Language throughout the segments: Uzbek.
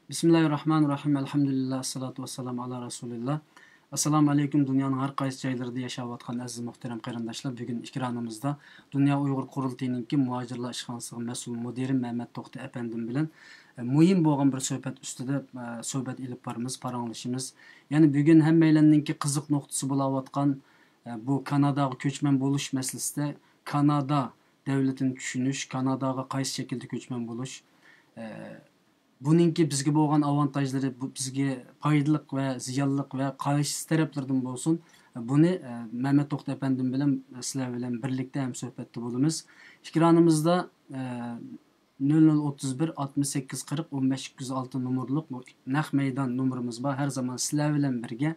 Bismillahirrahmanirrahim. Elhamdülillah, salatu vesselam ala Resulillah. Assalamu alaikum. Dünyanın her qaysı joylarida yaşayotgan aziz muhterem qarindoshlar. Bugun ikramimizda Dünya Uyg'ur qurultayiningki muhojirlar ishxonasiga mas'ul mudiri Mehmet To'xta apandim bilan muhim bo'lgan bir suhbat ustida suhbat ilib boramiz, paranglashimiz. Ya'ni bugun hammanglarningki qiziq nuqtasi bo'layotgan bu Kanadaga ko'chman bo'lish masalasida Kanada davlatini tushunish, Kanadaga qaysi shaklda ko'chman bo'lish, buningki bizga bo'lgan avantajlari, bizga foydali va ziyonliq va qaysi taraflardan bo'lsin, buni Mehmet To'xta apandim bilan sizlar bilan birlikda ham suhbatda bo'lamiz. Ikramimizda 0031 68 40 15 206 numurliq bu naq maydon numarimiz bor. Har zaman sizlar bilan birga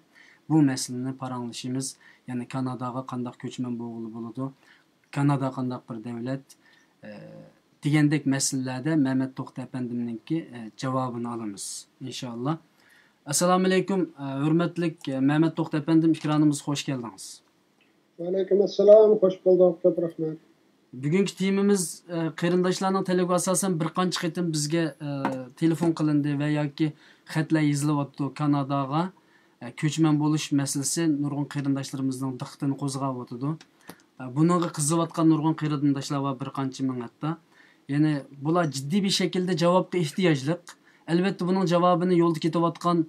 bu masalani paranglashimiz. Ya'ni Kanadaga qanday ko'chman bo'ladi, Kanada qanday bir davlat degandek masalalarda Mehmet To'xta apandimninki javobini olamiz inshaalloh. Assalomu alaykum, hurmatli Mehmet To'xta apandim, ikramimizga xush keldingiz. Va alaykum assalom, xush bulduk, ko'p rahmat. Bugungi temamiz qarindoshlarning talabiga asosan bir qancha qitim bizga telefon qilindi va yoki xatlar yozilyapti. Kanadaga ko'chman bo'lish masalasi nurg'un qarindoshlarimizning diqqatini qo'zg'ayapti. Bunga qiziqayotgan nurg'un qarindoshlar va bir qancha ming hatto. Yani bular ciddi bir şekilde cevapta ihtiyaclık. Elbette bunun cevabını yolda ketayotgan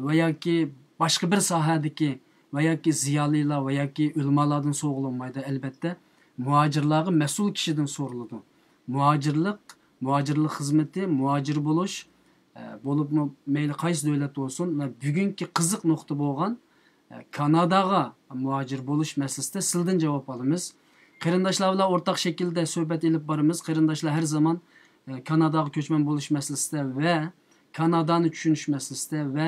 veya ki başka bir sahadaki veya ki ziyalıyla veya ki ulamalardan soğulanmaydı elbette. Muhacirlığı mesul kişiden soruldu. Muhacirlik hizmeti, muhacir buluş, bulup mu meyli qaysi devlet olsun ve bugünkü kızık nokta bo'lgan Kanadaga muhacir buluş meselesinde sizden cevap alımız. Qarindoshlarla o'rtaq shaklda suhbat elib boramiz. Qarindoshlar har zaman Kanadaga ko'chman bo'lish masalasida va Kanadani tushunish masalasida va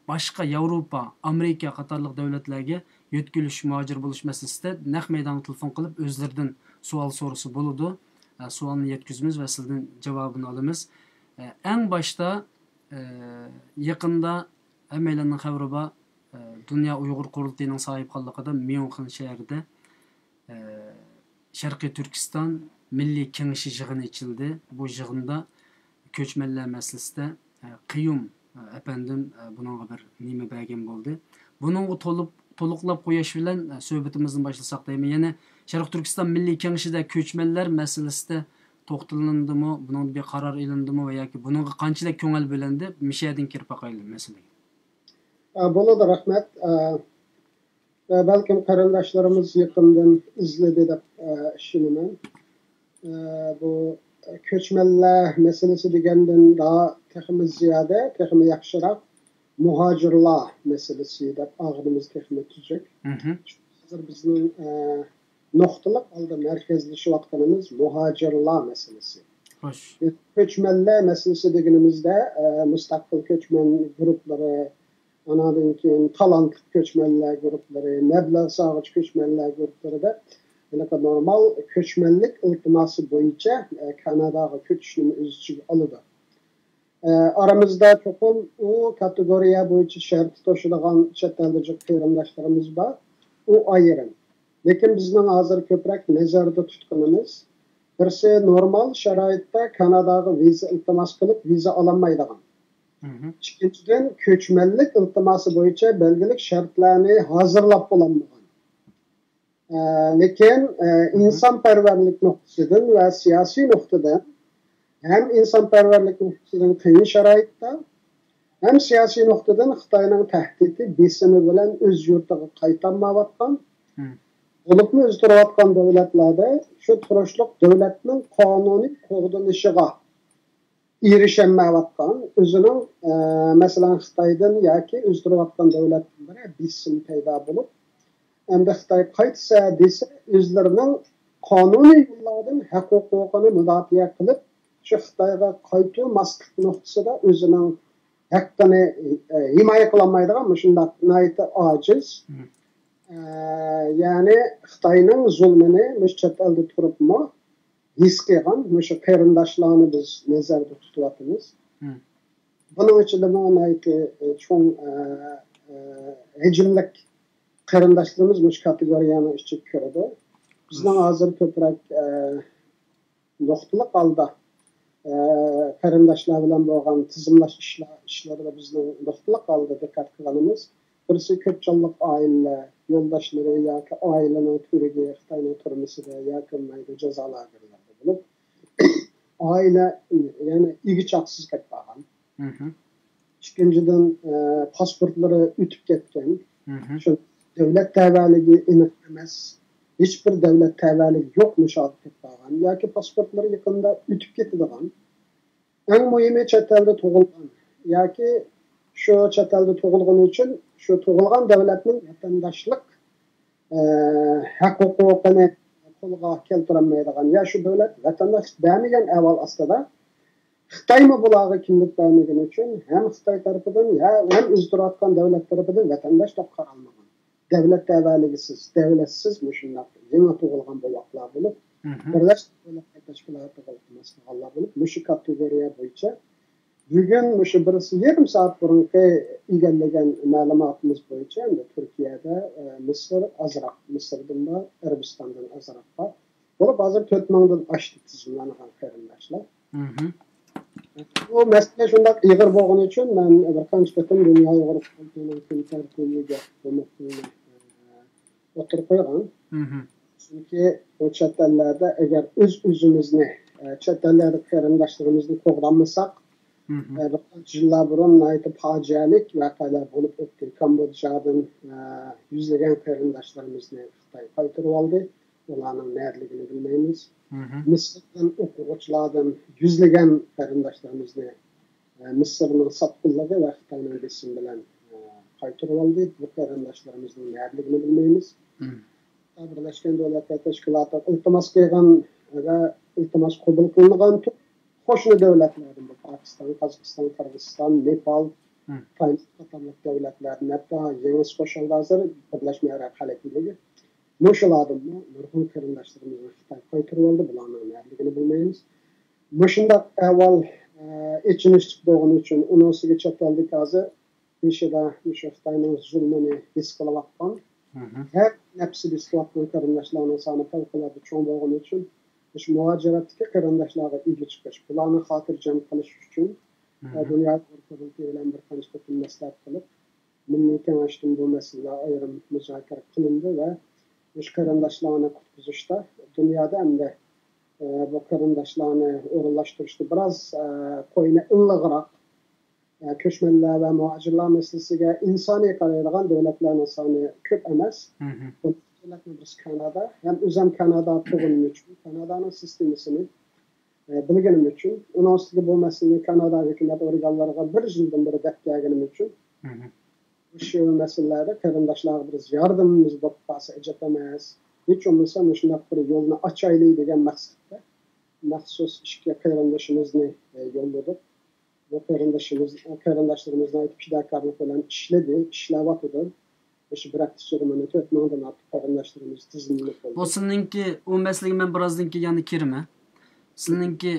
boshqa Yevropa, Amerika qatorliq davlatlarga yetkilish, muhojir bo'lish masalasida naq maydonga telefon qilib o'zlaridan savol so'rasa bo'ladi. Savolni yetkazamiz va sizdan javobini olamiz. Eng boshda yaqinda hammalarning xabari bor, Dünya Uyg'ur qurultayining sohibxonligida Myunxen shahrida Şarkı Türkistan Milli Kengeshi yig'ini içildi. Bu yig'inda ko'chmanlar masalasida Qiyum apandim bunga bir nima bergan bo'ldi. Buningga to'liqlab qo'yish bilan suhbatimizni boshlasak deyman. Yana Sharq Turkiston Milliy Kengeshida ko'chmanlar masalasida to'xtalindimi, buning bir qaror ilindimi va yoki buningga qanchalik ko'ngil bo'lindi? Mishadin kirib boqaylik masalaga. Bo'ladi, rahmat. Belki qarindoshlarimiz yaqindan izledi deb ishonaman. Bu ko'chmanlar masalasi degandan daha texmi ziyoda, texmi yaxshiroq muhojirlar masalasi deb og'zimiz texmi tuzuk. Hozir bizning nuqtaliq oldi markazlashayotganimiz muhojirlar masalasi. Xo'sh. Ko'chmanlar masalasi deganimizda mustaqil ko'chman guruhlari, anadan keyin talantli ko'chmanlar guruhlari, mablag' sog'ich ko'chmanlar guruhlarida normal ko'chmanlik iltimosi bo'yicha Kanadaga ko'chishni o'z ichiga oladi. Aramizda cho'qim u kategoriya bo'yicha shart to'shadigan chet ellik qarindoshlarimiz bor. U ayrim. Lekin bizning hozir ko'proq nazarda tutganimiz birisi normal sharoitda Kanadaga viza iltimos qilib viza ololmaydigan. İkinciden ko'chmanlik iltimosi bo'yicha belgilik shartlarni hozirlab bo'lolmagan. Lekin insonparvarlik nuqtasidan va siyosiy nuqtadan hem insonparvarlik nuqtasidan qiyin sharoitda hem siyosiy nuqtadan Xitoyning tahdidi besimi bilan o'z yurtiga qaytolmayotgan, bo'libmi o'zdirayotgan davlatlarda shu turishliq davlatning qonuniy qo'g'dilishiga erişemeyotgan, özünün mesela Xitoydan yoki o'zdirayotgan davlatlar besim paydo bo'lib, endi Xitoy qaytsa desa, o'zlarining qonuniy yo'llardan huquqini mudofaa qilib, shu Xitoyga qaytuv mas'uliyat nuqtasida o'zining haqqini himoya qilolmaydigan shunday nihoyatda ojiz. Ya'ni Xitoyning zulmini chet elda turibmi his qilgan o'sha qarindoshlarni biz nazarda tutyapmiz. Buning ichida nihoyatda cho'ng hajmlik qarindoshlarimiz bu kategoriyani ichiga kiradi. Bizning hozir ko'proq nuqtali holda qarindoshlar bilan bo'lgan tizimlash ishlarida bizning nuqtaliq holda diqqat qilganimiz birisi ko'p sonliq oilalar yo'ldoshlari yoki oilaning turiga Xitoyning turmusida yoki mayda jazo lagerlarida bo'lib oila ya'ni igichoqsiz ketib qolgan. Ikkinchidan pasportlari o'tib ketgan. Shu davlat tavaligi aniq emas. Hech bir davlat tavaligi yo'q mushot ketib qolgan yoki pasportlari yaqinda o'tib ketadigan. Eng muhimi chet elda tug'ilgan yoki shu chet elda tug'ilgani uchun shu tug'ilgan davlatning vatandoshlik huquqini qo'lga keltirolmaydigan ya shu davlat vatandoshlik bermagan avval ostida Xitoymi bularga kimlik bermagani uchun ham Xitoy tarafidan ham o'zi turayotgan davlat tarafidan vatandosh deb qaralmagan. Davlat tavaligisiz, davlatsiz mushunday yangi tug'ilgan bo'loqlar bo'lib, birlashgan davlatlar tashkilotiga iltimos qilganlar bo'lib, mushu kategoriya bo'yicha bugun mushu birisi yarim soat burungi egallagan ma'lumotimiz bo'yicha endi Turkiyada Misr azroq, Misrdan va Arabistondan azroq bor. Bo'lib hozir 4000 dan oshdi tizimlangan qarindoshlar. Bu masala shunday ig'ir bo'lgani uchun men bir qancha qatim dunyo Yevropa kun tartibiga o'tirib qo'ygan. Chunki bu chet ellarda agar o'zimizni chet ellarda qarindoshlarimizni qo'g'damasak bir qancha yillar burun aytib fojialik voqealar bo'lib o'tdi. Kambodjadan yuzlagan qarindoshlarimizni Xitoy qaytarib oldi. Ularning nerligini bilmaymiz. Misrdan o'quvchilardan yuzlagan qarindoshlarimizni Misrning sotqinligi va Xitoyning bismi bilan qaytarib oldi. Bu qarindoshlarimizni nerligini bilmaymiz. Birlashgan Davlatlar Tashkiloti iltimos qilgan va iltimos qabul qilingan qo'shni davlatlardan Pokiston, Qozog'iston, Qirg'iziston, Nepal, qatorli davlatlarning hatto yangi qo'shilgan hozir Birlashgan Arab Xalifaligi Muşuladım mı? Nurgul qarindoshlarimizni Xitoy qaytarib oldi. Bularning nerligini bilmaymiz. Mushundaq avval ichinishlik bo'lgani uchun unisiga chet eldik hozir beshida o'sha Xitoyning zulmini his qilayotgan. Har nafsi his qilayotgan qarindoshlarning soni favqulodda cho'ng bo'lgani uchun shu muhojiratdagi qarindoshlarga ega chiqish, bularni xotirjam qilish uchun dunyo ko'rgazmasi bilan bir qancha qatim maslahat qilib, milliy kengashdan bu masala ayrim muzokara qilindi va bu qarindoshlarni qutqizishda dunyoda hamda bu qarindoshlarni o'rinlashtirishda biroz qo'yni illiqroq ko'chmanlar va muhojirlar masalasiga insoniy qaraydigan davlatlarning soni ko'p emas. Biz Kanada ham o'zim Kanada tug'ilganim uchun Kanadaning sistemasini bilganim uchun uning ustiga bu masalani Kanada hukumat organlariga bir yildan beri deb kelganim uchun shu masalalarda qarindoshlarga biz yordamimiz bo'lib qolsa ajab emas. Hech bo'lmasa shunday bir yo'lni ochaylik degan maqsadda maxsus ishga qarindoshimizni yo'lladik. Bu qarindoshlarimizni aytib fidokorlik bilan ishlayotdi. Shu bir hafta ichida mana 4000 dan ortiq qarindoshlarimiz tizimli bo'ldi. Bu sizningki u masalaga men birozdan keyin yana kirma. Sizningki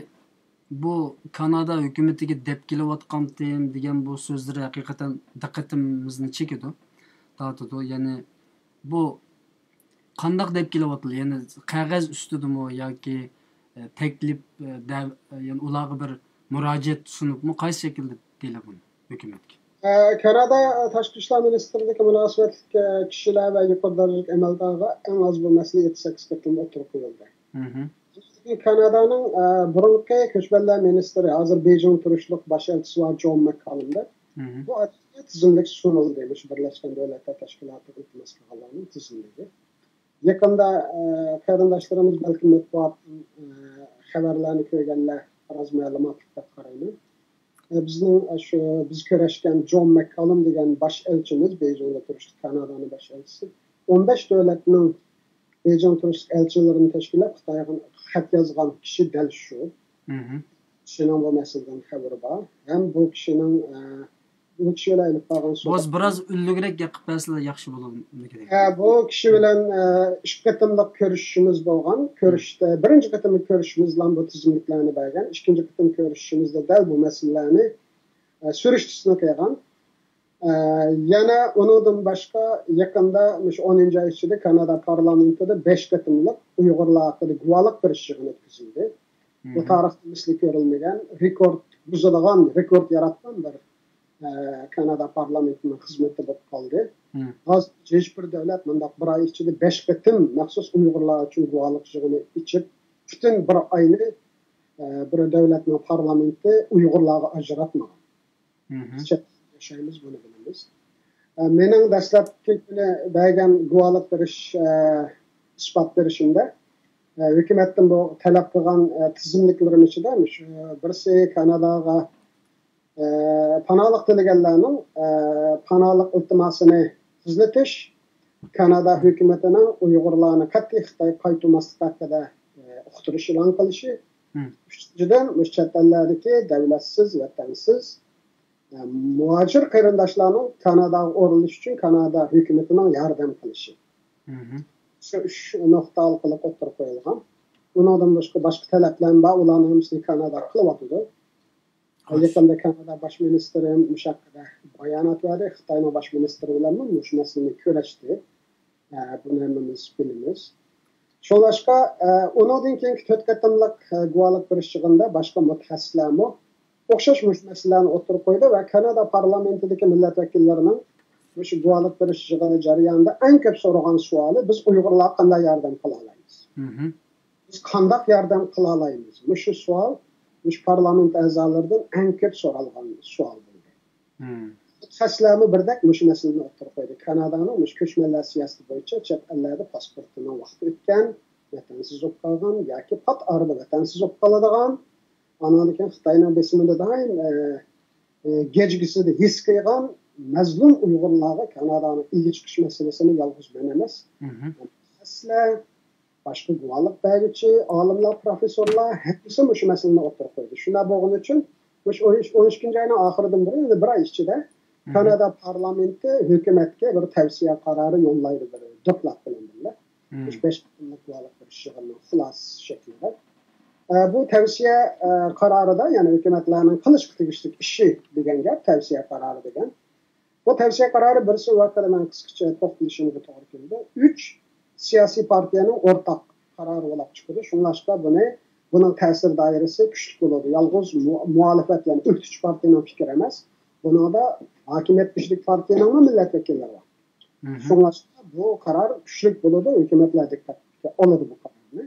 bu Kanada hukumatiga deb kelayotgandim degan bu so'zlar haqiqatan diqqatimizni chekadi. Tortadi. Ya'ni bu qandoq deb kelyapti? Ya'ni qog'oz ustidami yoki taklif ya'ni ularga bir murojaat sunibmi? Qaysi shaklda deylar buni hukumatga? Kanada Tashqi ishlar ministrligi munosabatli kishilar va yuqori darajali amaldorga eng oz bo'lmasa 7-8 qatim o'tirib qo'yildi. Kanadaning burungi ko'chmanlar ministri hozir Bejing turishlik bosh elchisi Jon McCallumda bu tizimlik sunildi. Birlashgan Davlatlar Tashkilotiga iltimos qilganlarning tizimligi. Yaqinda qarindoshlarimiz balki matbuot xabarlarni ko'rganlar biroz ma'lumotlar qaraymiz. Biz ko'rashgan Jon McCallum degan bosh elchimiz Bejingda turishdi, Kanadaning bosh elchisi 15 davlatning Bejing turishlik elchilarini tashkillab Xitoyga xat yozgan kishi dal shu. Kishining bu masaladan xabari bor. Ham bu kishining bu kishilar ilib qolgan so'z biroz ullugrek gapib bersalar yaxshi bo'lardi. Bu kishi bilan 3 qatimliq ko'rishishimiz bo'lgan. Ko'rishda birinchi qatimlik ko'rishishimiz bilan bu tizimliklarni bergan, ikkinchi qatim ko'rishishimizda dal bu masalalarni surishtirishni qilgan. Yana undan boshqa yaqinda 10 oy ichida Kanada parlamentida 5 qatimliq Uyg'urlar haqida guvohlik berish yig'ini o'tkazildi. Bu tarixda misli ko'rilmagan rekord buzadigan, rekord yaratgan bir Kanada parlamentinin xizmati bo'lib qoldi. Hozir hech bir davlat bundaq bir oy ichida 5 qatim maxsus Uyg'urlar uchun guvohlik yig'ini ichib, butun bir oyni bir davlatning parlamenti Uyg'urlarga ajratmagan. Yashaymiz buni bilamiz. Mening dastlabki bergan guvohlik berish isbot berishimda hukumatdan bu talab qilgan tizimliklarim ichida birisi Kanadaga panohlik tilaganlarning panohlik iltimosini tezlatish, Kanada hukumatining Uyg'urlarni qat'iy Xitoy qaytarmaslik haqida uqtirish e'lon qilishi, uchinchidan chet ellardagi davlatsiz, vatansiz muhojir qarindoshlarning Kanadaga o'rilish uchun Kanada hukumatining yordam qilishi. Shu nuqta orqali o'tirib qo'yilgan. Undan boshqa talablar bor, ularni hammasini Kanada qilyapti. Yaqinda Kanada bosh ministri mushaqada bayonot berdi. Xitoyning bosh ministri bilan shu masalani ko'rishdi. Buni hammamiz bilamiz. Shunlashqa undan keyingi 4 qatimliq guvohlik berish yig'inida boshqa mutaxassislar o'xshash masalalarni o'tirib qo'ydi va Kanada parlamentidagi millat vakillarining shu guvohlik berish yig'ini jarayonida eng ko'p so'ragan savoli biz Uyg'urlarga qanday yordam qila olamiz? Biz qanday yordam qila olamiz? Shu savol parlament a'zolaridan eng ko'p so'ralgan savol bo'ldi. Mutaxassislarni birdek shu masalani o'tirib qo'ydi. Kanadaning ko'chmanlar siyosati bo'yicha chet ellarda pasportining vaqti o'tgan, vatansiz bo'lib qolgan yoki pat arada vatansiz bo'lib qoladigan, anadan keyin Xitoyning besimida doim gejgisida his qilgan mazlum Uyg'urlarga Kanadaning ilgi chiqish masalasini yolg'iz men emas, mutaxassislar, boshqa guvohlik beruvchi olimlar, professorlar hammasi shu masalani o'tirib qo'ydi. Shuna bo'lgani uchun 12-oyning oxiridan beri, bir oy ichida Kanada parlamenti hukumatga bir tavsiya qarori yo'llaydi, bir doklad bilan birga. 5 qatimlik guvohlik berish yig'inining xulos shaklida. Bu tavsiya qarorida, ya'ni hukumatlarning qilishga tegishli ishi degan gap, tavsiya qarori degan. Bu tavsiya qarori birisi vaqtida men qisqacha to'xtalishimga to'g'ri keldi. 3 siyosiy partiyaning o'rtaq qarori bo'lib chiqdi. Shunlashqa buning ta'sir doirasi kuchli bo'ladi. Yolg'iz muxolifat, ya'ni o'qituvchi partiyaning fikri emas. Bunda hokimiyat kuchli partiyaning millat vakillari bor. Shunlashqa bu qaror kuchli bo'ladi, hukumatlar diqqatga oladi bu qarorni.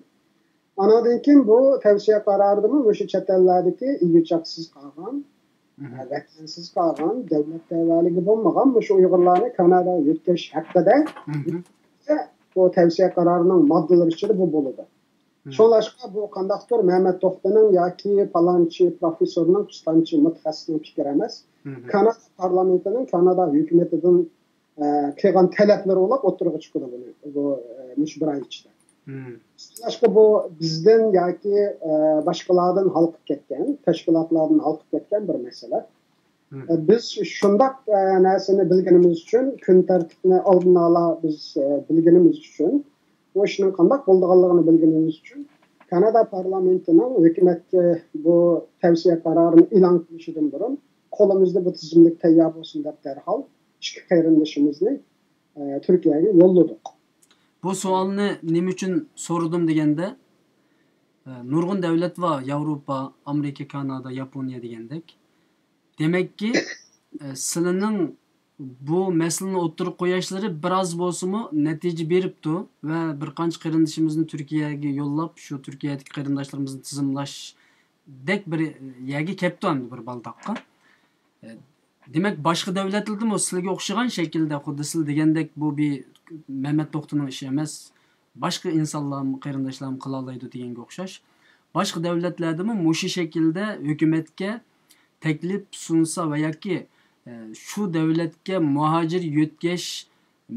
Anadan keyin bu tavsiya qaroridami o'sha chet ellardagi ilgichaqsiz qolgan, vatansiz qolgan, davlat tavalligi bo'lmagan shu Uyg'urlarni Kanada yetkazish haqida bu tavsiya qarorining moddalari ichida bu bo'ladi. Shunlashqa bu qandaqdir Mehmet To'xtaning yoki palonchi professorning, ustanchi mutaxassisning fikri emas. Kanada parlamentining, Kanada hukumatidan kelgan talablari olib o'tirg'i chiqadi bu bir oy ichida. Shunlashqa bu bizdan yoki boshqalardan halqib ketgan, tashkilotlardan halqib ketgan bir masala. Biz shundaq narsani bilganimiz uchun, kun tartibini oldin ola biz bilganimiz uchun, bu ishning qanday bo'lganligini bilganimiz uchun Kanada parlamentining hukumatga bu tavsiya qarorini e'lon qilishidan burun qo'limizda bu tizimlik tayyor bo'lsin deb darhol ikki qarindoshimizni Turkiyaga yo'lladik. Bu savolni nima uchun so'radim deganda, nurg'un davlat va Yevropa, Amerika, Kanada, Yaponiya degandek, demakki sizlarning bu masalani o'tirib qo'yishlari biroz bo'lsa-mu natija beribdi va bir qancha qarindoshimizni Turkiyaga yo'llab, shu Turkiyadagi qarindoshlarimizni tizimlashdek bir yagi kelibdi endi bir baldoqqa. Demak, boshqa davlatlarda ham sizlarga o'xshagan shaklda, xuddi siz degandek bu bir Mehmet To'xtaning ishi emas, boshqa insonlar, qarindoshlar ham qila oladi deganga o'xshash. Boshqa davlatlarda ham o'sha shaklda hukumatga taklif sunsa va yoki shu davlatga muhojir yetkazish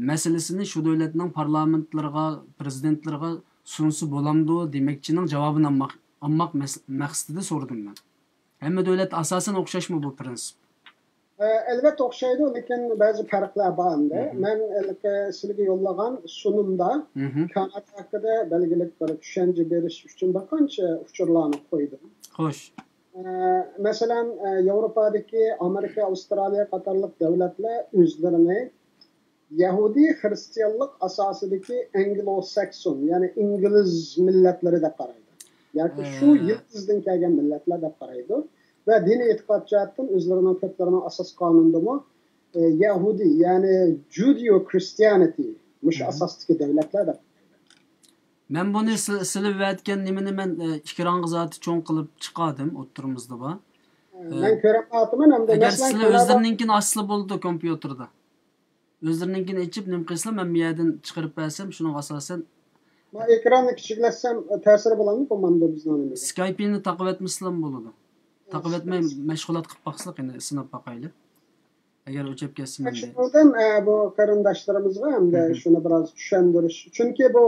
masalasini shu davlatning parlamentlariga, prezidentlariga sunsa bo'lamdi demakchining javobini olmoq maqsadida so'radim men. Hamma davlat asosan o'xshashmi bu prinsip? Elbette o'xshaydi, lekin ba'zi farqlar bor endi. Men sizga yo'llagan sunumda Kanada haqida belgili bir tushuncha berish uchun bir qancha uchurlarni qo'ydim. Xo'sh. Masalan, Yevropadagi Amerika, Avstraliya qatorliq davlatlar o'zlarini Yahudi xristianlik asosidagi Anglo-Sakson, ya'ni ingliz millatlari deb qaraydi. yoki shu yıldızdan kelgan millatlar deb qaraydi va diniy e'tiqod jihatdan o'zlarining ko'plarining asos qonunidami Yahudi ya'ni Judeo-Christianity mush asosdagi davlatlar deb. Men buni sizlar aytgan nimani men ikkirangi zoti cho'ng qilib chiqadim o'ttirimizda bor. Men ko'ryapman hamda agar sizlar o'zlariningkini asli bo'ldi kompyuterda. O'zlariningkini ichib nim qilsa men bu yerdan chiqarib bersam shuning asosan ma ekranni kichiklatsam ta'siri bo'ladimi bo'lmaydi bizning Skype'ni taqib etmasam bo'ladi. Taqib etmay mashg'ulot qilib baqsak endi sinab baqaylik. Agar o'chib ketsa menda. Shundan bu qarindoshlarimizga hamda shuni biroz tushuntirish. Chunki bu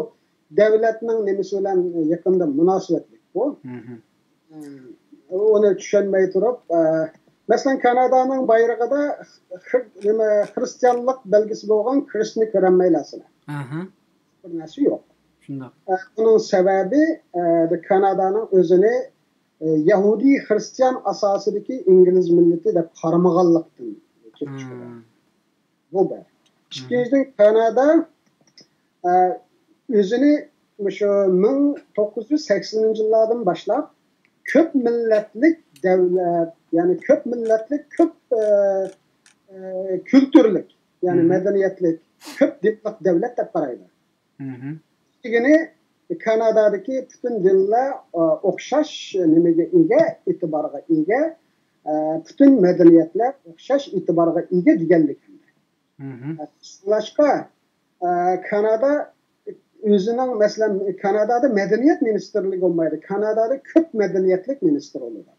davlatning nimasi bilan yaqinda munosabatlik bu. Onu tushunmay turib, masalan Kanadaning bayrog'ida xristianlik belgisi bo'lgan kristni ko'rmaylasizlar. Bir narsa yo'q. Shunday. Bunun sebebi Kanadaning o'zini Yahudi Hristiyan asosidagi İngiliz millati deb qaramaganlikdan kelib chiqadi. Bu bir. Ikkinchidan Kanada o'zini shu 1980-yillardan boshlab ko'p millatlik davlat, ya'ni ko'p millatlik, ko'p kültürlük, ya'ni madaniyatlik, ko'p dinlik davlat deb qaraydi. Ya'ni Kanadadagi butun dinlar o'xshash nimaga ega, e'tiborga ega, butun madaniyatlar o'xshash e'tiborga ega deganlik. Boshqa Kanada o'zining masalan Kanadada madaniyat ministerligi bo'lmaydi. Kanadada ko'p madaniyatlik ministri bo'ladi.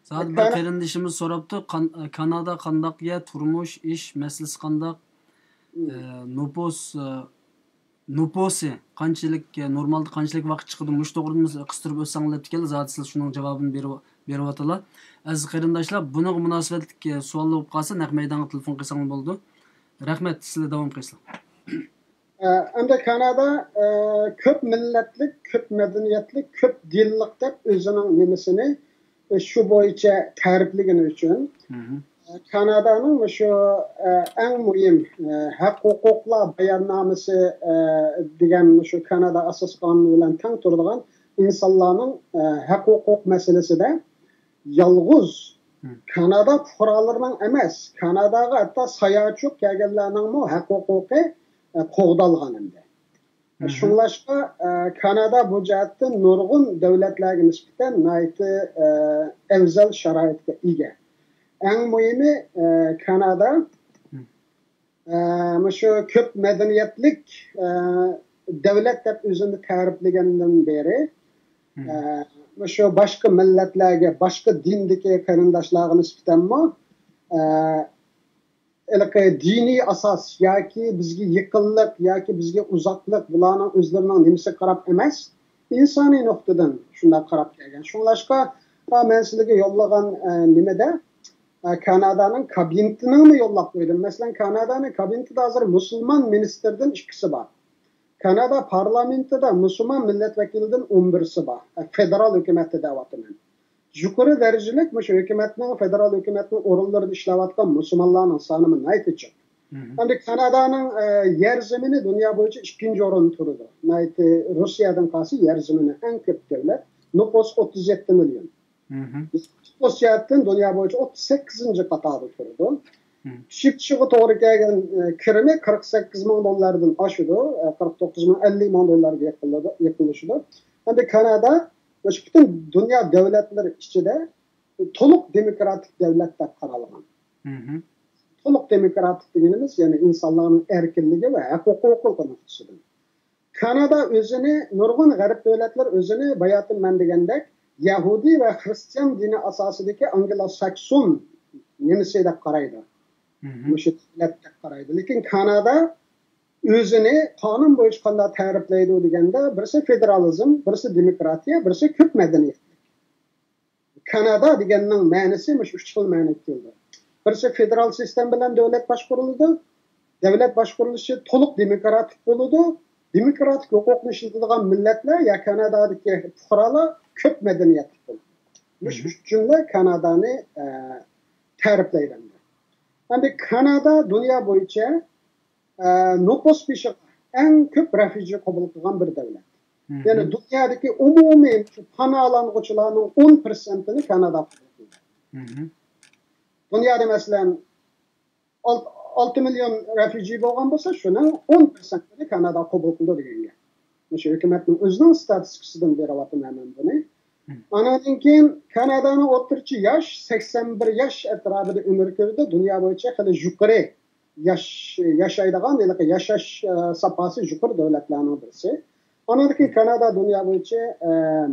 Saat bir qarindishimiz so'rabdi, Kanada qandaq ya turmush, ish masalasi qandaq? Nuposi qanchalik normalda qanchalik vaqt chiqadi? Mush to'g'rimiz qistirib o'tsanglar ekan, zot siz shuning javobini beryaptilar. Aziz qarindoshlar, buni munosabatli savol bo'lib qolsa, naq maydonga telefon qilsangiz bo'ldi. Rahmat, sizlar davom qilasizlar. Endi Kanada ko'p millatlik, ko'p madaniyatlik, ko'p dillik deb o'zining nimasini shu bo'yicha ta'riflagani uchun Kanadaning shu eng muhim haq-huquqlar bayonnomasi degan shu Kanada asos qonuni bilan teng turadigan insonlarning haq-huquq masalasida yolg'iz Kanada fuqarolarining emas, Kanadaga hatto sayohatchi kelganlarning haq-huquqi qo'g'dalgan endi. Shunlashqa Kanada bu jihatdan nurg'un davlatlarga nisbatan nayti afzal sharoitga ega. Eng muhimi Kanada shu ko'p madaniyatlik davlat deb o'zini ta'riflagandan beri shu boshqa millatlarga, boshqa dindagi qarindoshlarga nisbatanmi diniy asos yoki bizga yaqinlik yoki bizga uzoqlik bularning o'zlarining nimasi qarab emas, insoniy nuqtadan shunday qarab kelgan. Shunlashqa men sizlarga yo'llagan nimada Kanadaning kabinetini yo'llab qo'ydim. Masalan, Kanadaning kabinetida hozir musulmon ministerdan 2si bor. Kanada parlamentida musulmon millat vakilidan 11si bor. Federal hukumatda da'vatiman. Yuqori darajalik shu hukumatning federal hukumatning o'rinlarida ishlayotgan musulmonlarning soni aytichi. Endi Kanadaning yer zamini dunyo bo'yicha 2-o'rinda turadi. Nayti Rossiyadan qarshi yer zamini eng ko'p davlat, nüfus 37 million. Rossiyadan dunyo bo'yicha 38-qatorda turadi. Tushib-chiqib to'g'ri kelgan kirimi 48 ming dollardan oshadi, 49 ming 50 ming dollarga yaqinlashadi. Endi Kanada bütün dünya devletleri içinde to'liq demokratik davlat deb qaralgan. To'liq demokratik deganimiz yani insonlarning erkinligi va haq-huquqi nuqtasidan. Kanada o'zini nurg'un g'arb davlatlar o'zini bayotim men degandek Yahudi va Hristiyan dini asosidagi Anglo-Sakson nimasi deb qaraydi. O'sha davlat deb qaraydi. Lekin Kanada o'zini qonun bo'yicha qanday ta'riflaydi deganda birisi federalizm, birisi demokratiya, birisi ko'p madaniyat. Kanada deganning ma'nosi shu 3 xil ma'no keldi. Birisi federal sistem bilan davlat boshqariladi. Davlat boshqarilishi to'liq demokratik bo'ladi. Demokratik huquqni ishlatadigan millatlar ya Kanadadagi fuqarolar ko'p madaniyatli bo'ladi. Bu jumla Kanadani ta'riflaydi. Endi Kanada dunyo bo'yicha nüfus beşiği en köp refüji kabul kılan bir devlet. Yani dünyadaki umumi panalanğıçılarının 10%'ni Kanada qildi. Dünyada mesela 6 milyon refuji bo'lgan bo'lsa, shuning 10%ni Kanada qabul qildi deganga. O'sha hukumatning o'zining statistikasidan beryapman men buni. Anadan keyin Kanadaning o'rtacha yosh 81 yosh atrofida umr ko'rdi. Dunyo bo'yicha hali yuqori yashaydigan, ya'ni yashash sapasi yuqori davlatlarning birisi. Anadan keyin Kanada dunyo bo'yicha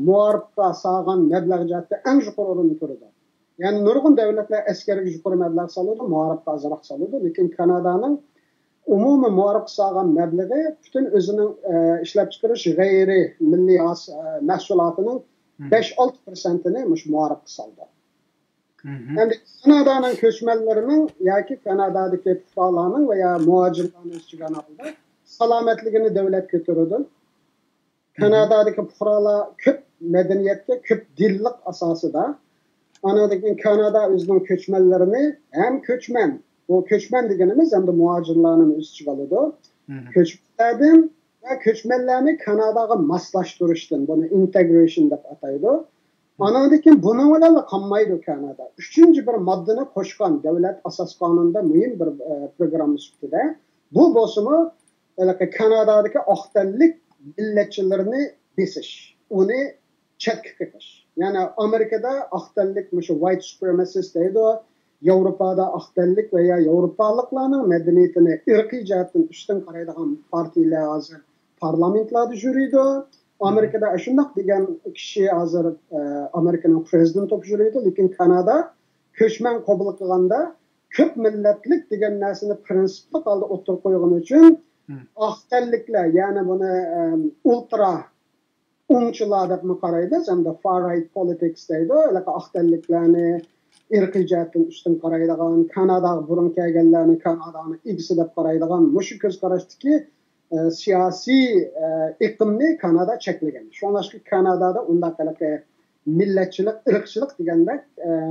muarifga sog'an mablag' jihatda eng yuqori o'rinni ko'rdi. Yani nurgun devletler askerlik yuqori mablag' soladi, muarifga azroq soladi, lekin Kanadaning umumiy muarifga solgan mablag'i butun o'zining ishlab chiqarish g'ayri milliy mahsulotining 5-6%ni mush muarifga soldi. Endi Kanadaning ko'chmanlarining yoki Kanadadagi fuqarolarning va ya muhojirlarning ichiga olganda salomatligini davlat ko'taradi. Kanadadagi fuqarolar ko'p madaniyatga, ko'p dillik asosida Anadan Kanada özünün köçmenlerini hem köçmen, o köçmen degenimiz hem de muhacirlarının üstü kalıdı. Köçmenlerden ve köçmenlerini Kanada'ya maslaştırıştın. Bunu integration dep ataydı. Anadan bununla kalmaydı Kanada. Üçüncü bir maddını koşkan devlet asas kanununda mühim bir program üstüde. Bu bozumu Kanada'daki ahtellik milletçilerini besiş. Onu çetkikmiş. Yani Amerika'da ahtellik, white supremacist deydi o. Avrupa'da ahtellik veya Avrupalıklarının medeniyetini ırkı cihetten üstün karaydıgan partiler hazır parlamentlarda jürüydü. Amerika'da şundak degen kişi hazır Amerika'nın prezidenti top jürüydü. Lekin Kanada köçmen kabul kılganda köp milletlik degen nesini prensiplik aldı oturup koyduğun için ahtellikler yani bunu ultra Unçular dep mi qaraydı, hem de far right politics deydi. Öyle ahtelliklerini irqi jihatdan üstün qaraydigan, Kanada burun kelganlarni Kanadani igisi dep qaraydigan mushu ko'z qarashdiki siyosiy iqlimni Kanada cheklagan. Shunlashki Kanadada undaq millatchilik, irqchilik degandek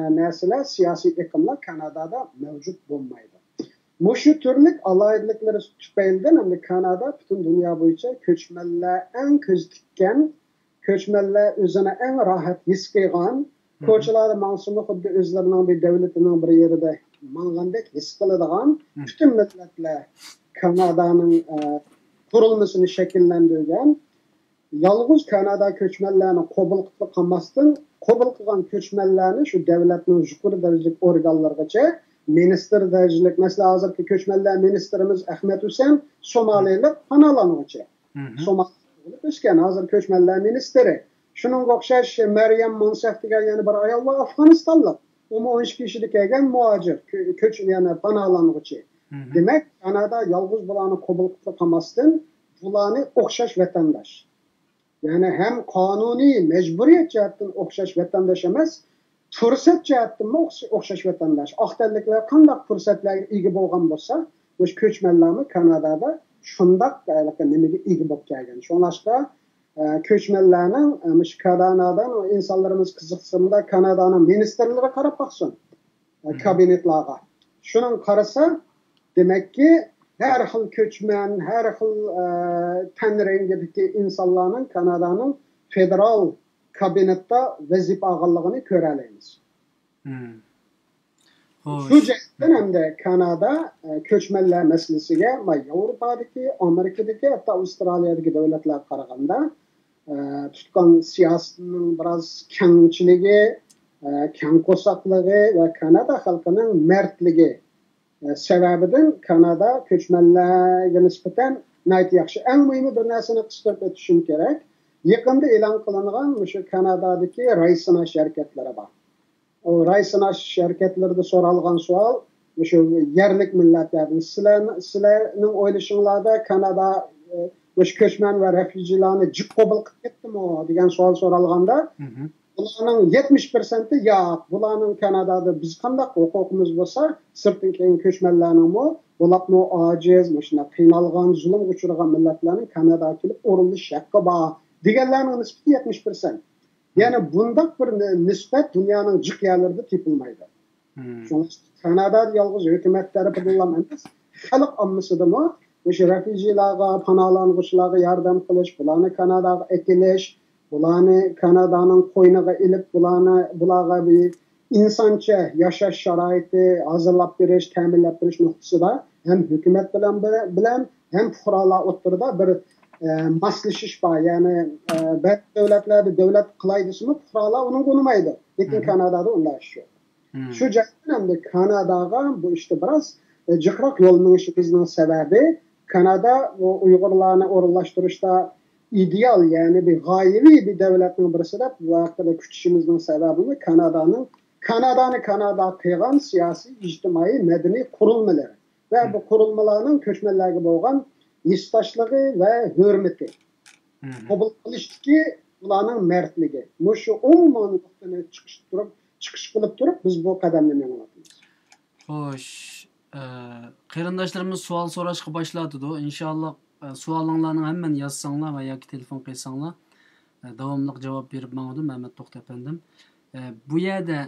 narsalar siyosiy iqlimlar Kanadada mavjud bo'lmaydi. Mushu turlik alayidliklar tufaylidan hamda Kanada butun dunyo bo'yicha ko'chmanlar eng ko'z tikkan köçmenler özüne en rahat his qilgan, ko'chalarda mansumlu xuddi o'zlarining bir davlatining bir yerida mangandek his qiladigan bütün millatlar Kanadaning qurilmasini shakllantirgan. Yalnız Kanada ko'chmanlarni qabul qilmasdan, qabul qilgan ko'chmanlarni shu davlatning yuqori darajalik organlarigacha minister darajalik, mesela hozirgi ko'chmanlar ministerimiz Ahmed Husayn Somalilik panolanuvchi. O'sgan hozir ko'chmanlar ministri. Shuningga o'xshash Maryam Monsaf degan yana bir ayol va Afg'onistonlik. U 12 kishilik kelgan muhojir, ko'ch yana panolanuvchi. Demak, Kanada yolg'iz bularni qabul qilmasdan, bularni o'xshash vatandosh. Ya'ni ham qonuniy majburiyat jihatdan o'xshash vatandosh emas, fursat jihatdan o'xshash vatandosh. Ahtalliklar qanday fursatlarga ega bo'lgan bo'lsa, o'sha ko'chmanlarni Kanadada shundaq nimaga ega bo'lib kelgan. Shunlashqa ko'chmanlarning Kanadadan insonlarimiz qiziqsinda Kanadaning ministerlari qarab baqsin. Kabinetlarga. Shuning qarasa, demakki har xil ko'chman, har xil tan rangidagi insonlarning Kanadaning federal kabinetda vazifa olganligini ko'ra olamiz. Shu jihatdan hamda Kanada ko'chmanlar masalasiga Yevropadagi, Amerikadagi, hatto Avstraliyadagi davlatlarga qaraganda tutgan siyosatning biroz kengchiligi, keng qo'saqligi va Kanada xalqining mardligi sababidan Kanada ko'chmanlarga nisbatan nayt yaxshi. Eng muhimi bir narsani qisqartirib o'tishim kerak. Yaqinda e'lon qilingan o'sha Kanadadagi raysinash harakatlari bor. O raysinash hareketlerinde sorulgan sual, şu yerlik milletlerden sizlerning o'ylashinglarda Kanada o'sha ko'chman va refujilarni jib qabul qilib ketdimi degan savol so'ralganda, ularning 70% yo'q, bularning Kanadada biz qanday huquqimiz bo'lsa, sirtdan kelgan ko'chmanlarning bularni ojiz, shuna qiynalgan, zulm uchragan millatlarning Kanadaga kelib o'rilish haqqi bor deganlarning nisbati 70%. Yani bundak bir nisbat dünyanın cık yerlerinde tepilmeydi. Kanada yalnız hükümet tarafından emas, halk ammısıdır mı? o'sha refujiyalarga, panolanuvchilarga yordam qilish, bularni Kanadaga ekilish, bularni Kanadaning qo'yniga ilib, bularga bir insoncha yashash sharoiti hozirlab berish, ta'minlab berish nuqtasida hem hukumat bilan hem fuqarolar o'rtasida bir moslashish bor. Ya'ni ba'zi davlatlarda davlat qilay desimi fuqarolar uni ko'nmaydi. Lekin Kanadada unday ish yo'q. Shu jihatdan ham Kanadaga bu işte biraz jiqroq yo'l minishimizning sababi Kanada bu Uyg'urlarni o'rinlashtirishda ideal, ya'ni bir g'oyaviy bir davlatning birisida bu haqida kutishimizning sababi Kanada qilgan siyosiy, ijtimoiy, madaniy qurilmalari ve bu qurilmalarning ko'chmanlarga bo'lgan yistashligi va hurmati. Qabul qilishdagi ularning mardligi. Shu umuman chiqish qilib turib biz bu qadamni menlayapmiz. Xo'sh, qarindoshlarimiz savol so'rashga boshladi. Inshaalloh savollarning hammani yozsanglar va yoki telefon qilsanglar davomli javob berib ma'lum Mehmet To'xta efendim. Bu yerda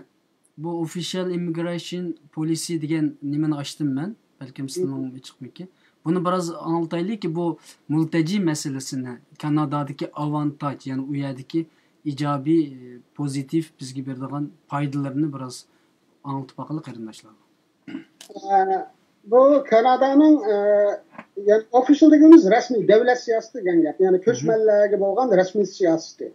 bu official immigration policy degan nimani ochdim men. Balkim sizning chiqmiki. Buni biraz anlataylik ki bu mülteci meselesini Kanada'daki avantaj, yani u yerdeki icabi, pozitif bizga beradigan faydalarını biraz anlatıp bakalım qarindoshlar. Bu Kanada'nın yani official dediğimiz resmi devlet siyaseti degan gap. Yani ko'chmanlarga bo'lgan rasmiy siyosati.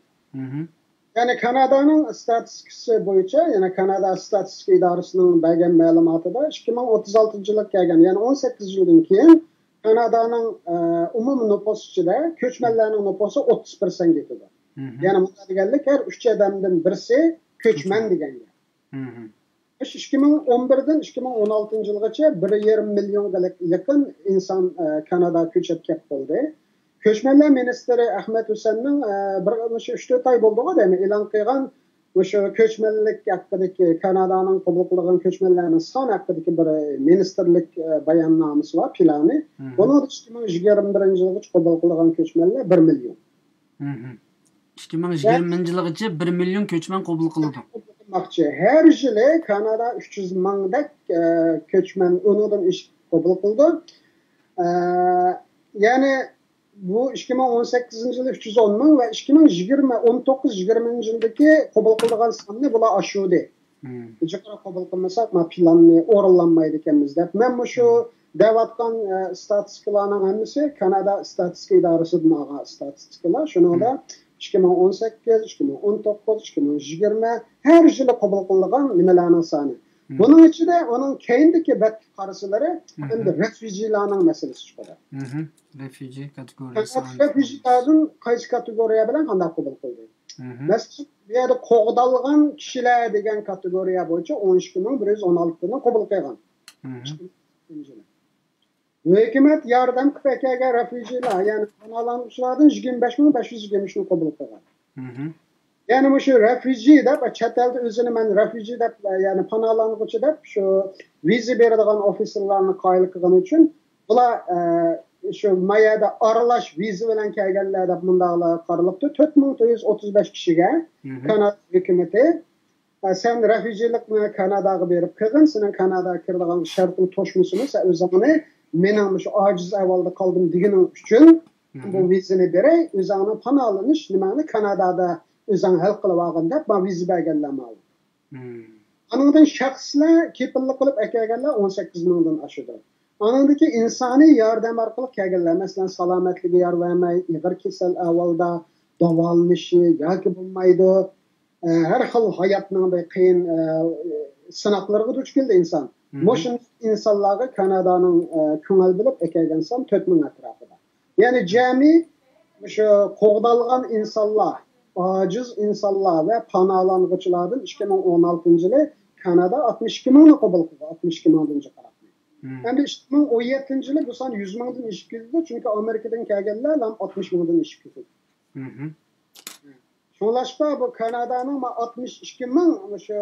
Yani Kanada'nın statistikasi bo'yicha, yani Kanada statistika idorasining bergan ma'lumotida 2036 yilga kelgan, yani 18 yildan keyin Kanada'nın umumiy nüfus ichida ko'chmanlarning nufusi 30% yetadi. Yani bu deganlik her 3 odamdan birisi ko'chman degan gap. 2011'den 2016 yılgacha 1,5 milyonga yaqin inson Kanada ko'chib kelib qoldi. Ko'chmanlar ministri Ahmed Husanning bir 3-4 oy bo'ldi deymi e'lon qilgan o'sha ko'chmanlik haqidagi Kanadaning qabul qilgan ko'chmanlarning soni haqidagi bir ministerlik bayonnomasi va plani. Buni 2021 yilgacha qabul qilgan ko'chmanlar 1 million. 2020 yilgacha 1 million ko'chman qabul qilindi. Her yılı Kanada 300 mingdak ko'chman unudan ish qabul qildi. Yani bu 2018 yılı 310 ming ve 19-20 yıldaki qabul qilgan sonni bular oshuvdi. Jiqroq qabul qilmasak, planni o'rinlanmaydi ekanmiz deb. Men shu devatgan statistikalarning hammasi Kanada statistika idorasidan olgan statistikalar. Shuningda 2018, 2019, 2020 her yılı qabul qilingan nimalarning soni. Bunun ichida onun keyindagi batki qarashlari endi refujiyalarning masalasi chiqadi. Refugee kategoriyasi. Refujiyalarning qaysi kategoriya bilan qanday qabul qildi? Masalan, bu yerda qo'g'dalgan kishilar degan kategoriya bo'yicha 12116 ni qabul qilgan. Hükümet yardım PKK refujiyalar, yani panolanuvchilardan 25.520 ni qabul qilgan. Yani bu şu refuji deb, chet elda o'zini men refuji deb, yani panolanuvchi deb shu viza beradigan ofitserlarni qoyil qilgani uchun bular shu mayada aralash viza bilan kelganlar deb bundaqlar qaralibdi. 4435 kishiga Kanada hukumati sen refujilikni Kanadaga berib qilgin, sening Kanadaga kiradigan shartni to'shmasini sen o'zingni mening shu ojiz ahvolda qoldim deganing uchun bu vizani beray, o'zingni panolanish nimani Kanadada o'zing hal qilib olgin deb men viza berganlar ma'lum. Anandan shaxslar kepillik qilib kelganlar 18 mingdan oshadi. Anandagi insoniy yordam orqali kelganlar, masalan, salomatligi yor vermay, ig'ir kasal ahvolda davolanishi yoki bo'lmaydi, har xil hayotning qiyin sinoqlarga duch keldi inson. Mo'shin insonlarga Kanadaning ko'ngil bilib kelgan son 4 ming atrofida. Ya'ni jami shu qo'g'dalgan insonlar, ojiz insonlar ve panolanuvchilardan 2016 yılı Kanada 62 mingni qabul qildi, 62 mingdan qarab. Endi 2017 yılı bu son 100 mingdan ishib ketdi, chunki Amerikadan kelganlar ham 60 mingdan ishib ketdi. Şunlaşpa bu Kanadaning 62 ming shu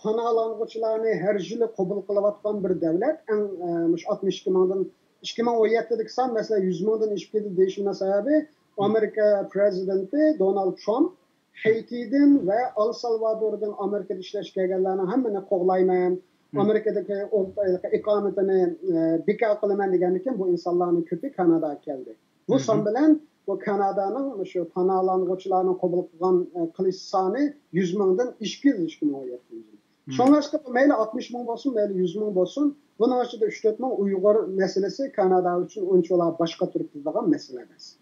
panolanuvchilarni har yili qabul qilayotgan bir davlat, mush 62 mingdan 2017'deki son mesela 100 mingdan ishib ketdi deyishning sababi Amerika prezidenti Donald Trump Haiti'den ve El Salvador'dan Amerika'da ishlash kelganlarni hammani qo'g'layman, Amerika'daki ikametini beka kılıman deganken bu insanların köpü Kanada geldi. Bu son bilen bu Kanada'nın şu panalanğıçlarını kabul kılgan kılıç sani 100 mingdan 200 mingga yetdi. Şoňlaşyk meýle 60 ming bolsun, meýle 100 ming bolsun. Bunun içinde 3-4 ming Uygur meselesi Kanada üçün onçolar başka türküzdiğen mesele emas.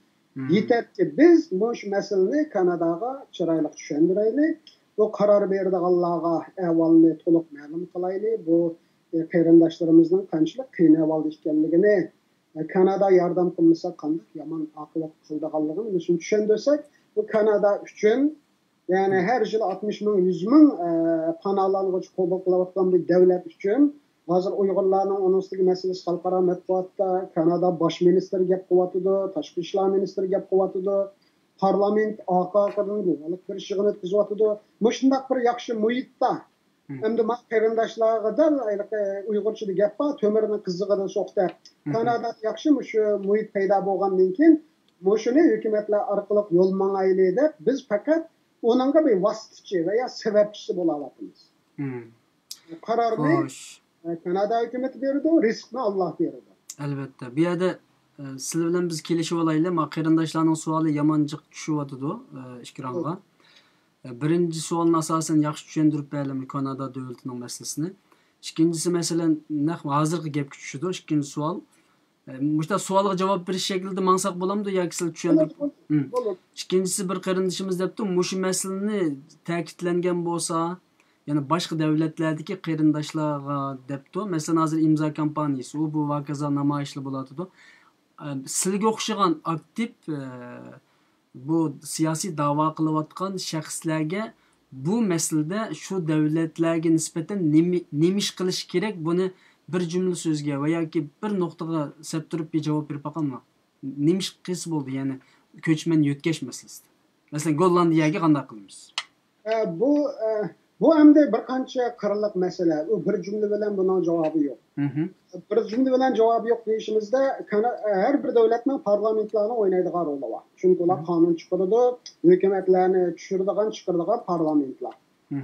Yeter ki biz bu meseleni Kanadaga çıraylık düşendireyli. Bu karar berdiganlarga äwalyny toluq ma'lum kılaylı. Bu qarindaşlarymyzyň kançylyk kyn äwalda ekenligini Kanada yardam kılmasa kandak yaman akıbat kıldıganlygyny biz düşendirsek bu Kanada üçün yani her yıl 60 ming 100 ming panalanğıç kabul kılayotgan bir devlet üçün hazır Uygurlarning onun üstüge meselesi halkara matbuatda Kanada baş ministeri gep kıwatydy, taşqy işler ministeri gep kıwatydy. Parlament AKK'nın go'luk bir şygyny ötküzüwatydy. Muşundaq bir ýakşy muhitda hem de qarindaşlarga da Uygurçada gep bar, tömürniň kızıgyny sokda. Kanada ýakşy şu muhit peýda bolgandan keyin muşuny hökümetler arkaly ýol maňaýly dep biz fakat onunğa bir vasitçi veya sebepçisi bolalatymyz. Kararny Kanada hökümeti berdi, riskni Allah berdi. Elbette. Bir ýerde siz bilen biz kelişip olayla ma qarindaşlaryň sualy yamanjyk düşüwatydy işgiranga. Birinci sualyny asasen ýaxşy düşendirip berdim Kanada döwletiniň meselesini. İkincisi meselen hazırkı gep düşüdü. İkinci sual. Muşta sualga jogap beriş şekilde mansak bolamdy ýa-ki siz düşendirip? İkincisi bir qarindaşymyz depdi, muşu meseleni täkitlengen bolsa, yani başka devletlerdeki qarindaşlarga depdi. Mesela hazır imza kampaniyasy, bu wakaza namaýyşly boladydy. Sizge okşagan aktif bu siyasi dava kılıvatkan şahslarga bu meselede şu devletlerge nispeten nemiş kılış gerek bunu bir cümle sözge veya ki bir noktada septirip bir cevap verip bakalım. Nemiş kısı oldu yani köçmen yötkeş meselesi. Mesela Gollandiyaga qanday qılmız? Bu emde bir kança kırılık mesele. Bir cümle bilen bunun cevabı yok. Bir cümle bilen cevabı yok deyişimizde her bir devletinin parlamentlarını oynaydığı rolu var. Çünkü onlar kanun çıkardı, hükümetlerini çıkardığı parlamentler.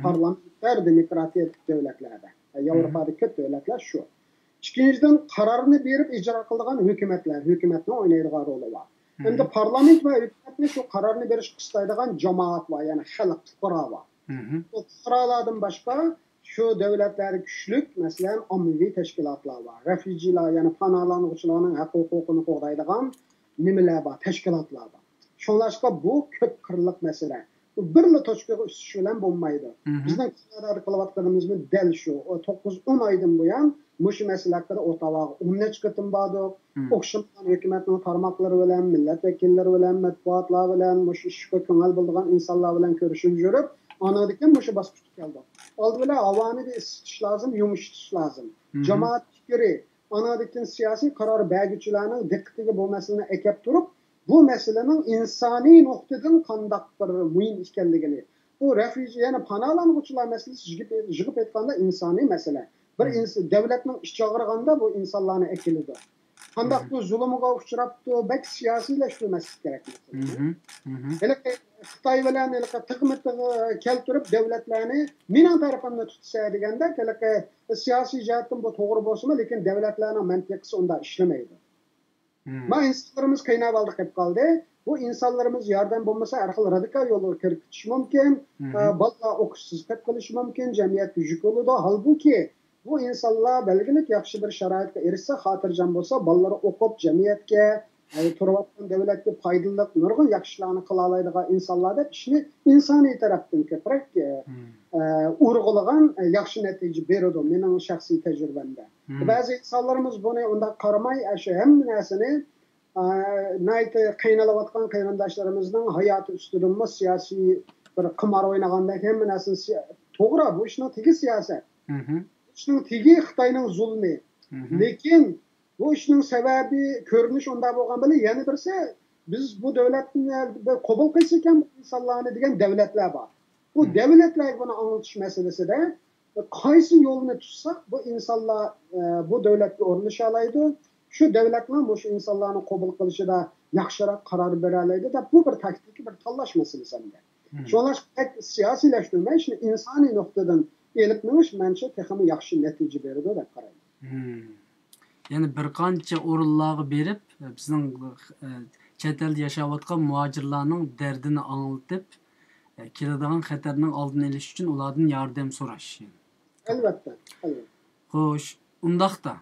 Parlamentler demokratik devletlerde. Avrupa'daki devletler şu. İkinciden kararını verip icra kıldığın hükümetine oynaydığı rolu var. Hem de parlament ve hükümetine şu kararını veriş kıstaydığı cemaat var. Yani halk, fukara var. O fuqaralardan başka şu devletler güçlük, mesela ammavi teşkilatlar var. Refujiler yani panalanğıçlarning hak-hukukyny qoğdaydigan nimeler var, teşkilatlar var. Şoňlaşyk bu köp kırılık mesele. Bu birle toçkaga üstüş bilen bolmaýdy. Bizden Kanada kılavatlarymyz del şu. 9-10 aýdan buyan muşu meseleleri ortalyğa 10 çykytym bardy. Okşaman hökümetiň tarmaklary bilen, millet vekilleri bilen, matbuatlar bilen, muşu işe köňel boldugan insanlar bilen görüşüp jürüp anladıkken muşu basıp geldi. Aldı bile avani bir istiş lazım, yumuştuş lazım. Cemaat fikri, anladıkken siyasi karar belgüçülerinin dikkatli bu meseleni ekip durup, bu meselenin insani noktadan kandak bir mühim işkenligini. Bu refüji yani panalanğıçılar meselesi jigip etkanda insani mesele. Bir devletinin iş çağırganda bu insanlarını ekilidi. Kandak bu zulümüge uçuraptı, belki siyasileştirilmesi gerekli. Hele Xitay bilen tıkmıtı keltirip devletlerini minin tarafından tutsa degende siyasi jihatdan bu toğru bolsa lekin devletlerinin mentekisi onda işlemeydi. Ma insanlarımız kıynap aldık hep kaldı. Bu insanlarımız yardım bulmasa arkalı radikal yolu kirkitiş mümkün. Balla okusuz kılıç mümkün. Cemiyet gücük olur da. Halbuki bu insanlar belgilik yaxşı bir şaraitle erişse hatırcan bolsa balları okup cemiyetke turvatdan devletke paydalılık nurgun yaxşılarını kılalaydığı insanlar da işini insani taraftan köprek urgulagan yaxşı netice berdi. Menin şahsi tecrübemde. Bazı insanlarımız bunu onda karamay hem nesini nayte kıynalıvatkan kıyrandaşlarımızdan hayatı üstürünmüş siyasi bir kımar oynaganda hem nesini toğra bu işin teki siyaset. İşin teki Xitayning zulmü. Lekin bu işin sebebi görünüş onda bolgan bile yeni birisi biz bu devletni kabul kılsak bu insanlarni degan devletler var. Bu devletler bunu anlatış meselesi de qaysi yolunu tutsak bu insanlar bu devletga o'rnashalaydi. Şu devletler bu şu insanlarni kabul kılışıda yaxşırak karar beralaydı da bu bir taktik bir tanlash meselesi. Şoňlaşyk siyasileştirme işini insani noktadan elib menish menimcha texmi yaxshi natija beradi deb qarayman. Ya'ni bir qancha o'rinlarga berib, bizning chet elda yashayotgan muhojirlarning dardini anglatib, keladigan xatarning oldini olish uchun ulardan yordam so'rash. Albatta. Xo'sh, undaqda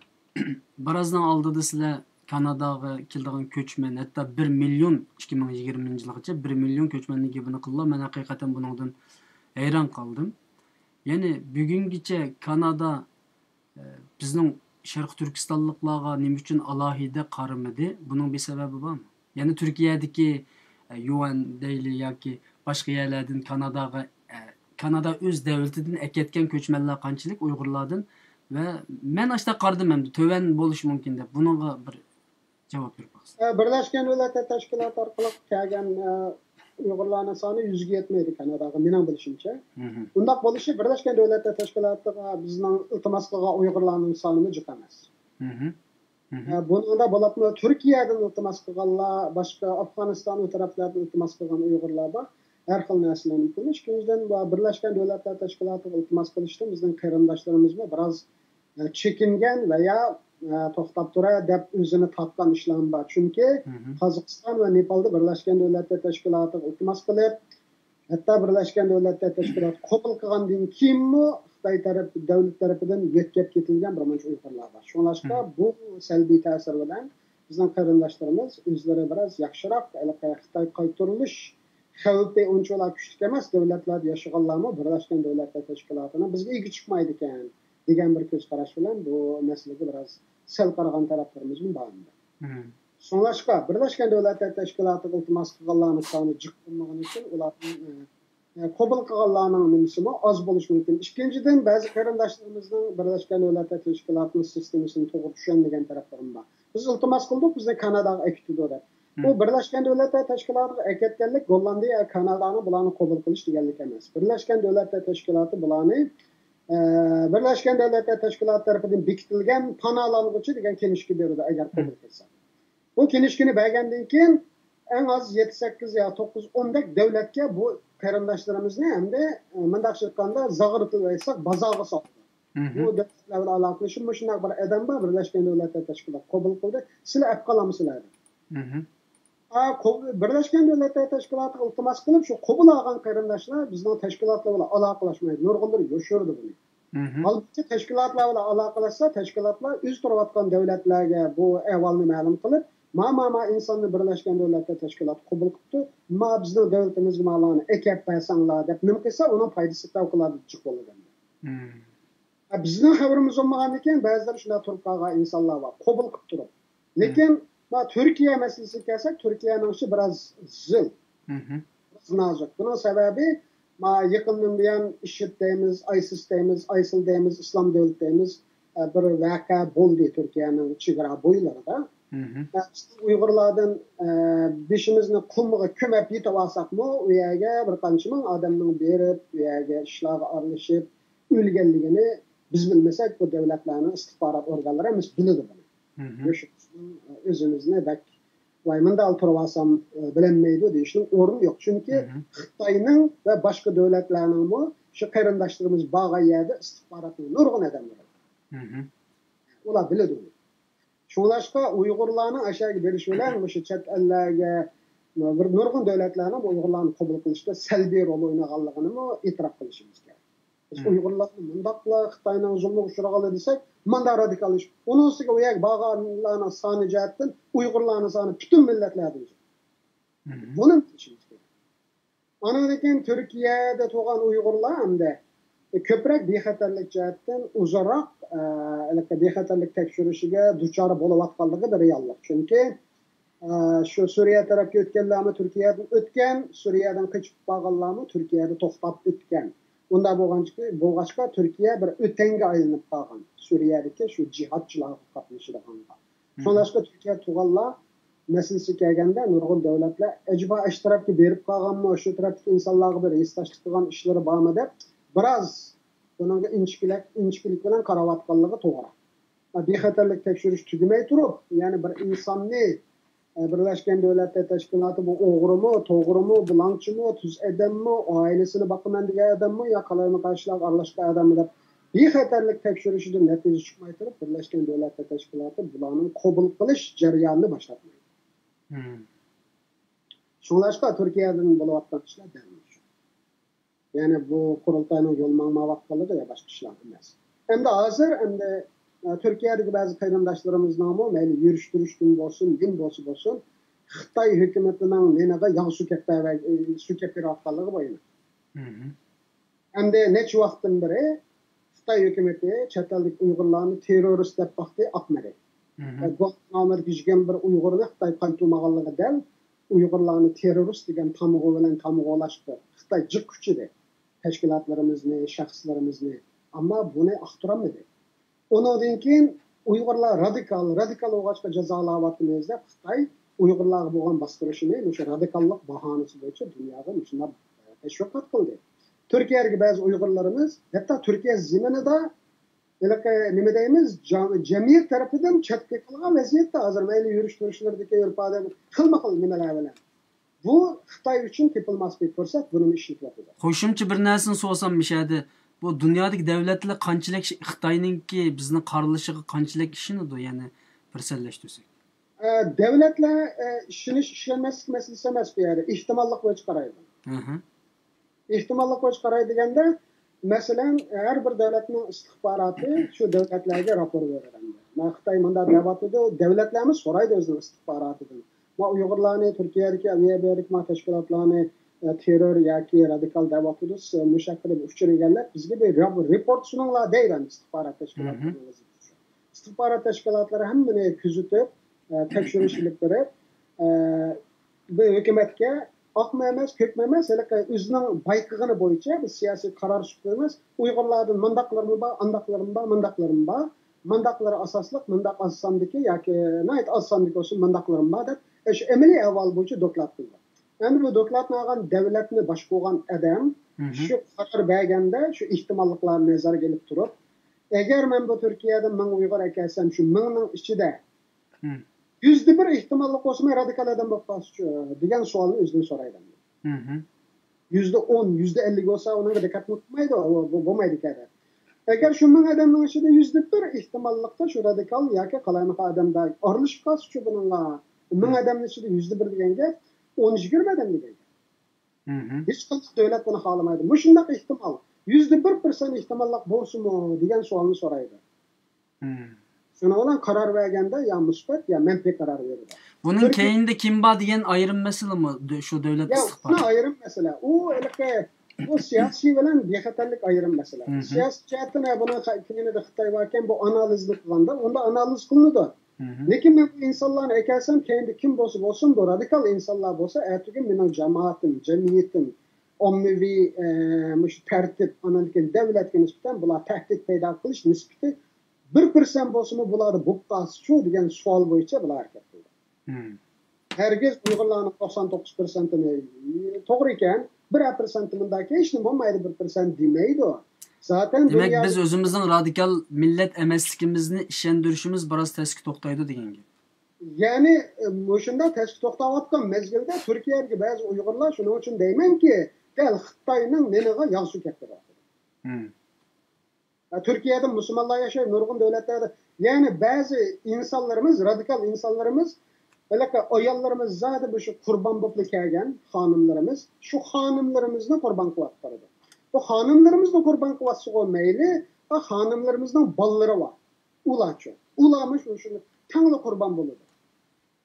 birazdan oldida sizlar Kanadaga keladigan ko'chman, hatto 1 million 2020-yilgacha 1 million ko'chmanni gapini qildilar. Men haqiqatan buningdan hayron qoldim. Ya'ni bugungacha Kanada bizning Sharq Turkistonliklarga nima uchun alohida qaramadi? Buning bir sababi bormi? Ya'ni Turkiyadagi yuan deyli yoki boshqa yerlardan Kanada o'z davlatidan aketgan ko'chmanlar qanchalik Uyg'urlardan va men ashta qardim ham to'van bo'lish mumkin deb. Buningga bir javob berib qo'yasiz. Birlashgan Davlatlar Tashkiloti orqali kelgan Uyg'urlarning soni 100ga yetmaydi Kanadaga, mening bilishimcha. Bundoq bo'lishi Birlashgan Davlatlar Tashkilotiga bizning iltimos qilgan Uyg'urlarning sonini jiq emas. Bunda bo'ladi Turkiyadan iltimos qilganlar, boshqa Afg'oniston va taraflardan iltimos qilgan Uyg'urlar bor. Har xil narsalarni qilish. Ikkinchidan Birlashgan Davlatlar Tashkilotiga iltimos qilishda bizning qarindoshlarimiz biroz chekingan va ya to'xtab turay deb o'zini topgan ishlar bor. Chunki Qozog'iston va Nepalda Birlashgan Davlatlar Tashkilotiga iltimos qilib, hatto Birlashgan Davlatlar Tashkiloti qabul qilgandan keyinmi Xitoy davlat tarafidan yetkazib ketilgan bir muncha Uyg'urlar bor. Shunlashqa bu salbiy ta'sir bilan bizning qarindoshlarimiz o'zlari biroz yaxshiroq Xitoy qaytarilish xavfi unchalar kuchli emas davlatlarda yashaganlarmi Birlashgan Davlatlar Tashkilotini bizga ega chiqmaydi ekan degan bir ko'z qarash bilan bu masalaga biroz sal qaragan taraflarimiz bor. So'nglashqa Birlashgan Davlatlar Tashkilotiga iltimos qilganlarning soni jiq bo'lmagani uchun ularning qabul qilganlarning nimasi oz bo'lishi mumkin. Ikkinchidan ba'zi qarindoshlarimizning Birlashgan Davlatlar Tashkilotining sistemasini to'g'ri tushunmagan taraflarim bor. Biz iltimos qildik, bizni Kanadaga akitdi deb. Bu Birlashgan Davlatlar Tashkilotiga aketganlik Gollandiya va Kanadani bularni qabul qilish deganlik emas. Birlashgan Davlatlar Tashkiloti bularni Birlashgan Davlatlar Tashkiloti tomonidan bekitilgan panolanuvchi degan kenishga beradi agar qabul qilsa. Bu kenishkini bergandan keyin eng az 7-8 yo 9-10 dak davlatga bu qarindoshlarimizni hamda mundaq aytganda zag'irtilib aytsak bozorga sotdi. Bu davlatlar bilan aloqalashib shunday bir odam bor Birlashgan Davlatlar Tashkiloti qabul qildi. Sizlar olib qolamsizlar? Birlashgan Davlatlar Tashkilotiga iltimos qilib shu qabul olgan qarindoshlar bizning tashkilotlar bilan aloqalashmaydi. Nurg'unlar yo'shirdi buni. Albatta tashkilotlar bilan aloqalashsa, tashkilotlar o'z turayotgan davlatlarga bu ahvolni ma'lum qilib, ma insonni Birlashgan Davlatlar Tashkiloti qabul qildi, ma bizning davlatimizga ma'lumni ekab bersanglar deb nima qilsa, uning foydasi tavqiladi chiq bo'ladi. Bizning xabarimiz bo'lmagan ekan, ba'zilar shunday turib qolgan insonlar bor, qabul qilib turib. Lekin Turkiya masalasiga kelsak, Turkiyaning ishi biroz zil. Nozik. Buning sababi yaqindan buyon IShID deymiz, ISIS deymiz, ISIL deymiz, Islom davlati deymiz bir voqea bo'ldi Turkiyaning chegara bo'ylarida. Uyg'urlardan beshimizni qumga ko'mib yetib olsakmi, u yerga bir qancha ming odamning berib, u yerga ishlarga aralashib o'lganligini biz bilmasak, bu davlatlarning istixborot organlari biz biladi buni. O'zimizni bak vaymanda turib olsam bilinmaydi deyishning o'rni yo'q. Chunki Xitoyning va boshqa davlatlarning shu qarindoshlarimiz bo'lgan yerda istixborotning nurg'un odamlari. Ular biladi. Shunlashqa Uyg'urlarning ashaga berish bilan o'sha chet ellarga bir nurg'un davlatlarning Uyg'urlarni qabul qilishda salbiy rol o'ynaganligini e'tirof qilishimiz kerak. Biz Uyg'urlarni mundaqlar Xitoyning zulmiga uchraganlar desak, manda radikalish. Uning ustiga u yer bo'lganlarning soni jihatdan Uyg'urlarning soni butun millatlardan. Buni tushunishimiz kerak. Ana lekin Turkiyada tug'ilgan Uyg'urlar hamda ko'proq bexatarlik jihatdan uzunroq bexatarlik tekshirishiga duchor bo'layotganligi bir reallik. Chunki shu Suriya tarafga o'tganlarmi Turkiyadan o'tgan, Suriyadan qochib qolganlarmi Turkiyada to'xtab o'tgan. Unda bo'lg'achqa Turkiya bir o'tanga aylanib qolgan. Suriyadagi shu jihadchilar qatnashadigan. Shunlashqa Turkiya tug'anlar masalasi kelganda nurg'un davlatlar ajba ish tarafga berib qolganmi, shu tarafdagi insonlarga bir esdashlik qilgan ishlari bormi deb biroz bunga inchkilik bilan qarayotganligi to'g'ri. Bexatarlik tekshirish tugamay turib, ya'ni bir insonni Birleşken Devletler Teşkilatı bu oğru mu, toğru mu, bulançı mı, tuz eden mi, ailesini bakıman diye adam mı, yakalarını karşılar, arlaşka adam mı da bir xatarlik tekşürüşüdür netice çıkmay turib Birleşken Devletler Teşkilatı bularning qabul qilish jarayonini başlatmaydi. Şunlaşka Türkiye'den bo'layotgan ishlar dermiş. Yani bu kurultayning yo'l maqma vaqtlarida ya başka ishlar emas. Hem de hazır hem de Türkiye'deki bazı qarindoshlarimiz nomi mayli yurishtirishdan bo'lsin, din bo'lsin, Xitoy hukumatining nenaga yog' sukab berayotganligi bo'yin. Hem de necha vaqtdan beri Xitoy hukumati chet ellik Uyg'urlarni terrorist deb taqdi atmadi. Guantanamo yurgan bir Uyg'urni Xitoy qaytarmaganligi dal Uyg'urlarni terrorist degan tamg'u bilan tamg'ulashdi. Xitoy jiq kuchidi tashkilotlarimizni, shaxslarimizni, ammo buni axtaramadi. Ondan keyin Uyg'urlar radikal o'g'achqa jazolayotganimizda Xitoy Uyg'urlarga bo'lgan bostirishini o'sha radikallik bahonasi bo'yicha dunyoga shunday tashviqot qildi. Turkiyaga ba'zi Uyg'urlarimiz hatto Turkiya ziminida nima deymiz, jamiyat tarafidan chetga qilgan vaziyatda hozir mayli yurish-turishlardagi yo'lpada xilma-xil nimalar bilan. Bu Xitoy uchun tepilmas bir fursat, buni ishlatyapti. Qo'shimcha bir narsani so'rasam mishadi. Bu dunyodagi davlatlar qanchalik Xitoyninki bizni qarilishiga qanchalik ishonadi, ya'ni birlashtirsak. Davlatlar ishonmaslik masalasi emas bu yerda, ehtimollik bo'yicha qaraydi. Ehtimollik bo'yicha qaraydi deganda, masalan, har bir davlatning istixboroti shu davlatlarga rapor beradi. Xitoy bunda davatida davlatlarimiz so'raydi o'zining istixborotidan. Uyg'urlarni Turkiyadagi aviaberik tashkilotlarni terror yoki radikal davatida mushakkilib uchraganlar bizga bir report suninglar deydi istixborot tashkilotlari. Istixborot tashkilotlari hammani kuzatib, tekshirish olib berib, bu hukumatga oqma emas, ko'kma emas, o'zining bayqig'ini bo'yicha biz siyosiy qaror chiqaramiz. Uyg'urlardan mandaqlarim bor, andaqlarim bor, mandaqlarim bor. Mandaqlari asosliq, mandaq asosandiki yoki nayt asosandiki bo'lsin mandaqlarim bor deb shu amaliy ahvol bo'yicha doklad qildi. Endi bu dokladni olgan davlatni boshqargan odam shu qaror berganda shu ehtimolliklarni nazarga olib turib, agar men bu Turkiyada 1000 Uyg'ur akarsam, shu 1000 ning ichida 100% ehtimollik bo'lsa radikal odam bo'lib qolsa degan savolni o'zidan so'raydi. 10%, 50% bo'lsa unga diqqat qilmaydi, bo'lmaydi ekan. Agar shu 1000 odamning ichida 101 ehtimollikda shu radikal yoki qalaynaqa odamda arilishib qolsa, shu bunga 1000 odamning ichida 101 degan gap 10-20 odam degan. Hech qanday davlat buni xohlamaydi. Bu shunday ehtimol 101% ehtimollik bo'lsinmi degan savolni so'raydi. Shuna bilan qaror berganda ya musbat ya manfi qaror beradi. Buning keyinda kim bor degan ayrim masalami shu davlat istixboroti? Bu ayrim masala. Bu siyosiy bilan bexatarlik ayrim masala. Siyosiy jihatdan buni keyinida Xitoy varkan bu analizni qilganda, unda analiz qilinadi. Lekin men bu insonlarni aytsam, keyinda kim bo'lsa bu radikal insonlar bo'lsa, ertaga mening jamoatim, jamiyatim, ommaviy mush tartib, analikin davlatga nisbatan bular tahdid paydo qilish nisbati 1% bo'lsa-mu bularni bo'qqasi shu degan savol bo'yicha bular harakat qildi. Herkes Uyg'urlarning 99%ni to'g'ri ekan, 1% bundaki hech nima bo'lmaydi, 1% demaydi. Zaten demak biz o'zimizning radikal millat emasligimizni ishontirishimiz biroz tezki to'xtaydi degan gap. Ya'ni o'shunda tezki to'xtayotgan mezgilda Turkiyaga ba'zi Uyg'urlar shuning uchun deymanki, dal Xitoyning neniga yog'su keltiradi. Türkiye'de Müslümanlar yaşayıp nurgun devletlerde yani bazı insanlarımız, radikal insanlarımız ayallarımız zaten bu şu kurban boplu kelgen hanımlarımız şu hanımlarımızla kurban kıvatlarıdır. Bu hanımlarımızla kurban kıvatsı olmaylı hanımlarımızdan balları var. Ulaçı. Ulamış şunu tanrı kurban buludur.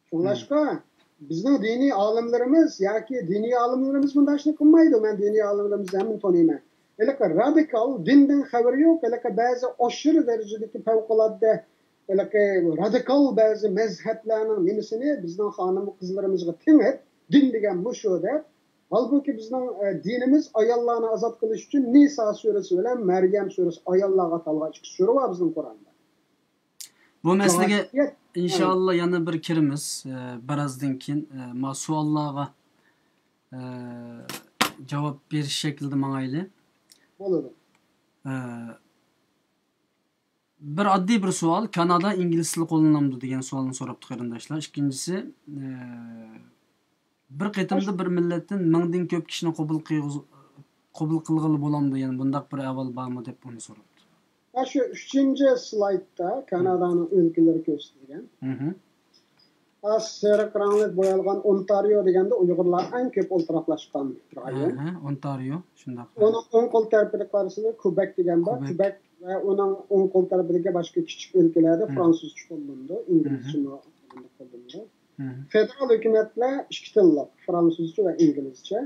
Şunlaşka bizden dini alimlerimiz ya ki dini alimlerimiz bunda işini kılmaydı. Ben dini alimlerimizi hemen tanıyım. Radikal dinden haberi yok. Bazı aşırı derecedeki fevkalade radikal bazı mezheplerinin nimisini bizden hanım kızlarımızga tinget din degen bu şu der. Halbuki bizden dinimiz ayallarını azat kılış için Nisa suresi ile Meryem suresi ayallarga atalgan 2 sure var bizim Kur'an'da. Bu meselege inşallah yana bir kirimiz birazdan keyin masuallarga cevap beriş şekilde mangaylı. Olur. bir oddiy bir savol. Kanada ingliz tili qo'llanamdi degan savolni so'rabdi qarindoshlar. Ikkinchisi, bir qatimda bir millatdan mingdan ko'p kishini qabul qilg'ili bo'lamdi, ya'ni bundaq bir avval bormi deb buni so'rabdi. Şu 3. slaydda Kanada'nın ülkeleri göstergen. Sarı ranglı boyalgan Ontario degende Uygurlar en köp o'ltiraqlashgan rayon. Ontario, shundoq. Onun o'ng qo'l tarafida qarasida Quebec degan bor. Quebec va uning o'ng qo'l tarafidagi boshqa kichik o'lkalarda fransuzcha qo'llandi, inglizcha qo'llandi. Federal hukumatlar ikki tilli, fransuzcha va inglizcha.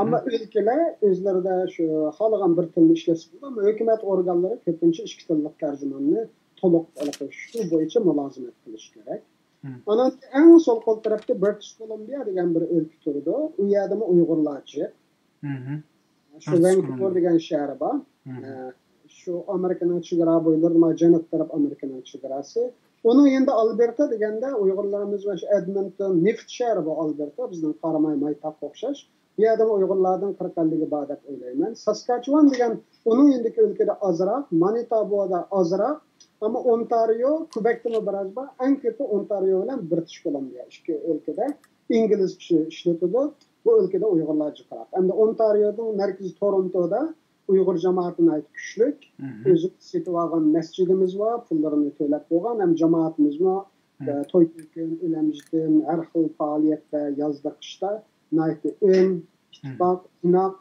Ama ülkeler o'zlarida shu xohlagan bir tilni ishlasa bo'ladi, ammo hukumat organlari ko'pincha ikki tilli tarjimonini to'liq shu bo'yicha mulozimat qilish kerak. Ana en sol qo'l tarafda British Columbia degan bir o'lka turdi. U yerda Uyg'urlarcha. Shu Vancouver degan shahar bor. Shu Amerikaning chegara bo'ylari, janub taraf Amerikaning chegarasi. Onun endi Alberta deganda Uyg'urlarimiz va shu Edmonton, Neft shahri bor Alberta, bizning qaramay maytaq o'xshash. Bu yerda Uyg'urlardan 40-50 bor deb o'ylayman. Saskatchewan degan onun endiki o'lkada azroq, Manitoba azroq. Ama Ontario, Quebec'te biraz var. En kötü Ontario ile British Columbia. İki ülkede İngilizce işletiyor. Bu ülkede Uygurlarca karar. Hem de Ontario'nun merkezi Toronto'da Uygur cemaatine ait güçlük. Özü situağın mescidimiz var. Pullarını tölet boğan. Hem cemaatimiz var. Toykükün, ülemcikin, her xil faaliyette, yazda, kışta. Naiti ön, itibak, inak.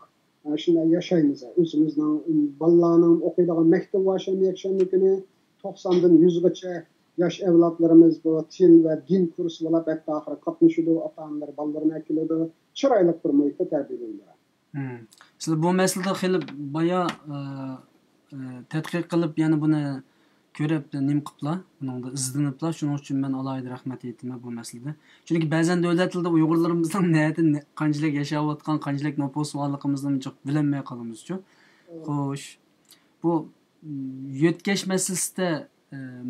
Şimdi yaşayımız. Özümüzden ballarının okuyduğu mektep var. Şimdi yakşanlıkını. 90'dan 100'gacha yosh evlatlarımız bu til ve din kursu olab hatta ahir qatnashadi, ota-onalar bolalarni keladi, chiroyli bir muhitda tarbiyalanadi. Siz bu masalada xeyli boya tadqiq qilib, ya'ni buni ko'rib, nim qiliblar, buningda izlaniblar. Shuning uchun men alohida rahmat aytaman bu masalada. Chunki ba'zan davlat tilida Uyg'urlarimizning niyati qanchalik yashayotgan, qanchalik nopos borligimizni bilmay qolamiz-ku. Xo'sh. Bu yetkash masalasida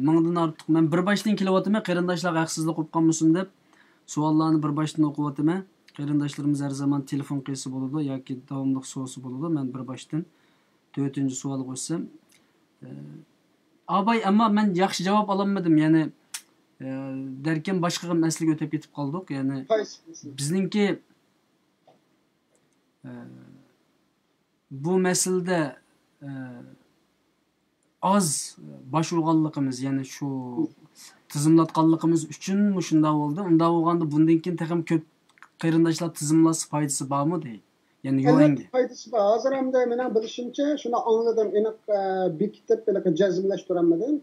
mingdan ortiq men bir boshdan kelyapman, qarindoshlar haqsizlik bo'lib qolmasin deb savollarni bir boshdan o'qiyapman. Qarindoshlarimiz har zaman telefon qilsa bo'ladi yoki davomli so'zi bo'ladi. Men bir boshdan 4-savol qo'ysam, abay, ammo men yaxshi javob ololmadim. Ya'ni derken boshqa masalaga o'tib ketib qoldik. Ya'ni bizningki bu masalada az bosh urganligimiz, ya'ni shu tizimlatganligimiz uchunmi shunday bo'ldi? Unda bo'lganda bundan keyin ham ko'p qarindoshlar tizimlasi foydasi bormi deydi? Ya'ni yo'qingi. Foydasi bor. Hozir ham men bilishimcha shuni angladim, aniq bekitib jazmlashtirolmadim.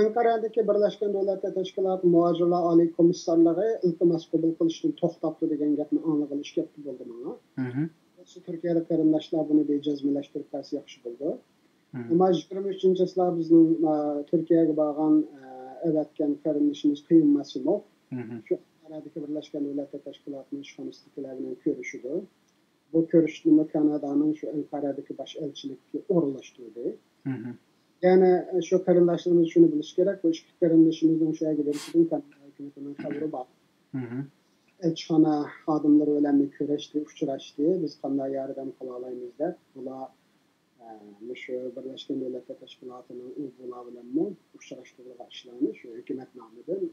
Anqaradagi Birlashgan Davlatlar Tashkiloti muhojirlar oliy komissarlari iltimos qabul qilishni to'xtatdi degan gapni anglag'im ishkapti bo'ldi menga. Turkiyada qarindoshlar buni bejazmlashtirib qarsa yaxshi bo'ldi. Ama 23. yıllar bizning Türkiye'ye bağlan evetken kardeşimiz Kıyım Masimov şu aradaki Birleşken Devletler Teşkilatı'nın işhanısındakilerle görüşüdü. Bu görüşümü Kanada'nın şu Ankara'daki baş elçilikle uğurlaştırdı. Yani şu kardeşlerimiz şunu biliş gerek. Bu iki kardeşimizden şeye giderişinin Kanada hükümetinin haberi var. Elçihana adımları önemli köreşti, uçuraştı. Biz Kanada yardım kılalayımız der. Bula şu Birleşken Devletler Teşkilatı'nın uygulağı bilenmi uçuraştırılan işlerini şu hükümet namıdır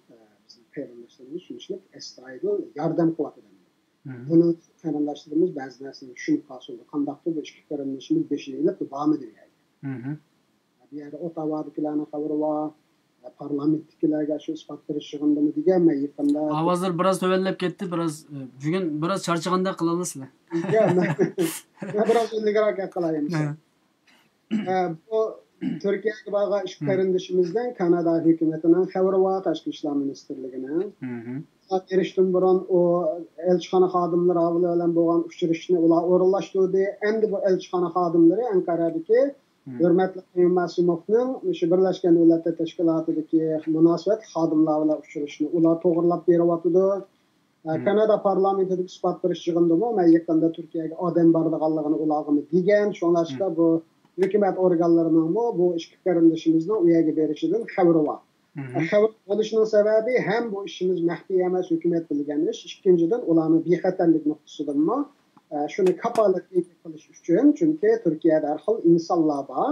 bizim peygamberlerimiz şunçluk estaydı yardım kuvveti denir. Bunu peygamberlerimiz bazı nesnenin şunu kalsın oldu. Kandakta bu iki peygamberlerimiz beşiğiyle devam ediyor yani. Bir yerde Ottawa'dakilerine haberi var. Parlamentdagilarga shu isbot berishig'imda deganman yaqinda. Ovozlar biroz tövellab ketdi, bugun biroz charchaganda qilasizlar. Men biroz ilgariroq qilayim. Bu Türkiye'ye bağlı iş kardeşimizden Kanada hükümetinden haberi var, Tashqi ishlar ministerligining. Erishdim burun o elchixona xodimlari bilan bo'lgan uchrashishni ular o'rinlashtirdi. Endi bu elchixona xodimlari Anqaradagi hurmatli Kıyım Masimovning shu Birlashgan Davlatlar Tashkilotidagi munosabat xodimlari bilan uchrashishni ular to'g'rilab beryapti. Kanada parlamentidagi isbot berish yig'indimi, men yaqinda Turkiyaga odam borganligini ularga degan, shunlashda bu hükümet organlarının bu işki kardeşimizden uyaga berishidan xabari var. Xabar bo'lishning sababi hem bu işimiz maxfiy emas, hükümet bilgan ish, ikkinchidan ularni bexatarlik nuqtasidanmi shuni kafolat qilish uchun, chunki Turkiyada har xil insonlar bor.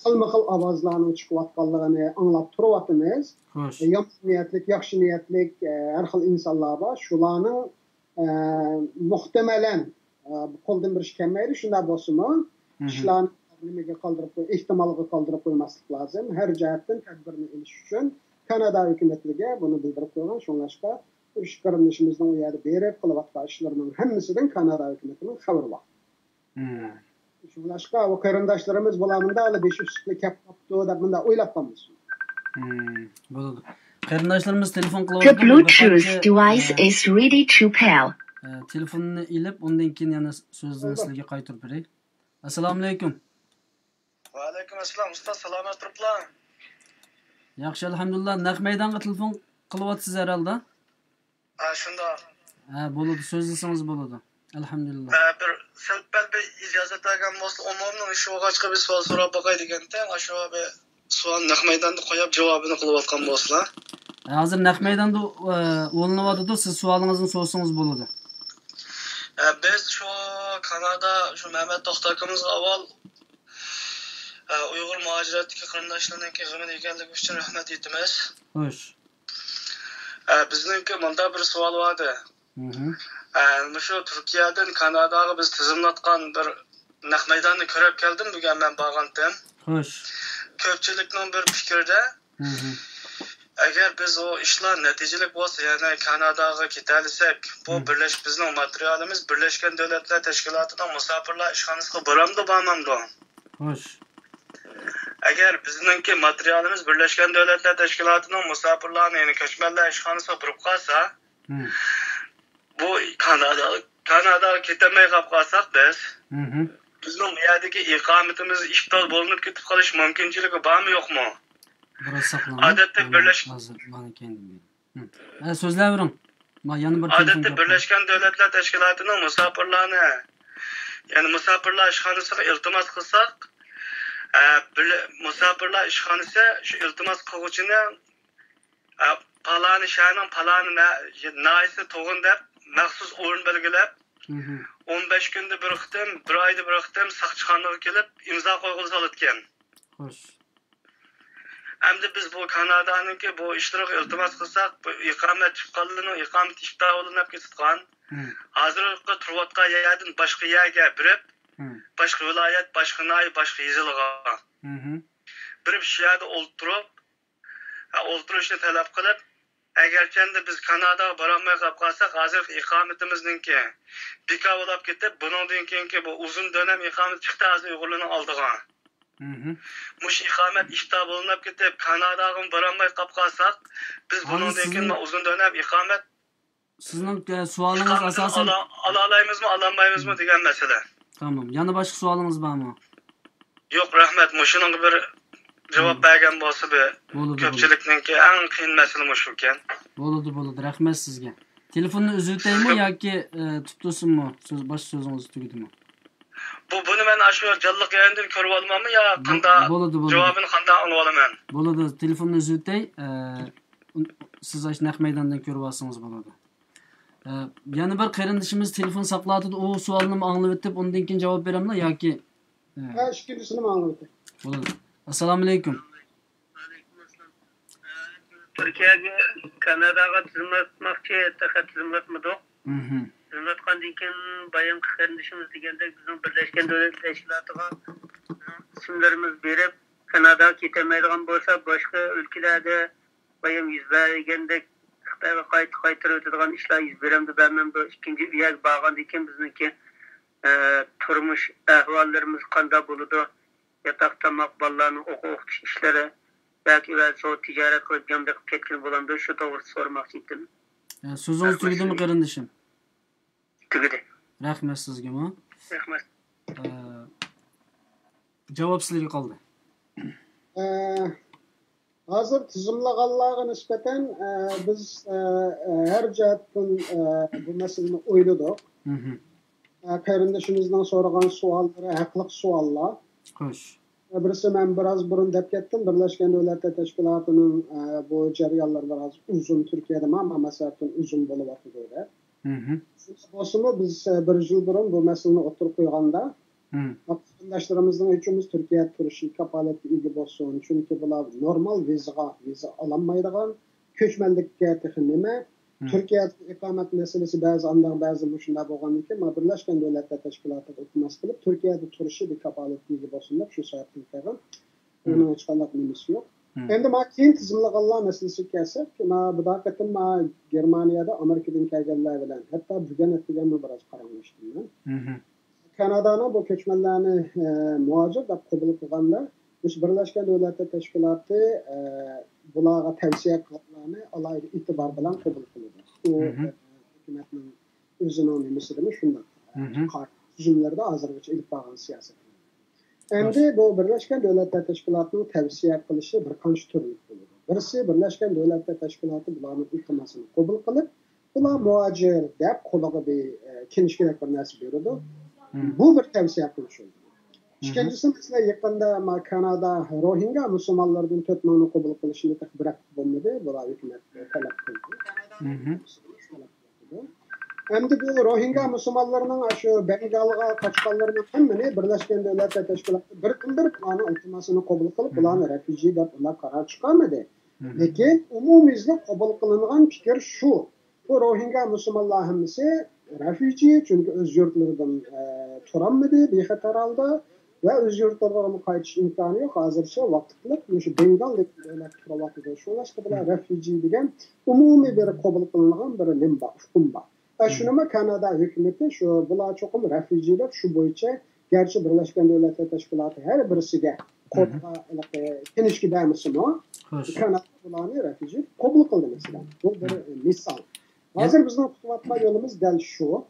Xilma xil ovozlarning chiqayotganligini anglab turyapmiz. Xo'sh. Yaxshi niyatlik, yaxshi niyatlik har xil insonlar bor. Shularning muhtamalan qo'ldan bir ish kelmaydi. Shunday bo'lsa-mu, ishlarni nimaga qoldirib ehtimolga qoldirib qo'ymaslik lozim. Har jihatdan tadbirni olish uchun Kanada hukumatiga buni bildirib qo'ygan. Shunlashqa ish qarindoshimizning u yerda berib qilayotgan ishlarning hammasidan Kanada hukumatining xabari bor. Shunlashqa o qarindoshlarimiz bularning da 500 sutli kap qopdi deb bunda o'ylab qolamiz. Bo'ladi. Qarindoshlarimiz telefon The qilyapti. Bluetooth device is ready to pair. Telefonni ilib, undan keyin yana so'zni sizlarga qaytarib beray. Assalomu alaykum. Va alaykum assalom. Ustoz, salomat turiblar? Yaxshi, alhamdulillah. Naq maydonga telefon qilyapsiz herhalde. Shunda. Bo'ladi, so'zlasangiz bo'ladi. Alhamdulillah. Bir silpal bir ijozat olgan bo'lsa, umumning shu vaqtga bir savol so'rab boqay deganda, shu bir savol naq maydonda qo'yib javobini qilayotgan bo'lsalar. Hozir naq maydonda o'linyapti, siz savolingizni so'rasangiz bo'ladi. Biz şu Kanada, şu Mehmet Toxtakamızga avval Uyghur muhaciratdagi qarindoshlarning g'amini ekanligi uchun rahmat aytamiz. Xo'sh. Bizningki bunda bir savol vardı. Şu Turkiyadan Kanadaga biz tizimlatgan bir naq maydonni ko'rib keldim, bugun men borgandim. Xo'sh. Ko'pchilikning bir fikrida agar biz o ishlar natijalik bo'lsa, ya'ni Kanadaga ketalisak, bu bizning materialimiz Birlashgan Davlatlar Tashkilotining musofirlar ishxonasiga boramdi, bormamdi? Xo'sh. Agar bizningki materialimiz Birlashgan Davlatlar Tashkilotining musofirlarning, ya'ni ko'chmanlar ishxonasiga turib qolsa, bu Kanadaga ketmay qolsak biz, bizning bu yerdagi iqomatimiz ishg'ol bo'linib ketib qolish mumkinchiligi bormi, yo'qmi? Biraz saqlanın. Adette Sözləvirim. Adette Birleşken Devletler Teşkilatı'nın musafirlarını, yani musafirlar işhanısına iltimas kılsak, musafirlar işhanısı şu iltimas kılıcını palanı şahının palanı naisi toğun dep məxsus oyun belgilep 15 günde bıraktım, bir ayda bıraktım, sakçıkanlığı gelip imza koyğulu salıtken. Hoş. Hem de biz bu Kanada'nın ki bu iştirak iltimas kılsak, bu ikamet çıkalının ikamet iştahı olunap ketitkan. Hazırlıkta turvatqa yerden başka yerge birip, başka vilayet, başka nay, başka yeziliga. Birip şu yerde olturuşunu talep kılıp, eğerken de biz Kanada'ya baramaya kapkalsak, hazır ikametimizin ki bika olap ketip, bunun dinken ki bu uzun dönem ikamet çıktı hazır Uygurluğunu aldığa. Muş ikamet iştah bulunap ketip Kanada'ya baramay kapkalsak, biz bunun dinken uzun dönem ikamet sizning sualınız asasen alalayımız mı, alamayımız mı diyen mesele. Tamam. Yana başka sualınız var mı? Yok rahmet, muşunun bir cevap bergen bolsa bir köpçülükninki en kıyın mesele muşukken. Bo'ladi. Rahmet sizge. Telefonunu üzülteymi yoki tuttusunmu? Baş sözünüz tügüdümü? Bunu ben aşağı canlıq yayından körüp almamı ya kanda cevabını kanda alıp alamam. Bo'ladi. Telefonunu üzültey. Siz aş naq meydandan körüp alsanız bo'ladi. Yana bir qarindishimiz telefon saqlatdi. O sualını anglab etib, ondan keyin javob beramlar yoki ikkinchisini anglab etib. Bo'ladi. Assalomu alaykum. Türkiye'ye Kanada'ya tizimlatmakçı, tizimlatmadık. Tizimlatkandan keyin bayan kardeşimiz degende bizim Birleşken Devletler Teşkilatı'na isimlerimiz berip Kanada'ya ketemeydigan bolsa başka ülkelerde bayan yüz bergende Xitayga qaytırıp ötedigan işler yüz beremdi. Ben bu ikinci üyeg bağlandan keyin bizninki turmuş ahvallarımız qanda boludu. Yatak tamak ballarını okuş işleri belki o ticaret qilib jamda qilib ketgan bo'landi. Shu to'g'risida so'ramoqchi edim. So'zingiz tugdimi qarindishim? Tugdi. Rahmat sizga. Rahmat. Javob sizlarga qoldi. Hozir tizimlaganlarga nisbatan biz har jihatdan bu masalani o'yladik. Qarindishimizdan so'ragan savollari haqliq savollar. Xo'sh. Birisi men biraz burun deb ketdim. Birleşken Devletler Teşkilatı'nın bu jarayonlar biraz uzun Türkiye'de ama masalan uzun bo'lyapti böyle. Bo'lsa biz bir yil burun bu masalani o'tirib qo'yganda Vatandaşlarımızın üçümüz Türkiye turuşu kapaletli ilgi olsun. Çünkü bular normal viza alanmaydıgan köçmenlikке texinime. Türkiye ikamet meselesi bazı andan bazı muşunda bolgan ki Birleşken Devletler Teşkilatı iltimas kılıp Türkiye'de turuşu bir kapaletli ilgi olsun dep şu saatin tegan. Onun hiç kandak nimesi yok. Endi ma keyin tizimlaganlar meselesi kelsa, ma bu daqatim ma Germaniyada Amerikadan kelganlar bilan hatto bugun etganmi biroz qaranglaşdim men. Kanada'nın bu köçmenlerini muhacir deb qabul qilganda, Birleşken Devletler Teşkilatı bularga tavsiye qilganlarni alayda e'tibor bilan qabul qiladi. U hukumatning o'zining nimasini shunday. Tuzumlarda hozirgacha ilib borgan siyosat. Endi bu Birleşken Devletler Teşkilatı'nın tavsiye qilishi bir qancha turli bo'ladi. Birisi Birleşken Devletler Teşkilatı bularning iltimasini qabul qilib, bular muhacir deb qo'liga bir kinishkilik bir narsa beradi. Bu bir tavsiye qilish oldu. İkincisi mesela yakında Kanada Rohingya Müslümanlardan 4 mingni qabul qilishini bırak bo'lmadi. Bular hukumat talab qildi. Endi bu Rohingya Müslümanlarının şu Bengalga kaçkanlarının hemmini Birleşken Devletler Teşkilatı bir planı iltimasını qabul qilib, bularni refugee deb ular karar chiqarmadi. Lekin umumiyizlik qabul qilingan fikir şu. Bu Rohingya Müslümanlar hemmisi refugee çünkü öz yurtlarından turammadı, bexatar aldı ve öz yurtlarına qaytish imkoni yo'q. Hozircha vaqtlik shu Bengal devlet turavatida shulaşqa bilan refugee degan umumiy bir qabul qilingan bir limba, hukm bor. Şunama Kanada hükümeti şu bular çoxum refugeeler şu bo'yicha gerçi Birleşken Devletler Teşkilatı her birisiga qo'rqa kinishki bermisin o. Kanada bularni refugee qabul qildi mesela. Bu bir misal. Hazır bizning kutvatma yolumuz del şu.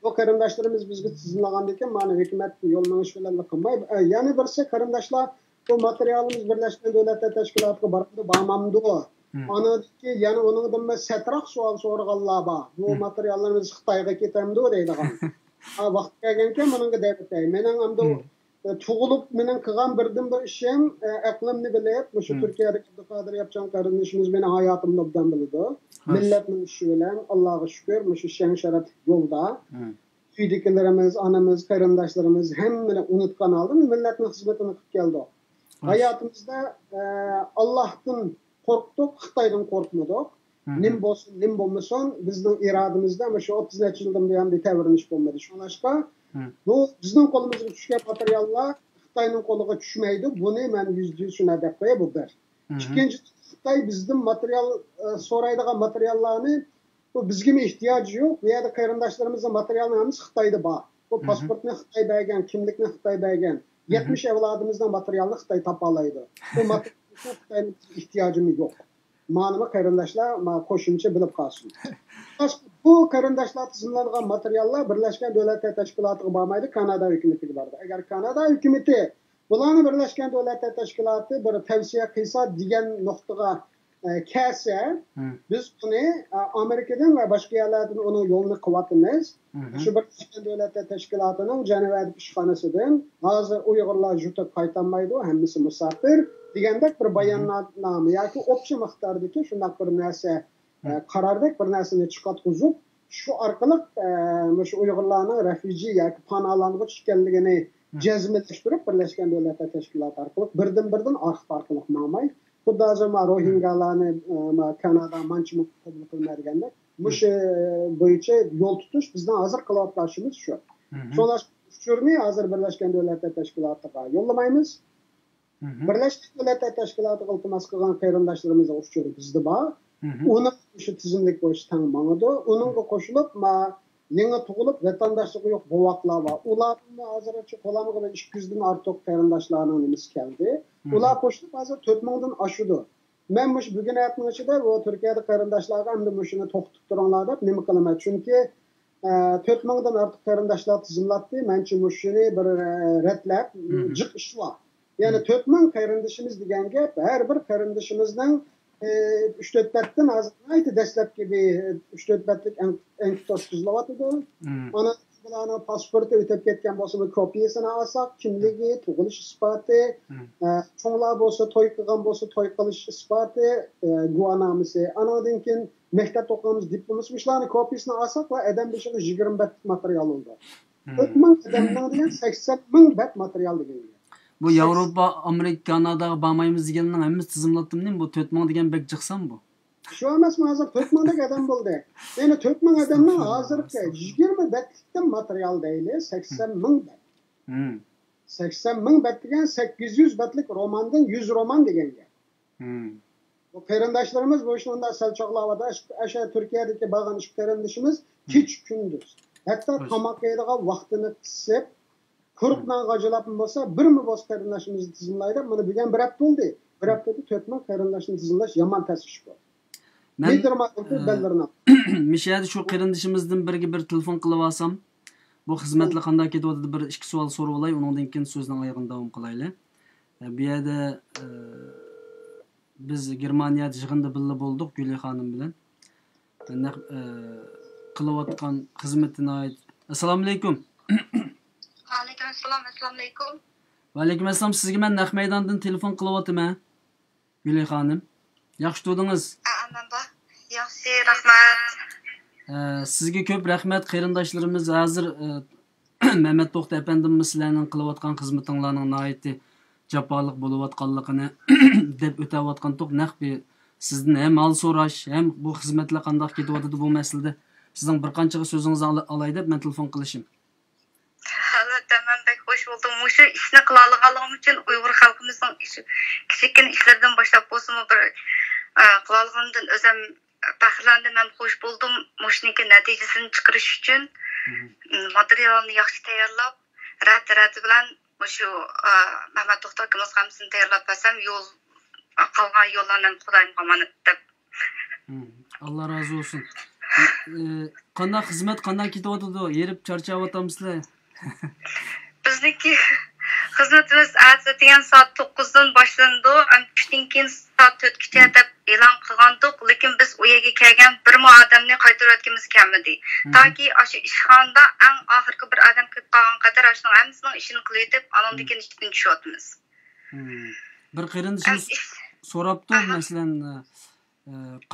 O qarindoshlarimiz bizga tizimlagandek mana hukumat yo'lini ishlarni qilmay, ya'ni birisi qarindoshlar bu materialimiz Birleşken Devletler Teşkilatı'ga bormamdi. Anadaki yani onun da setraq sual so'raganlar bor. Bu materiallarimiz Xitoyga ketamdi deydigan. Vaqt kelganki menga debetay. Mening hamda tug'ilib mening qilgan birdan bir ishim aqlimni bilib, shu Turkiyadagi iqtisodiyot yapacağım qarindishimiz meni hayotimni obdan biladi. Millatning ishi bilan Allohga shukr, shu shan sharaf yo'lda. Uydagilarimiz, anamiz, qarindoshlarimiz hammani unutgan oldi, millatning xizmatini qilib keldi. Hayotımızda Allohdan qo'rqdik, Xitoydan qo'rqmadik. Nim bo'lsin, nim bo'lmasin, bizning irodamizda shu 30 yildan buyon bir tavrinish bo'lmadi. Shunashqa bu bizning qo'limizga tushgan materiallar Xitoyning qo'liga tushmaydi. Buni men %100 shuna deb qo'yaman, bu bir. Ikkinchi, Xitoy bizning material so'raydigan materiallarni bu bizga ehtiyoji yo'q. Bu yerda qarindoshlarimizni materialni hammasi Xitoyda bor. Bu pasportni Xitoy bergan, kimlikni Xitoy bergan. 70 evladimizdan materialni Xitoy topa oladi. Bu Xitoyning ehtiyojimiz yo'q. Ma'lum qarindoshlar qo'shimcha bilib qolsin. Bu qarindoshlar tizimlangan materiallar Birleşken Devletler Teşkilatı'ga bormaydi, Kanada hukumatiga boradi. Agar Kanada hukumati bularni Birleşken Devletler Teşkilatı bir tavsiya qilsa degan nuqtaga kelsa, biz buni Amerikadan va boshqa yerlardan uni yo'lini qilyapmiz. Shu Birleşken Devletler Teşkilatı'ning Jenevadagi ishxonasidan hozir Uyg'urlar juda qaytanmaydi, hammasi musafir degandek bir bayonnoma yoki o'pchi miqdordagi shunday bir narsa qarordak bir narsani chiqartib, shu orqali shu Uyg'urlarning refugee yoki panohlang'ich ekanligini jazmlashtirib Birleşken Devletler Teşkilatı orqali birdan orqali ma'may xuddi hozir Rohingyalarni Kanada manchimi qabul qilmadiganda shu bo'yicha yo'l tutish bizdan hozir qilayotganimiz shu. So'rashni hozir Birleşken Devletler Teşkilatı'ga yo'llamaymiz. Birleşken Devletler Teşkilatı'ga iltimos qilgan qarindoshlarimizni ushchuri bizda bor. Uni shu tizimlik bo'yicha tanlanadi. Uningga qo'shilib, yangi tug'ilib vatandoshligi yo'q bo'voqlar bor. Ularni hozircha qo'lamiga 200 dan ortiq qarindoshlarning nimasi keldi. Ular qo'shilib hozir 4000 dan oshdi. Men bugun aytmoqchi ichida bu Turkiyada qarindoshlarga endi shuni to'xtatib turinglar deb nima qilaman? Chunki 4000 dan ortiq qarindoshlar tizimlatdi. Menchi shuni bir ratlab jiq ish bor. Yani 4000 qarindoshimiz degan gap har bir qarindoshimizning 3-4 batdan azmaydi dastlabki bir 3-4 batlik enkitos tuzlayotdi. Ana bularning pasporti o'tib ketgan bo'lsa, kopiyasini olsak, kimligi, tug'ilish isboti, cho'nglar bo'lsa, to'y qilgan bo'lsa, to'y qilish isboti, guvohnomasi, anadan keyin maktab o'qig'imiz diplomimiz, shularning kopiyasini olsak va adam beshiga 20 batlik material oldi. 4000 adamdan degan 80,000 bet material degan. Bu Yevropa, Amerika, Kanadaga barmaymiz deganning hammasi tizimlatdimmi? Bu 4000 degan bek chiqsam bu. Şu emasmi hozir 4000 adam bo'ldi. Ya'ni 4000 adamdan hozirgi 20 betlikdan material deyli 80,000 bet. 80,000 bet degan 800 betlik romandan 100 roman deganga. Bu qarindoshlarimiz bu shunda salchoqlavada aşağı Türkiye'deki bağın iş qarindishimiz kech kunduz. Hatta tamoq yeydigan vaqtini qisib, quruqdan g'ajilapmi bo'lsa, birmi bo'z qarindoshimizni tizimlaydi. Buni bilgan bir hafta bo'ldi. Bir haftada 4000 qarindoshni tizimlash yomon tashvish bo'ldi. Mishadi shu qarindishimizdan biriga bir telefon qilib olsam, bu xizmatlar qanday ketyapti bir ikki savol so'rab olay, undan keyin so'zning oyog'ini davom qilaylik. Bu yerda biz Germaniyada yig'inda birga bo'ldik Guli xonim bilan. Qilayotgan xizmatini ayt. Assalomu alaykum. Alaykum assalom, assalomu alaykum. Va alaykum assalom. Sizga men naq maydondan telefon qilyapman. Guli xonim. Yaxshi turdingiz? Yaxshi, rahmat. Sizga ko'p rahmat. Qarindoshlarimiz hozir Mehmet To'xta efendimiz sizlarning qilayotgan xizmatinglarning nihoyatda jafoliq bo'layotganligini deb o'tayotgan to'q naq bir sizdan ham hol so'rash, ham bu xizmatlar qanday ketyapti bu masalada sizning bir qancha so'zingizni olay deb men telefon qilishim. Albatta, men bek xush bo'ldim. O'sha ishni qila olganim uchun Uyg'ur xalqimizning kichikkin ishlardan boshlab bo'lsa-mu bir qila olganimdan o'zim faxrlandim, ham xush bo'ldim. Mushniki natijasini chiqarish uchun materialni yaxshi tayyorlab, rat bilan shu Mehmet To'xta akamiz hammasini tayyorlab olsam, yo'l qolgan yo'llarni Xudoyim qo'manib deb. Alloh razı olsun. Qanday xizmat qanday ketyapti? Yerib charchayapsizlar? Bizniki xizmatimiz atatigan soat 9dan boshlandi. Tushdan keyin soat 4gacha deb e'lon qilgandik, lekin biz u yerga kelgan bir odamni qaytarayotganimiz kelmadi. Toki o'sha ishxonada eng oxirgi bir odam kelib qolgan qadar o'shaning hammasining ishini qilib, andan keyin ishdan tushyapmiz. Bir qarindishimiz so'rabdi, masalan,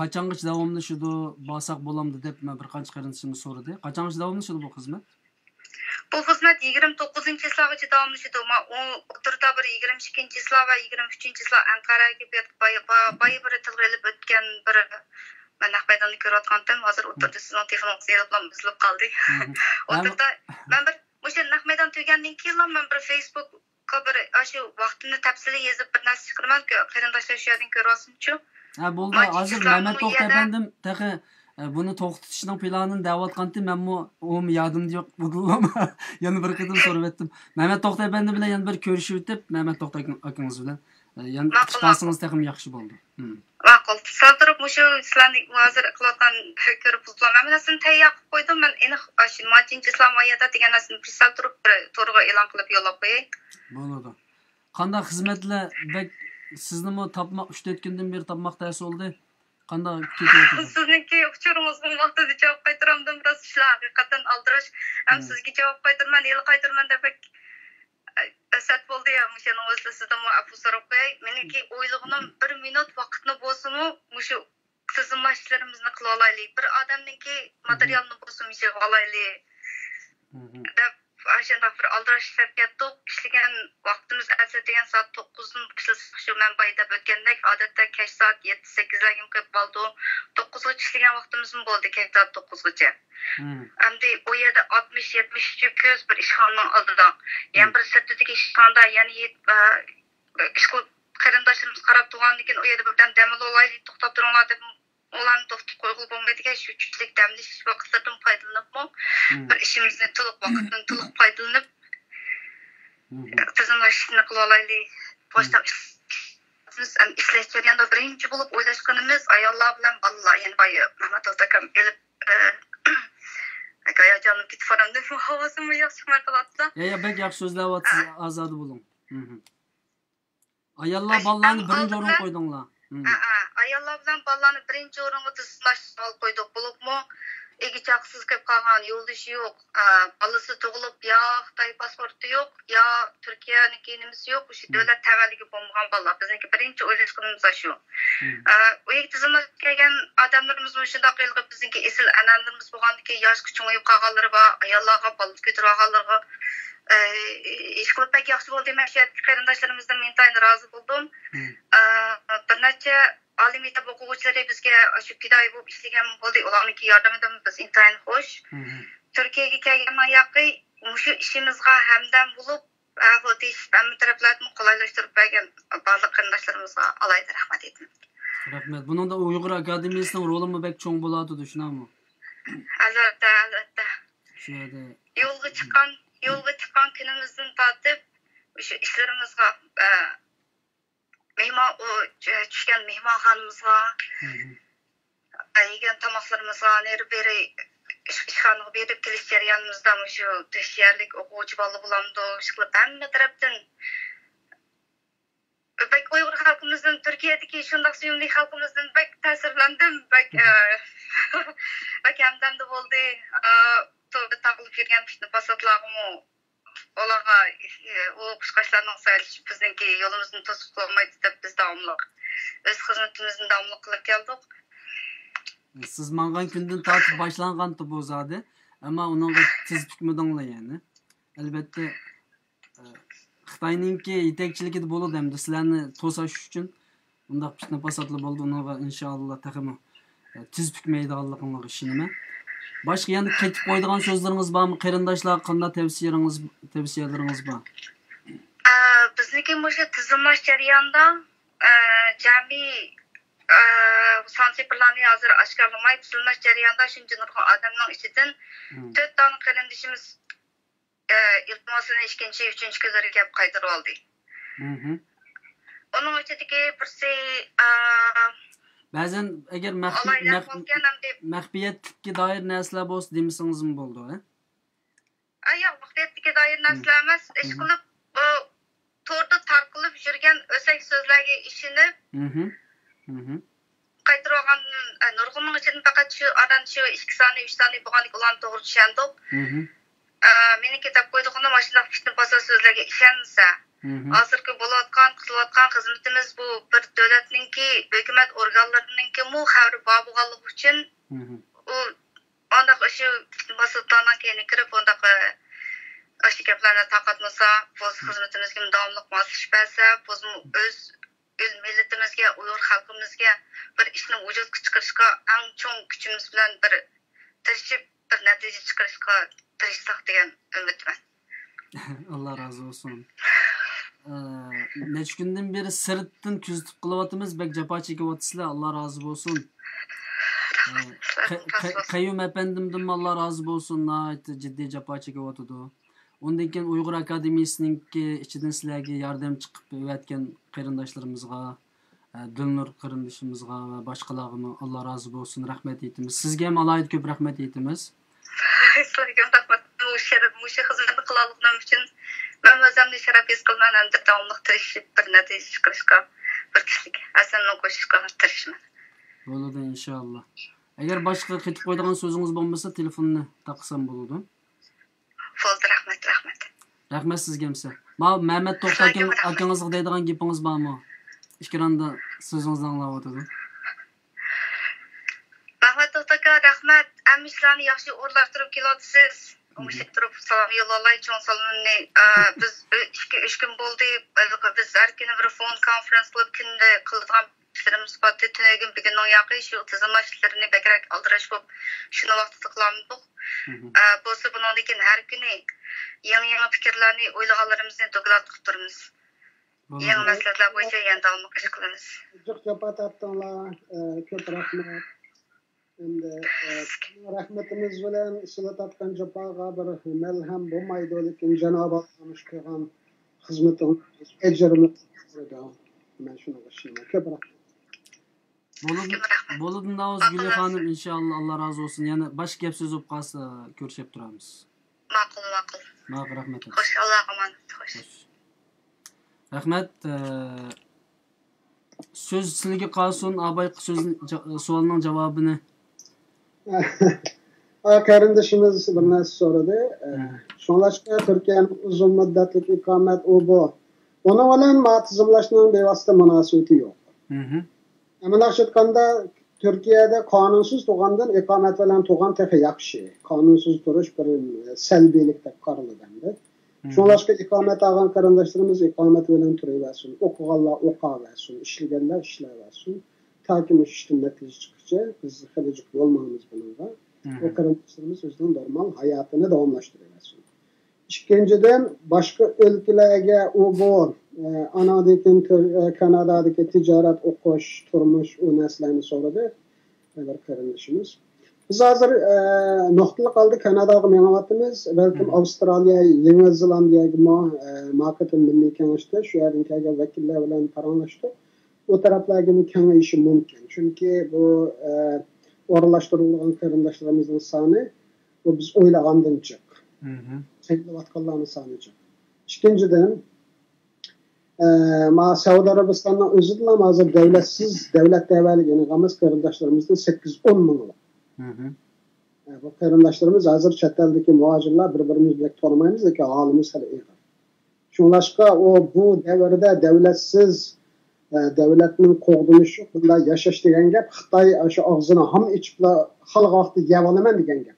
qachongacha davomlashadi, borsaq bo'lamdi deb bir qancha qarindishimiz so'radi. Qachongacha davomlashadi bu xizmat? Bu xizmat 29-chislagacha davomlashadi. O o'tirda bir 22-chislo va 23-chislo Anqaraga boya bir tilg'ilib o'tgan bir mana maydonni ko'rayotgandim. Hozir o'tirda sizning texnologiya bilan buzilib qoldik. O'tirda men bir o'sha naq maydon tugagandan keyin men bir Facebookga bir o'sha vaqtini tafsili yozib bir narsa chiqarman-ku, qarindoshlar shu yerdan ko'rolsin-chu. Ha, bo'ldi. Hozir Mehmet To'xta efendim taqa buni to'xtatishning planini deyotgandim, men u yodimda yo'q bo'ldi. Yana bir qatim so'rab etdim. Mehmet To'xta efendi bilan yana bir ko'rishib o'tib, Mehmet To'xta akangiz bilan yana chiqarsangiz taxim yaxshi bo'ldi. Ma'qul. Saldirib mushu sizlarni hozir qilayotgan ko'rib uzlaman. Men aslida tayyor qilib qo'ydim. Men aniq shu 5-islamoyada degan narsani saldirib to'g'ri e'lon qilib yo'llab qo'yay. Bo'ladi. Qanday xizmatlar sizni mo topmoq 3-4 kundan beri topmoqdasiz oldi? Qanday ketyapti? Sizniki uchurimizga vaqtida javob qaytaramdan biroz ishlar haqiqatan aldirash. Ham sizga javob qaytarman, el qaytarman deb asat bo'ldi ya, o'shaning o'zida sizdan afv so'rab qo'yay. Meniki o'ylig'im 1 minut vaqtni bo'lsa-mu, mushu tizimlashlarimizni qila olaylik. Bir odamniki materialni bo'lsa-mu ishga olaylik. Deb ashanda bir aldirash ishlab ketdik. Ishlagan vaqtimiz asatigan soat 9dan boshlasak shu men bayda o'tgandek odatda kech soat 7-8larga kelib qoldi. 9ga ishlagan vaqtimiz bo'ldi, kech soat 9gacha. Endi u yerda 60-70 ko'z bir ishxonaning oldida. Yana bir sirtdagi ishxonada yana ishqo qarindoshlarimiz qarab turgandan keyin u yerda birdan damil olaylik, to'xtab turinglar deb ularni to'xtatib qo'yib bo'lmaydigan shu kuchlik damlash vaqtlardan foydalanib, bir ishimizni to'liq vaqtdan to'liq foydalanib tizimlashni qila olaylik. Boshqa ishlash jarayonida birinchi bo'lib o'ylashganimiz ayollar bilan bolalar, ya'ni boya Mehmet To'xta akam elib hayotim ketib faramda bu havosimni yaxshi qilyapti. Ya bek yaxshi so'zlayapsiz, azodi bo'ling. Ayollar bolalarni birinchi o'ringa qo'ydinglar. Ayollar bilan bolalarni birinchi o'ringa tizimlashni olib qo'ydik. Bo'libmi egi çaksız kep kalgan yoldaşı yok. Balısı doğulup ya Xitay pasportu yok, ya Türkiye'ninki'nimiz yok. Şu devlet temelli bombagan balla. Bizimki birinci oylaşkınımız şu. O ilk tizimle gelgen adamlarımız şunda kıyılıp bizimki esil analarımız boğandaki yaş küçüğüyüp kalganları var. Ayallarga balık götürüp kalganlarga iş kılıp pek yaxşı oldu demek. Kayındaşlarımızdan mentayın razı buldum. Bir neçe Ali mektep okuvchiları bizga shu fidoyi bo'lib ishlagan bo'ldik. Ularniki yordamida biz intayin xo'sh. Turkiyaga kelganman yaqin shu ishimizga hamdam bo'lib, ahvodish hamma taraflarni qulaylaştırib bergan barliq qarindoshlarımizga alayda rahmat aytaman. Rahmat. Bunun da Uyg'ur akademiyasining roli mu bek cho'ng bo'ladi tushunammi? Albatta. Shunda yo'lga chiqqan kunimizdan tortib o'sha ishlarimizga mehmon tushgan mehmonxonamizga yegan tomoqlarimizga neri-beri ishxonaga berib kelish jarayonimizda shu tashkillik o'quvchi bola bo'lamdi ishqilib hamma tarafdan bak Uyg'ur xalqimizdan Turkiyadagi shundoq suyumli xalqimizdan bak ta'sirlandim bak hamdamda bo'ldi to'g'ri taqilib yurgan basatlarimi ularga o qishqashlarning sayilishi bizniki yo'limizni to'sib qo'ymaydi deb biz davomli o'z xizmatimizni davomli qilib keldik. Siz mangan kundan tortib boshlangan bu zodi, ammo uningga tiz tukmidinglar yani. Albatta Xitoyninki yetakchiligida bo'ladi hamda sizlarni to'sash uchun undaq fitna fasodlar bo'ldi. Uningga inshaalloh taximi tiz tukmaydiganligingizga ishonaman. Başka yani ketip koyduğun sözleriniz var mı? Qarindoshlar qanday tavsiyalarınız var? Bizniki bu tizimlash jarayonida jami sansiyalarni hozir oshkorlamay tizimlash jarayonida shuncha nurg'un odamning ichidan 4 dona qarindishimiz iltimosini 2-chi, 3-chi kunlariga gap qaytarib oldi. Onun ichidagi birsi Bazen eğer maxfiyetlikka doir narsalar bo'lsa demisingizmi bo'ldi, ha? Yo'q, maxfiyetlikka doir narsalar emas, ish qilib to'rda tarqalib yurgan o'sak so'zlarga ishinib qaytarib olgan nurg'unning ichidan faqat shu odam shu 2 soni 3 soni bo'lganlik ularni to'g'ri tushundik. Meni kitap qo'ydig'imda mashina fitna bosar so'zlarga ishonsa hozirgi bo'layotgan qilayotgan xizmatimiz bu bir davlatninki hukumat organlarininki mu xavri bor bo'lganligi uchun u undaq shu mas'ullardan keyin kirib undaq shu gaplarni taqatmasa biz xizmatimizga davomli moslashish bersa biz o'z millatimizga Uyg'ur xalqimizga bir ishni vujudga chiqarishga eng cho'ng kuchimiz bilan bir tirishib bir natija chiqarishga tirishsak degan umidman. Allah razı olsun. Neç günden beri sırttan küzütüp kılavatımız bek capa çekivatsızlar. Allah razı olsun. Kayyum efendimden Allah razı olsun. Ciddi capa çekivatıdı. Ondan keyin Uyg'ur akademiyasininki ichidan sizlarga yordam chiqib o'tgan qarindoshlarımızga, Dilnur qarindishimizga va boshqalarga Allah razı olsun. Rahmat aytamiz. Sizga ham alohida ko'p rahmat aytamiz. Sizlarga rahmat. Bu xizmatni qilayotganim uchun men o'zimni sharaf his qilman, hamda davomli tirishib bir natija chiqarishga, bir kishilik asamni qo'shishga tirishman. Bo'ladi inshaalloh. Agar boshqa ketib qo'yadigan so'zingiz bo'lmasa, telefonni taqsam bo'ladi. Bo'ldi, rahmat. Rahmat sizga ham. Mehmet To'xta akangizga deydigan gapingiz bormi? Ekranda so'zingizni anglab o'tadi. Mehmet To'xtaga rahmat. Amishlarni yaxshi o'rlashtirib kelyapsiz. Umuşet durup salam yollayın çoğun salonunu biz 2-3 gün oldu biz erken bir phone conference kılıp işlerimiz batı tünegün bir günün yakı şu tizimlaşlarını bekerek aldıraş bulup şunu vakti tıklandık. Bu bunun için her günü yeni fikirlerini oylağalarımızı dokulatıp durumuz. Yeni meseleler boyunca yeni dalmak iş kılınız. Çok yapat attınlar, kötü rahmet. Endi rahmatimiz bilan silat atgan japaga bir melham bo'lmaydi, lekin Janob Alloh qilgan xizmatingiz ajrimiz bo'ladi. Men shuni ishlayman. Ko'p rahmat. Bo'ladi Navoz Guli xonim, inshaalloh Allah razı olsun. Yani boshqa gap so'z bo'lib qolsa ko'rishib turamiz. Ma'qul. Rahmat. Xo'sh, Alloh omonat. Xo'sh. Rahmat. Söz sizga qolsin. Abay so'zning savolining javobini Kardeşimiz bir narsa so'radi. Şonlashqa Turkiyaning uzun muddatli ikomat bu. Onu bilan tizimlashning bevosita munosabati yo'q. Mana aytganda Türkiye'de kanunsuz tug'andan ikomat bilan tug'an tehi yaxshi. Kanunsuz turish bir salbiylikda qaralganda. Şonlashqa ikomat olgan qarindoshlarimiz ikomat bilan turaversin, o'qiganlar o'qiversin, ishlaganlar ishlayversin. Taki ishdan natija chiqishi biz xilajik bo'lmaymiz bunga. O qarindoshlarimiz o'zining normal hayotini davomlashtiraversin. İkinciden başka ülkelerge bu anadaki Kanada'daki ticaret, okuş, turmuş o neslerini soradı. Evet kardeşimiz. Biz hazır noktalık aldı Kanada'ya menavatımız. Belki Avustralya, Yeni Zelandiya'ya marketin milli kenişte. Şu yerin kege vekiller bilen paranlaştı. O taraflarga kenişi mümkün. Çünkü bu oralaştırılan kardeşlerimizin sanı bu biz oylağandan çık. Çekli vatkallarını sanacak. İkinciden Saudi Arabistan'dan özür dilerim hazır devletsiz, devlet develi yani gamız kardeşlerimizden 8-10 bin var. Bu kardeşlerimiz hazır çeteldeki muhacirler birbirimizle tanımayımız ki halimiz hele iyi. Şunlaşka bu devirde devletsiz devletinin kovdunuşu bunda yaşaş degen gap Xitay şu ağzına ham içip halk vakti yevalaman degen gap.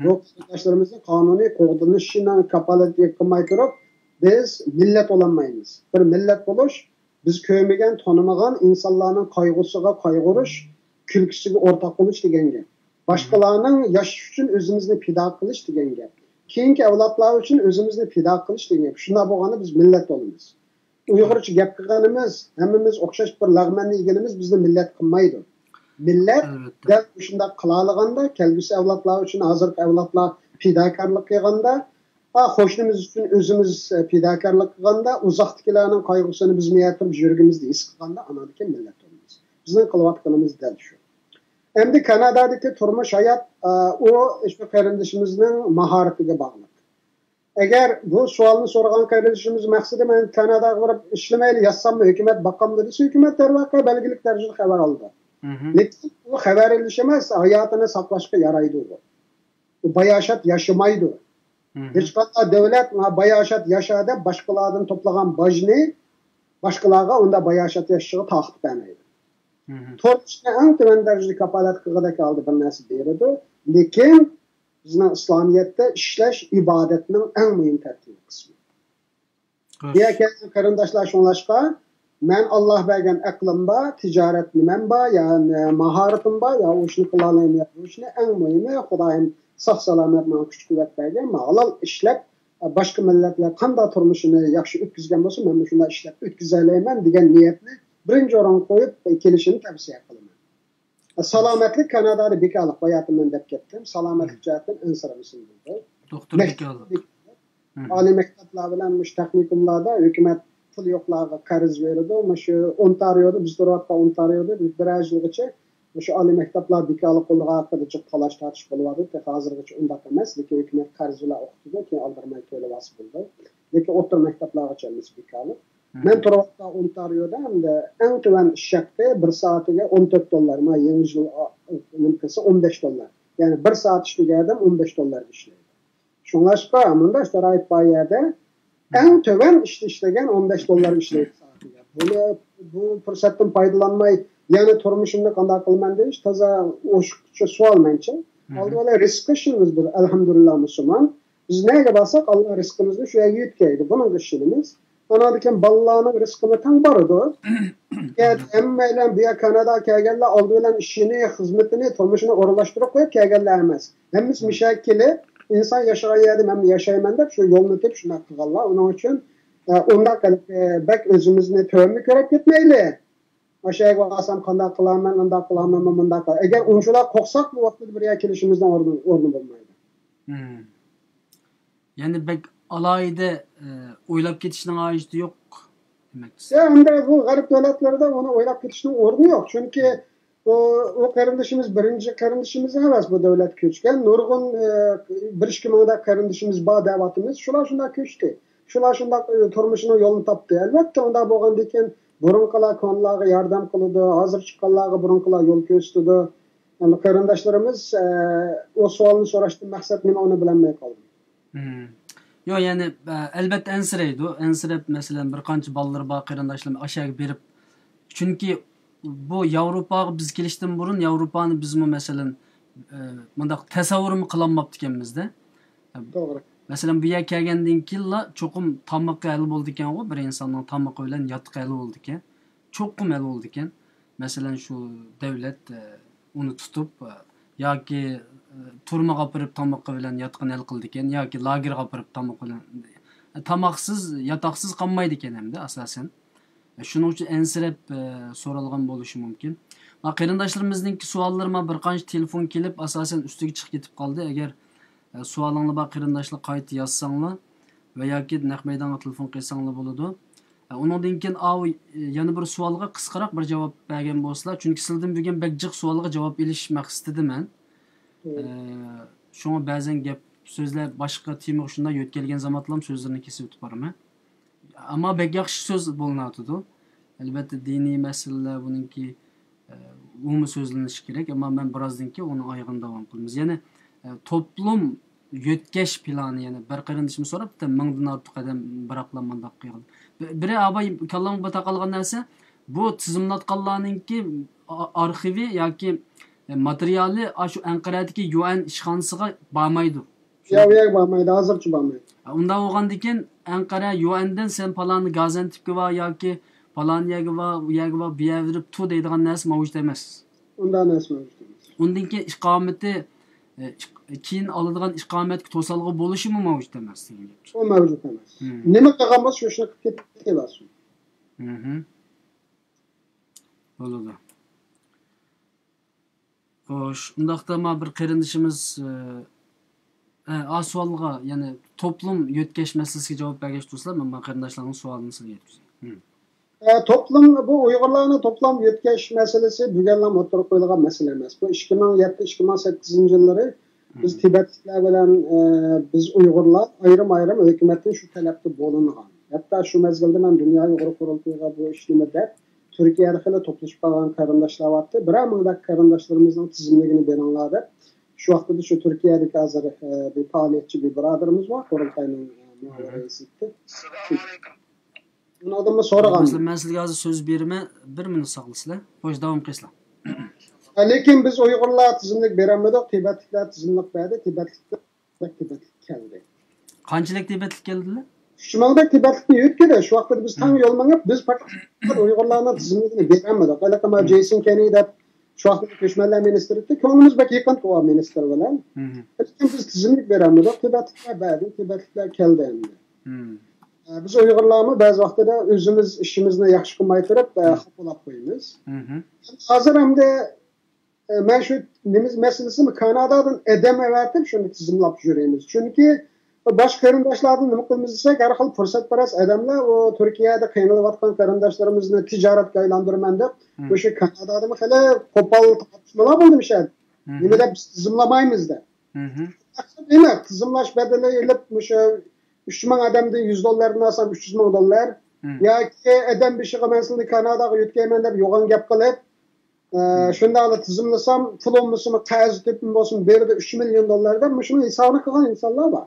Bu arkadaşlarımızın kanuni koordinasyon kapalı kılmay turib biz millet olamayız. Bir millet buluş biz köymegen tanımagan insanların kaygısıga kaygırış, külküsüge ortak buluş degen gap. Başkalarının yaş üçün özümüzni pida kılış degen gap. Keyinki avlatlar üçün özümüzni pida kılış degen gap. Şunda bolganda biz millet olamiz. Uyg'urcha gap qilganimiz, hammamiz o'xshash bir lag'manni yeganimiz bizni millat qilmaydi. Millat dal shunday qila olganda, kelgusi avlodlar uchun hozirgi avlodlar fidokorlik qilganda, qo'shnimiz uchun o'zimiz fidokorlik qilganda, uzoqdagilarning qayg'usini biz miyatib yurgimizni his qilganda anadagi millat bo'lamiz. Bizning qilayotganimiz dal shu. Endi Kanadadagi turmush hayot o shu qarindishimizning mahoratiga bog'liq. Eğer bu sualını soran kardeşimiz maksudi ben Kanada'ya varıp işlemeyle yazsam hükümet bakanları ise hükümet dervaka belgelik derecede haber aldı. Lekin o haber ilişemez hayatını saklaşka yaraydı o. O bayaşat yaşamaydı. Hiç kadar devlet bayaşat yaşadı başkalardan toplanan bajni başkalarına onda bayaşat yaşadığı taht beneydi. Torç'ta en temen derecede kapalat kıgıda kaldı bir nasıl değildi. Lekin bizning İslamiyet'te işleş ibadetinin en mühim tertibi kısmı. Diye ki kardeşler şunlaşka men Allah bergen aklım ba, ticaret nimem ba, yani maharetim ba, ya o işini kılalayım ya o işini en mühimi Xudayım sağ salamet bana güç kuvvet bergen ma halal işlep başka milletler kanda turmuşunu yaxşı ötküzgen bolsa men şunda işlep ötküzeleymen degan niyetni birinci oran koyup kelishini tavsiye kılaman. Salametlik Kanada'da bekarlık hayatımdan dep kettim. Salametlik cihetten en sıramısını buldu. Doktor bekarlık. Ali mektepler bilen teknikumlarda hükümet pul yoklarga qarz verirdi. Şu Ontario'da biz durapta Ontario'da bir ajlıgıça şu ali mektepler bekarlık olduğu hakkında çok talaş tartış buluyordu. Hazırgıça undaq emas. Lekin hükümet qarzlar okudu ki aldırmay to'lavasi buldu. Lekin o'rta mekteplargacha emas bekarlık. Men turapta Ontario'da hamda en tuvan ishakda bir soatiga 14 dollar, ma yangi yil nimkasi 15 dollar. Yani bir saat ishlagan 15 dollar ishlaydi. Shunlashqa bunda sharoit bayada en tuvan ishlagan 15 dollar ishlaydi soatiga. Bu fursatdan foydalanmay yana turmushimni qanday qilman deyish toza o'shiqcha savol mencha. Albatta rizqimiz bir alhamdulillah musulmon. Biz nega borsak Alloh rizqimizni shu yerga yetkazdi. Buning ishimiz Kanada'daki ballarının rızkını tam barıdı. Emmeylen bir Kanada kelgenler aldığı işini, hizmetini, turmuşunu oralaştırıp koyup kelgenler emez. Hemiz müşakkili insan yaşayaydı, hem yaşayayım da şu yolunu tep şuna kıgallar. Onun için ondan bek özümüzünü tövmü körep gitmeyle. Aşağıya koysam kandak kılamam, ondan kılamam, ondan kılamam. Eğer onşular koksak bu vakti bir kelişimizden ordu bulmaydı. Yani bek alayda oylap ketishning hojati yo'q demaksiz. Endi bu g'arib davlatlarda uni oylab ketishning o'rni yo'q. Chunki o qarindishimiz birinchi qarindishimiz emas bu davlat ko'chgan. Nurg'un bir ikki mingda qarindishimiz bor davatimiz. Shular shunday ko'chdi. Shular shunday turmushini yo'lini topdi. Albatta unda bo'lgandan keyin burunqilar konlarga yordam qildi, hozir chiqqanlarga burunqilar yo'l ko'rsatdi. Yani qarindoshlarimiz o savolni so'rashdan maqsad nima uni bilolmay qoldim. Yo, yani albatta ensiraydi. Ensirab masalan bir qancha bolalar bor qarindoshlar aşağı berib. Chunki bu Yevropaga biz kelishdan burun Yevropani bizmi masalan bundaq tasavvurmi qilolmabdi ekanmizda. To'g'ri. Masalan bu yerga kelgandan keyin cho'qim tamoqqa hal bo'ldi ekan, bir insonning tamoqi bilan yotiq hal bo'ldi ekan. Cho'qim hal bo'ldi ekan. Masalan şu davlat uni tutib yoki turmaga birib tamoqqa bilan yotiqni hal qildi ekan yoki lagerga birib tamoq bilan tamoqsiz, yotoqsiz qolmaydi ekan hamda asosan. Shuning uchun ensirab so'ralgan bo'lishi mumkin. Va qarindoshlarimizning savollarini bir qancha telefon kelib asosan ustiga chiqib ketib qoldi. Agar savolingni bor qarindoshlar qayta yozsanglar va yoki naq maydonga telefon qilsanglar bo'ladi. Undan keyin yana bir savolga qisqaroq bir javob bergan bo'lsalar, chunki sizdan bo'lgan bakjiq savolga javob berish maqsadidaman. Shunga ba'zan gap so'zlar boshqa tema shunday yo'tkelgan zamonlar so'zlarni kesib o'tib boraman. Ammo bek yaxshi so'z bo'linadi. Albatta diniy masalalar buningki umumiy so'zlanishi kerak, ammo men birozdan keyin uni oyog'ini davom qilamiz. Ya'ni to'plum yo'tkash plani, ya'ni bir qarindishim so'rabdi, 1000 dan ortiq odam biroqlar mandaq qilgan. Biri abay kallam bu taqalgan narsa bu tizimlatganlarningki arxivi yoki materiali shu Anqaradagi UN ishxonasiga bormaydi. Yo'q, bormaydi, hozircha bormaydi. Unda bo'lgandan keyin Anqara UNdan sen palonni Gaziantepga va yoki palon yerga va bu yerga va bu yerga tu deydigan narsa mavjud emas. Undan narsa mavjud emas. Undan keyin iqomati keyin oladigan iqomatga to'salg'i bo'lishi mavjud emas degan gap. O mavjud emas. Nima qilgan bo'lsa shu ishni qilib ketaversin. Bo'ladi. Xo'sh, undaqda bir qarindishimiz savolga, ya'ni to'plum yo'tkash masalasiga javob bergach tursalar, men qarindoshlarning savolini sizga yetkazay. Toplum, bu Uyg'urlarni to'plam yo'tkash masalasi bugunlam o'tirib qo'yilgan masala emas. Bu 2007-2008 yillari biz Tibetliklar bilan biz Uyg'urlar ayrim hukumatdan shu talabda bo'lingan. Hatto shu mezgilda men Dunyo Uyg'ur qurultoyiga bu ishni deb Turkiyada xili to'plashib qolgan qarindoshlar vardı. Biroq mingdak qarindoshlarimizning tizimligini beringlar deb shu vaqtda shu Turkiyadagi hozir bir faoliyatchi bir birodarimiz bor, qurultoyning raisi. Assalomu alaykum. Buni odamga so'ragan. Men sizga hozir so'z beraman, 1 minut saqlasizlar. Xo'sh, davom qilinglar. Lekin biz Uyg'urlar tizimlik beramadik, Tibetliklar tizimlik berdi, Tibetlik keldi. Qanchalik Tibetlik keldilar? 3000 Tibetlikni yo'tkadi. Shu vaqtda biz tam yo'lmanga biz faqat Uyg'urlarning tizimligini beramadik. Alaqama Jason Kenney deb shu vaqtda ko'chmanlar ministri edi. Ko'nglimiz bak yaqin qo'wa ministr bilan. Lekin biz tizimlik beramadik, Tibetliklar berdi, Tibetliklar keldi endi. Biz Uyg'urlarni ba'zi vaqtida o'zimiz ishimizni yaxshi qilmay turib, xafolab qo'yamiz. Hozir hamda men shu masalasini Kanadadan edam evatib shuni tizimlab yuramiz. Chunki boshqa qarindoshlarni nima qilamiz desak, har xil fursatparast odamlar o Turkiyada qiynalayotgan qarindoshlarimizni tijoratga aylantirman deb o'sha Kanadada hali qo'pol tartiblar bo'ldi. Nima deb tizimlamaymiz deb. Demak, tizimlash bedeli ilib o'sha 3000 odamdan $100 alsam $300,000 yoki odam bir şeyga masalan Kanadaga yo'tkayman deb yo'g'on gap qilib shunday tizimlasam pulumni qarz tepim bo'lsin berdi $3 million deb shuni hisobini qilgan insonlar bor.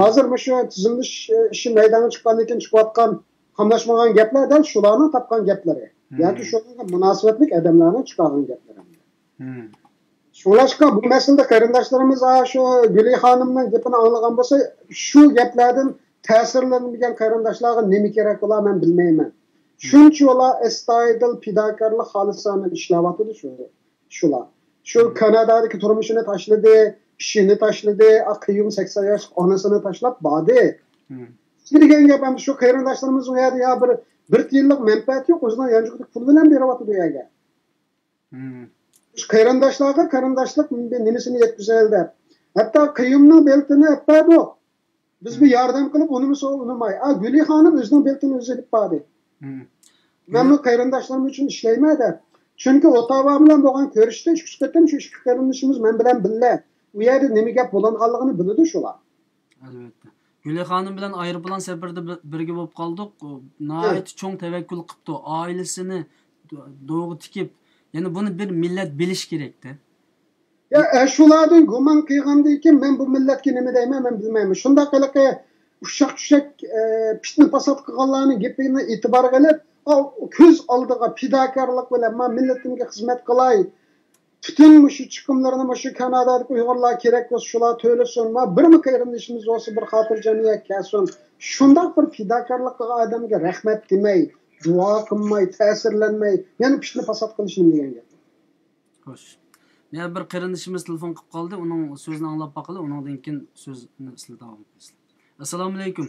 Hozir shu tizimlash ishi maydonga chiqqandan keyin chiqayotgan qamlashmagan gaplardan shularni topgan gaplari yoki shunga munosabatli odamlarni chiqargan gaplari. Şulaşka bu meselede qarindoshlarimiz şu Guli xonimning gapini anglagan bo'lsa, shu gaplardan ta'sirlangan qarindoshlarga nima kerak bo'lar men bilmayman. Shuncha ular astoydil fidokorlik xolisona ishlayotdi shular. Shu Kanadadagi turmushini tashladi, ishini tashladi, aqiyum 80 yosh onasini tashlab bordi. Degan gap ham shu qarindoshlarimiz u yerda ya bir yillik manfaat yo'q, o'zining yangilik pul bilan beryapti bu yerga. Qarindoshlarga qarindoshlik nimasini yetkazadi. Hatto qiyumning beltini apadi. Biz bir yordam qilib unimay. Guli xonim o'zining beltini o'zi olib bordi. Men bu qarindoshlarim uchun ishlayman. Chunki Ottawa bilan bo'lgan ko'rishda shu qatam shu ikki qarindoshimiz men bilan birga u yerda nima gap bo'lganligini biladi shular. Albatta. Guli xonim bilan aeroplan safarda birga bo'lib qoldik. Nihoyat cho'ng tavakkul qilibdi. Oilasini do'g'i tikib, yani bunu bir millet bilish kerakda. Ya şulardan guman qilgandan keyin men bu millatga nima deyman men bilmayman. Shunda qiliqi ushaq-tushak fitna fasod qilganlarning gapini e'tibor qilib, ko'z oldiga fidokorlik bilan men millatimga xizmat qilay. Bütün şu chiqimlarni şu Kanadadagi Uyg'urlar kerak bo'lsa shular to'lasin. Bir mi qayrindishimiz bo'lsa bir xotirjamlik kelsin. Shunda bir fidokorlik qilgan odamga rahmat demay, duo qilmay, ta'sirlanmay, yana fitna fasod qilishni degan gap. Xo'sh. Yana bir qarindishimiz telefon qilib qoldi. Uning so'zini anglab boqili, undan keyin so'zni sizlar davom etasiz. Assalomu alaykum.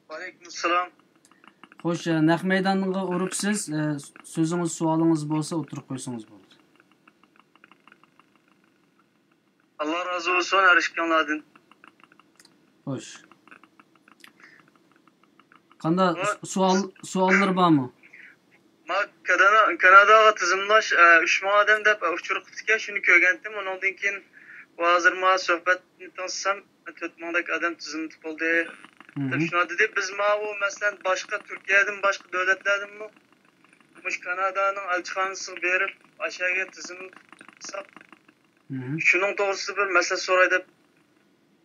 Va alaykum assalom. Xo'sh, naq maydonga uribsiz. So'zingiz, savolingiz bo'lsa o'tirib qo'ysangiz bo'ladi. Allah razı olsun erişkanlardan. Xo'sh. Qanday savollar bormi? Men Kanadaga tizimlash 3 ming odam deb uchiriq qilgan, shuni ko'rgandim. Undan keyin hozir men suhbatni tanısam 4 mingdak odam tizimli bo'ldi. Deb shuni dedi. Biz bu masalan boshqa Turkiyadan, boshqa davlatlardanmi mush Kanadaning elchixonasiga berib, aşağıya tizimli qilsak, shuning to'g'risida bir masala so'ray deb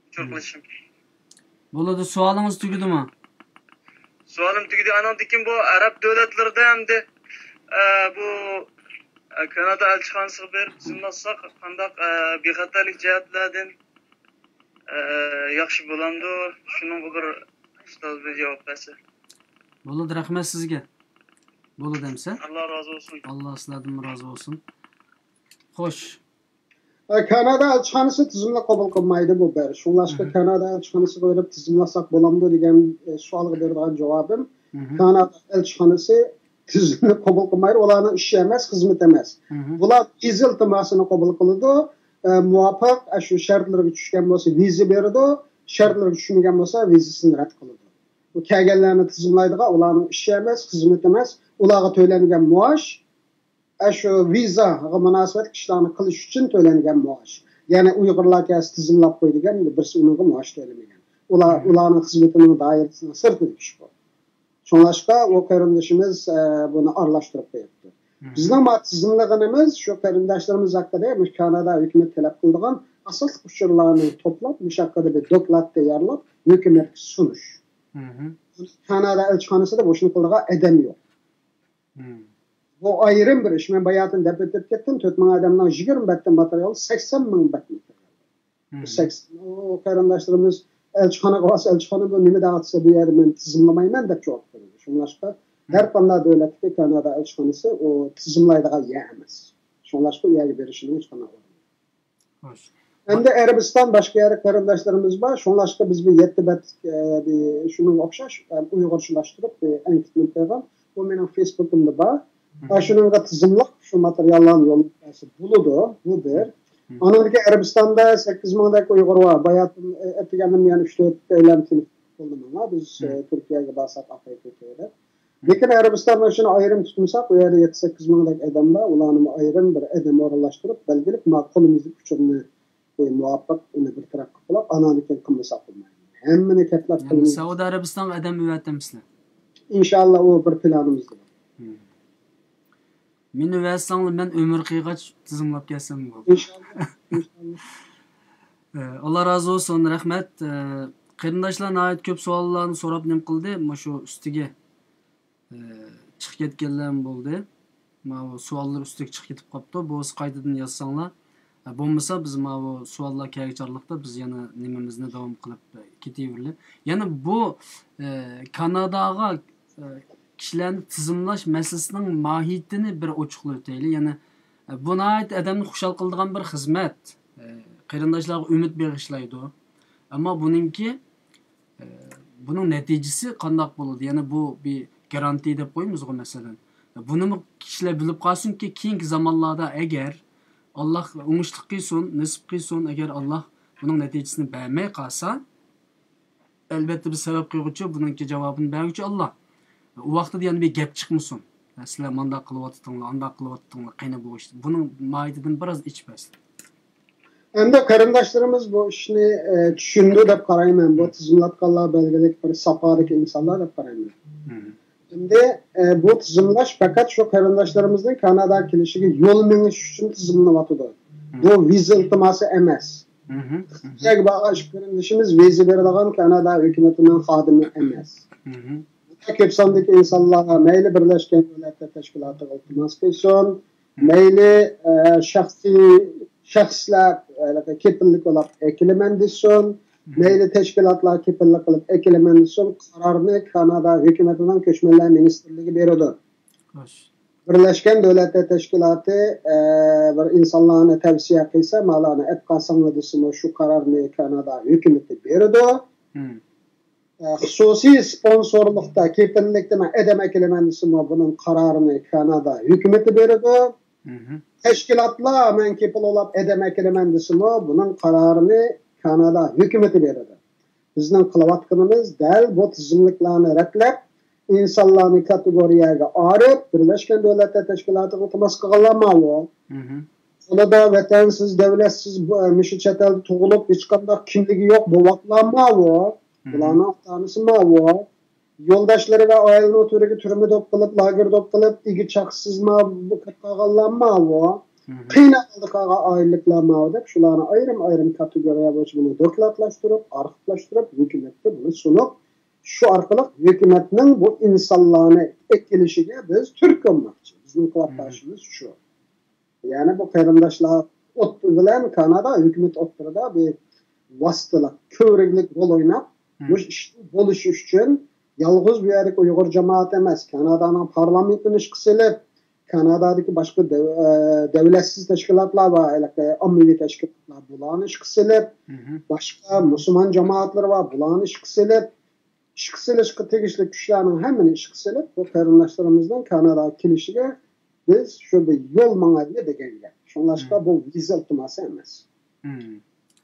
uchiriqlashim. Bo'ladi, savolingiz tugdimi? Savolim tugdi. Anandan keyin bu Arab davlatlarida hamda bu Kanada elchixonasiga berib tizimlasak qanday bexatarlik jihatlardan yaxshi bo'lamdi? Shuning bir ustoz bir javob bersa. Bo'ladi, rahmat sizga. Bo'ladi demsa. Allah razı olsun. Allah sizlardan razı olsun. Xo'sh. Kanada elchixonasi tizimli qabul qilmaydi bu bir. Shunlashqa Kanada elchixonasiga berib tizimlasak bo'lamdi degan savolga bergan javobim, Kanada elchixonasi tizimli qabul qilmaydi, ularning ishi emas, xizmat emas. Bular viza iltimosini qabul qiladi, muvofiq shu shartlarga tushgan bo'lsa viza beradi, shartlarga tushmagan bo'lsa vizasini rad qiladi. Bu kelganlarni tizimlaydigan ularning ishi emas, xizmat emas, ularga to'langan maosh şu vizaga munosabat ishlarni qilish uchun to'langan maosh. Ya'ni Uyg'urlar kelsa tizimlab qo'ydigan, birisi unga maosh to'lamagan. Ularning xizmatining doirasidan sirtida ish bu. Shunlashqa o qarindishimiz buni aralashtirib qo'yibdi. Bizning tizimlaganimiz shu qarindoshlarimiz haqida Kanada hukumat talab qilgan asosiy uchurlarni to'plab, mushaqqada bir doklad tayyorlab, hukumatga sunish. Kanada elchixonasida bu ishni qiladigan adam yo'q. Bu ayrım bir iş. Ben bayatın dep etip kettim. 4 ming adamdan 20 betden materyal 80 ming bet materyal. 80. O qarindoshlarimiz elchixona qilsa elchixona bu nima da'vatsa bu yerda men tizimlamayman deb javob berdi. Shunlashqa har qanday davlatga Kanada elchixonasi o tizimlaydigan yer emas. Shunlashqa u yerga berishini hech qanday o'rni. Xo'sh. Endi Arabiston boshqa yer qarindoshlarimiz bor. Shunlashqa biz bir 7 bet shunga o'xshash uyg'urlashtirib anketni qo'ygan. Bu mening Facebook'imda bor. Aşırıda tizimlak şu materyalların yollayışı buludu, bu bir. Anadaki Arabistan'da 8 mingdak Uyghur var. Bayatın etkilendim yani 3-4 eylemsini buldum ama biz Türkiye'ye basat Afrika'ya. Lekin Arabistan'da şunu ayrım tutmuşsak, o yerde 7-8 mingdak adam var. Ulanımı ayrım bir adam oralaştırıp, belgelip kolumuzun küçüğünü muvaffak onu bir taraf kılıp, anadaki kılmışsak bulmayın. Hemmini ketler kılmışsak. Saudi Arabistan adam üretmişler. İnşallah o bir planımızdır. Meni versanlar men ömür qiyğaç tizimlab kelsam bo'ladi. İnşallah. Allah razı olsun, rahmat. Qarindoshlar nihoyat ko'p savollarni so'rab nim qildi. Mana shu ustiga chiqib ketganlar bo'ldi. Mana bu savollar ustiga chiqib ketib qopti. Bo'z qaytadan yozsanglar. Bo'lmasa biz mana bu savollar kerakcharlikda biz yana nimamizni davom qilib ketaveramiz. Yana bu Kanadaga kişilerini tizimlash meselesinin mahiyetini bir ochiqlab o'taylik. Yani buna ait adamni xushal qiladigan bir xizmat. Qarindoshlarga umid bag'ishlaydi. Ammo buning natijasi qanday bo'ladi? Yani bu bir garanti deb qo'yamiz masalan. Buni kishilar bilib qolsinki, keyingi zamonlarda agar Alloh o'ngishlik qilsin, nasib qilsin, agar Alloh buning natijasini bermay qolsa, albatta bir sabab qo'yguchi, buningki javobini berguchi Alloh. O vaqtda yana bir gap chiqmasin. Sizlar manda qilyapsizlar, anda qilyapsizlar, qayna bu ish. Buning mahiyatidan biroz ichbasiz. Endi qarindoshlarimiz bu ishni tushundi deb qarayman. Bu tizimlatganlar belgilik bir safarik insonlar deb qarayman. Endi bu tizimlash faqat shu qarindoshlarimizning Kanadaga kelishiga yo'l menish uchun tizimlanyapti. Bu vize iltiması emas. Bizga bag'ash ko'rinishimiz vize berilgan Kanada hukumatining xodimi emas. Ko'p sondagi insonlar mayli Birlashgan Davlatlar Tashkilotiga iltimos qilsin, mayli shaxslar kepillik qilib ekilaman desin, mayli tashkilotlar kepillik qilib ekilaman desin, qarorni Kanada hukumatining ko'chmanlar ministrligi beradi. Birlashgan Davlatlar Tashkiloti bir insonlarni tavsiya qilsa, malani etqasanlar desin, shu qarorni Kanada hukumati beradi. Xususiy sponsorlikda kepillikda adam ekilaman desin, buning qarorini Kanada hukumati beradi. Tashkilotlar men kepil olib adam ekilaman desin, buning qarorini Kanada hukumati beradi. Bizning qilayotganimiz dal bu tizimliklarni ratlab, insonlarni kategoriyaga olib, Birlashgan Davlatlar Tashkilotiga iltimos qilganlar. Ularda vatansiz, davlatsiz, mushu chet elda tug'ilib, hech qanday kimligi yo'q bo'lganlar. Bularning tanisi ma'vo. Yo'ldoshlari va oilaning o'tiriga turma dop qilib, lager dop qilib, igi chaqsizma qolganlar ma'vo. Qiynaldi qolgan oilalar ma'vo deb shularni ayrim kategoriya bo'yicha buni dokladlashtirib, arxivlashtirib, hukumatga buni sunib, shu orqali hukumatning bu insonlarni ekilishiga biz turtki olmoqchi. Bizning qilayotganimiz shu. Ya'ni bu qarindoshlar o'tdi bilan Kanada hukumat o'tirida bir vositalar ko'riklik rol o'ynab, bu ishni bo'lish uchun yolg'iz bu yerlik Uyg'ur jamoat emas, Kanadaning parlamentini ish qilib, Kanadadagi boshqa davlatsiz tashkilotlar va ommaviy tashkilotlar bularni ish qilib, boshqa musulmon jamoatlar va bularni ish qilishga tegishli kuchlarning hammani ish qilib, bu qarindoshlarimizdan Kanadaga kelishiga biz shu bir yo'l mang'adi degan gap. Shunlashqa bu viza iltimosi emas.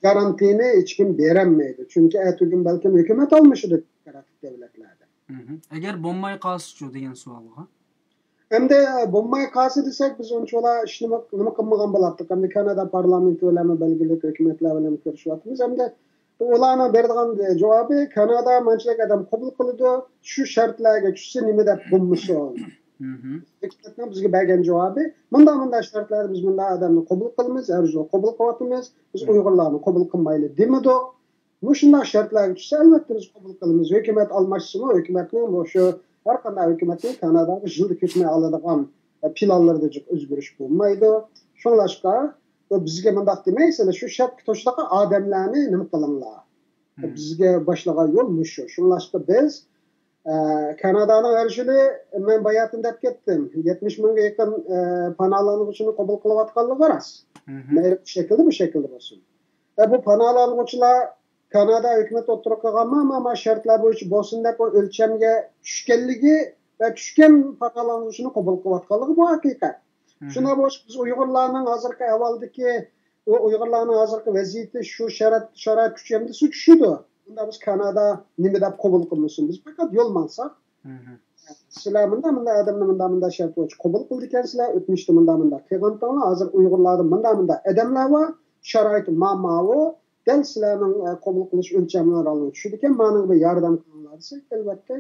Garantini hech kim berolmaydi. Chunki aytgan balki hukumat olmishidi demokratik davlatlarda. Agar bo'lmay qolsa-chu degan savolga. Endi bo'lmay qolsa desak, biz unchalar ishni nima qilmagan bo'lardik. Endi Kanada parlamenti bilan belgili hukumatlar bilan ko'rishyapmiz. Endi ularning beradigan javobi Kanada manchilik adam qabul qiladi, shu shartlarga tushsa nima deb bo'lmasin. Hukumatning bizga bergan javobi, bunday shartlar biz bunday odamni qabul qilamiz, arzu qabul qilyapmiz, biz Uyg'urlarni qabul qilmaylik demadik. Shunday shartlarga tushsa albatta biz qabul qilamiz. Hukumat almashsin, hukumatning shu har qanday hukumatning Kanadaga yilda ko'chmay oladigan planlarda o'zgarish bo'lmaydi. Shunlashqa bizga bunday demaysiz, shu shartga to'shliqqa odamlarni nima qilinglar. Bizga boshlagan yo'l shu. Shunlashqa biz Kanadaning arshili men bayatın deb ketdim. 70 mingga yaqin panohlanuvchini qabul qilayotganligi rost. Bu shaklda bo'lsin. Bu panohlanuvchilar Kanada hukumat o'tirib qolganmi, mana shartlar bo'yicha bo'lsin deb o'lchamga tushganligi va tushgan panohlanuvchini qabul qilayotganligi bu haqiqat. Shuna bo'lish biz Uyg'urlarning hozirgi avvaldagi Uyg'urlarning hozirgi vaziyati shu sharoit kuchamda tushidi. Bunda biz Kanada nima deb qabul qilmasin, biz faqat yo'l mansak. Sizlar bunday odamni bunday shart bo'yicha qabul qildi ekansizlar, o'tmishda bunday qilganlar, hozir Uyg'urlarning bunday odamlar va sharoit ma'mavo, dal sizlarning qabul qilish o'lchamlari olib tushdi ekan, mana bu yordam qilinglar desak, albatta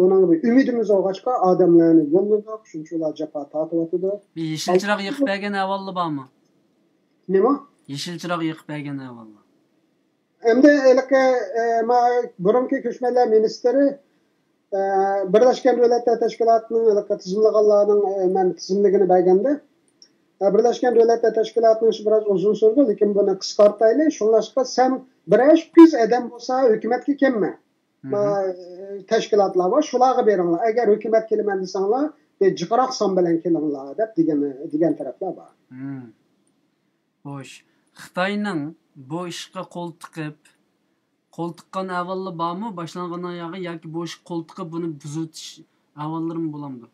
uning bir umidimiz olg'achqa odamlarni yo'lladik, shunchalar jafo tortyapti. Yeşil chiroq yiqib bergan avvalli bormi? Nima? Yeşil chiroq yiqib bergan avvalli. Endi burungi ko'chmanlar ministri Birlashgan Davlatlar Tashkilotining tizimlaganlarning men tizimligini berganda Birlashgan Davlatlar Tashkilotining ishi biroz uzun surdi, lekin buni qisqartaylik. Shunlashqa sen 1-2 odam bo'lsa hukumatga kelma. Tashkilotlar va shularga beringlar. Agar hukumat kelman desanglar, jiqroq son bilan kelinglar deb degan taraflar bor. Xo'sh, Xitoyning bu ishga qo'l tiqqan avvalli bormi, boshlangandan yo'g'i yoki bu ish qo'l tiqib buni buzitish avvallarmi bo'lamdi?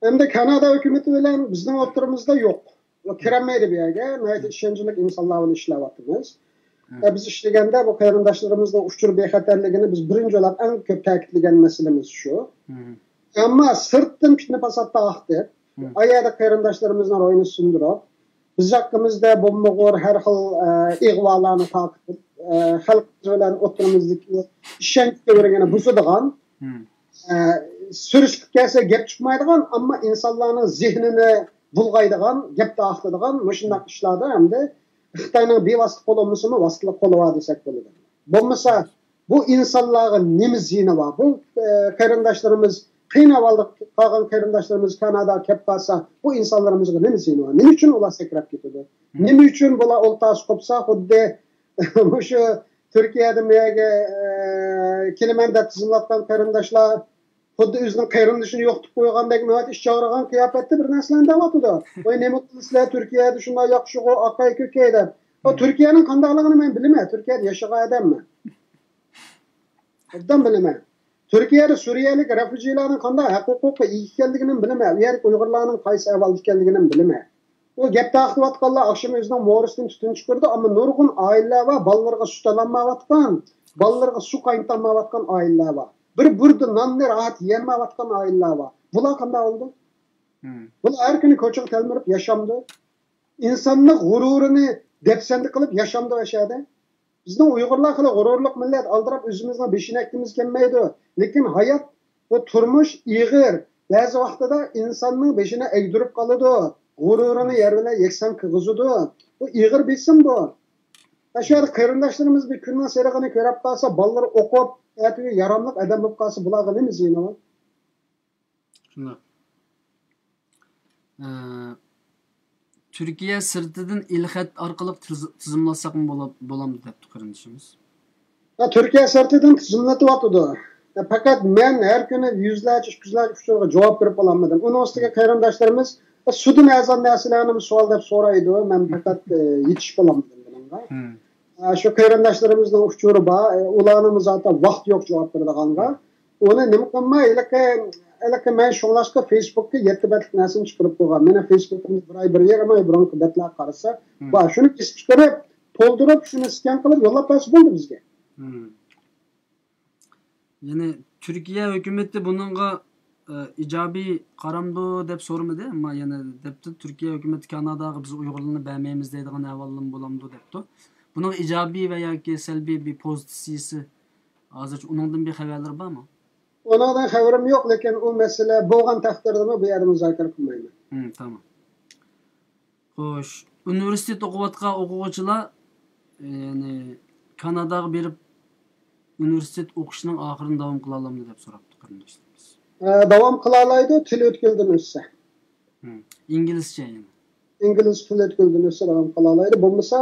Endi Kanada hukumati bilan bizning o'rtamizda yo'q. Kirolmaydi bu yerga. Mayli ishonchli insonlar bilan ishlayapmiz. Biz ishlaganda bu qarindoshlarimizning uchur bexatarligini biz birinchi o'lab eng ko'p ta'kidlagan masalamiz shu. Ammo sirtdan fitna fasodda aqtib, ayada qarindoshlarimizning ro'yini sundirib, biz haqqimizda bo'lmag'ur har xil ig'volarni taqib, xalq bilan o'rtamizdagi ishonchga o'rgana buzadigan, surishib kelsa gap chiqmaydigan, ammo insonlarning zehnini bulg'aydigan, gap taqiladigan mushundaq ishlarda hamda Xitoyning bevosita qo'llanmasini vositali qo'llava desak bo'ladi. Bo'lmasa bu insonlarga nima ziyni bor? Bu qarindoshlarimiz qiynalib qolgan qarindoshlarimiz Kanada kelib qolsa, bu insonlarimizga nima ziyni bor? Nima uchun ular sakrab ketadi? Nima uchun bular o'ltas qopsa, xuddi shu Turkiyada meyaga keliman deb tizimlatgan qarindoshlar xuddi o'zining qarindishini yo'qitib qo'ygandek nima ish chog'ragan qiyofatda bir narsani deyotdi. Voy nima qilsizlar Turkiyada shunday yoqishig'i oqay ko'kay deb. O Turkiyaning qandayligini men bilmayman. Turkiyada yashagan odamman. Obdan bilmayman. Turkiyada Suriyalik refujiyalarning qanday huquqqa ega ekanligini bilmayman. U yerlik Uyg'urlarning qaysi ahvolda ekanligini bilmayman. O gap taqiyotganlar akşam o'zining mo'risidan tutun chiqardi, ammo nurg'un oilalar va bolalarga sut ololmayotgan, bolalarga suv qaynatolmayotgan oilalar bor. Bir burda nonni rahat yeyolmayotgan oilalar bor. Bular qanday oldu? Bular har kuni ko'chaga telmirib yashamdi. İnsanning g'ururini depsandi qilib yashamdi o'shada. Bizning Uyg'urlar qila g'ururliq millat aldirab o'zimizning beshinakimiz kelmaydi. Lekin hayot bu turmush ig'ir. Ba'zi vaqtida insonning beshini egdirib qoladi. G'ururini yerine yeksan qilg'izidi. Bu ig'ir besim bu. Aşağıda qarindoshlarimiz bir kundan serig'ini ko'rib qolsa, bolalar o'qib, ertaga yaramli odam bo'lib qolsa, bularga nima ziyni bor? Shunday. Türkiye sirtidan ilxat orqali tizimlasak bo'lamdi debdi qarindoshimiz. Türkiye sirtidan tizimlatyapti. Fakat men har kuni yuzlarcha uchurga javob berib olmadim. Uning ustiga qarindoshlarimiz sudun azon narsalarni savol deb so'raydi. Men faqat yetish olmadim bunga. Şu qarindoshlarimizni uchuri bor, ularning zaten vaqt yo'q javob beradiganlar. Uni nima qilmay, elaka men shunlashqa Facebookga 7 betlik narsani chiqarib qo'ygan. Meni Facebookimda bir oy bir yer ama bironki betlar qarasa, va shuni kesib chiqarib, to'ldirib, shuni skan qilib yo'llab bersa bo'ldi bizga. Yani Türkiye hükümeti bununla ijobiy qaramdi deb so'ramadi, ammo yana debdi Türkiye hükümeti Kanadaga biz Uyg'urlarni bermaymiz deydigan avvaldan bo'lamdi debdi. Bunun ijobiy va yoki salbiy bir pozitsiyasi hozircha uningdan bir xabarlar bormi? Ondan xabarim yo'q, lekin u masala bo'lgan taqdirda bu yerda muzokara qilmayman. Tamam. Xo'sh, universitet o'qiyotgan o'quvchilar yani Kanadaga berib universitet o'qishining oxirini davom qila olamdi deb so'rabdi qarindoshlarimiz. Davom qila oladi, til o'tkildin o'ssa. İngilizce yani. İngiliz til o'tkildin o'ssa davom qila oladi. Bo'lmasa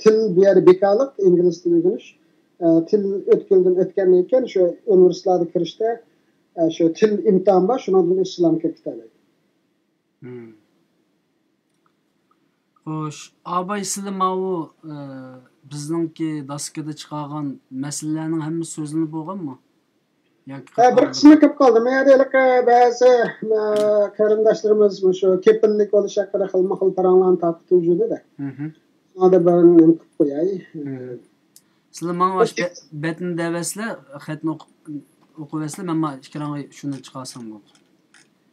til bir yer bekarlik, ingliz tili o'rganish. Til o'tkildin o'tgandan keyin shu universitetlarga kirishda shu til imtihon bor, shundan islom kiritadi. Xo'sh, abay sizlar mavu bizningki daskada chiqargan masalalarning hammasi so'zlanib bo'lganmi? Bir qismi kelib qoldi. Meyadalik ba'zi qarindoshlarimiz shu kepillik bo'lish haqida xilma-xil paranglarni topib turjudi-da. Hozir bir nima qilib qo'yay. Sizlar menga betni davaslar, xatni o'qivaslar, men ikkirangi shuni chiqarsam bo'ldi.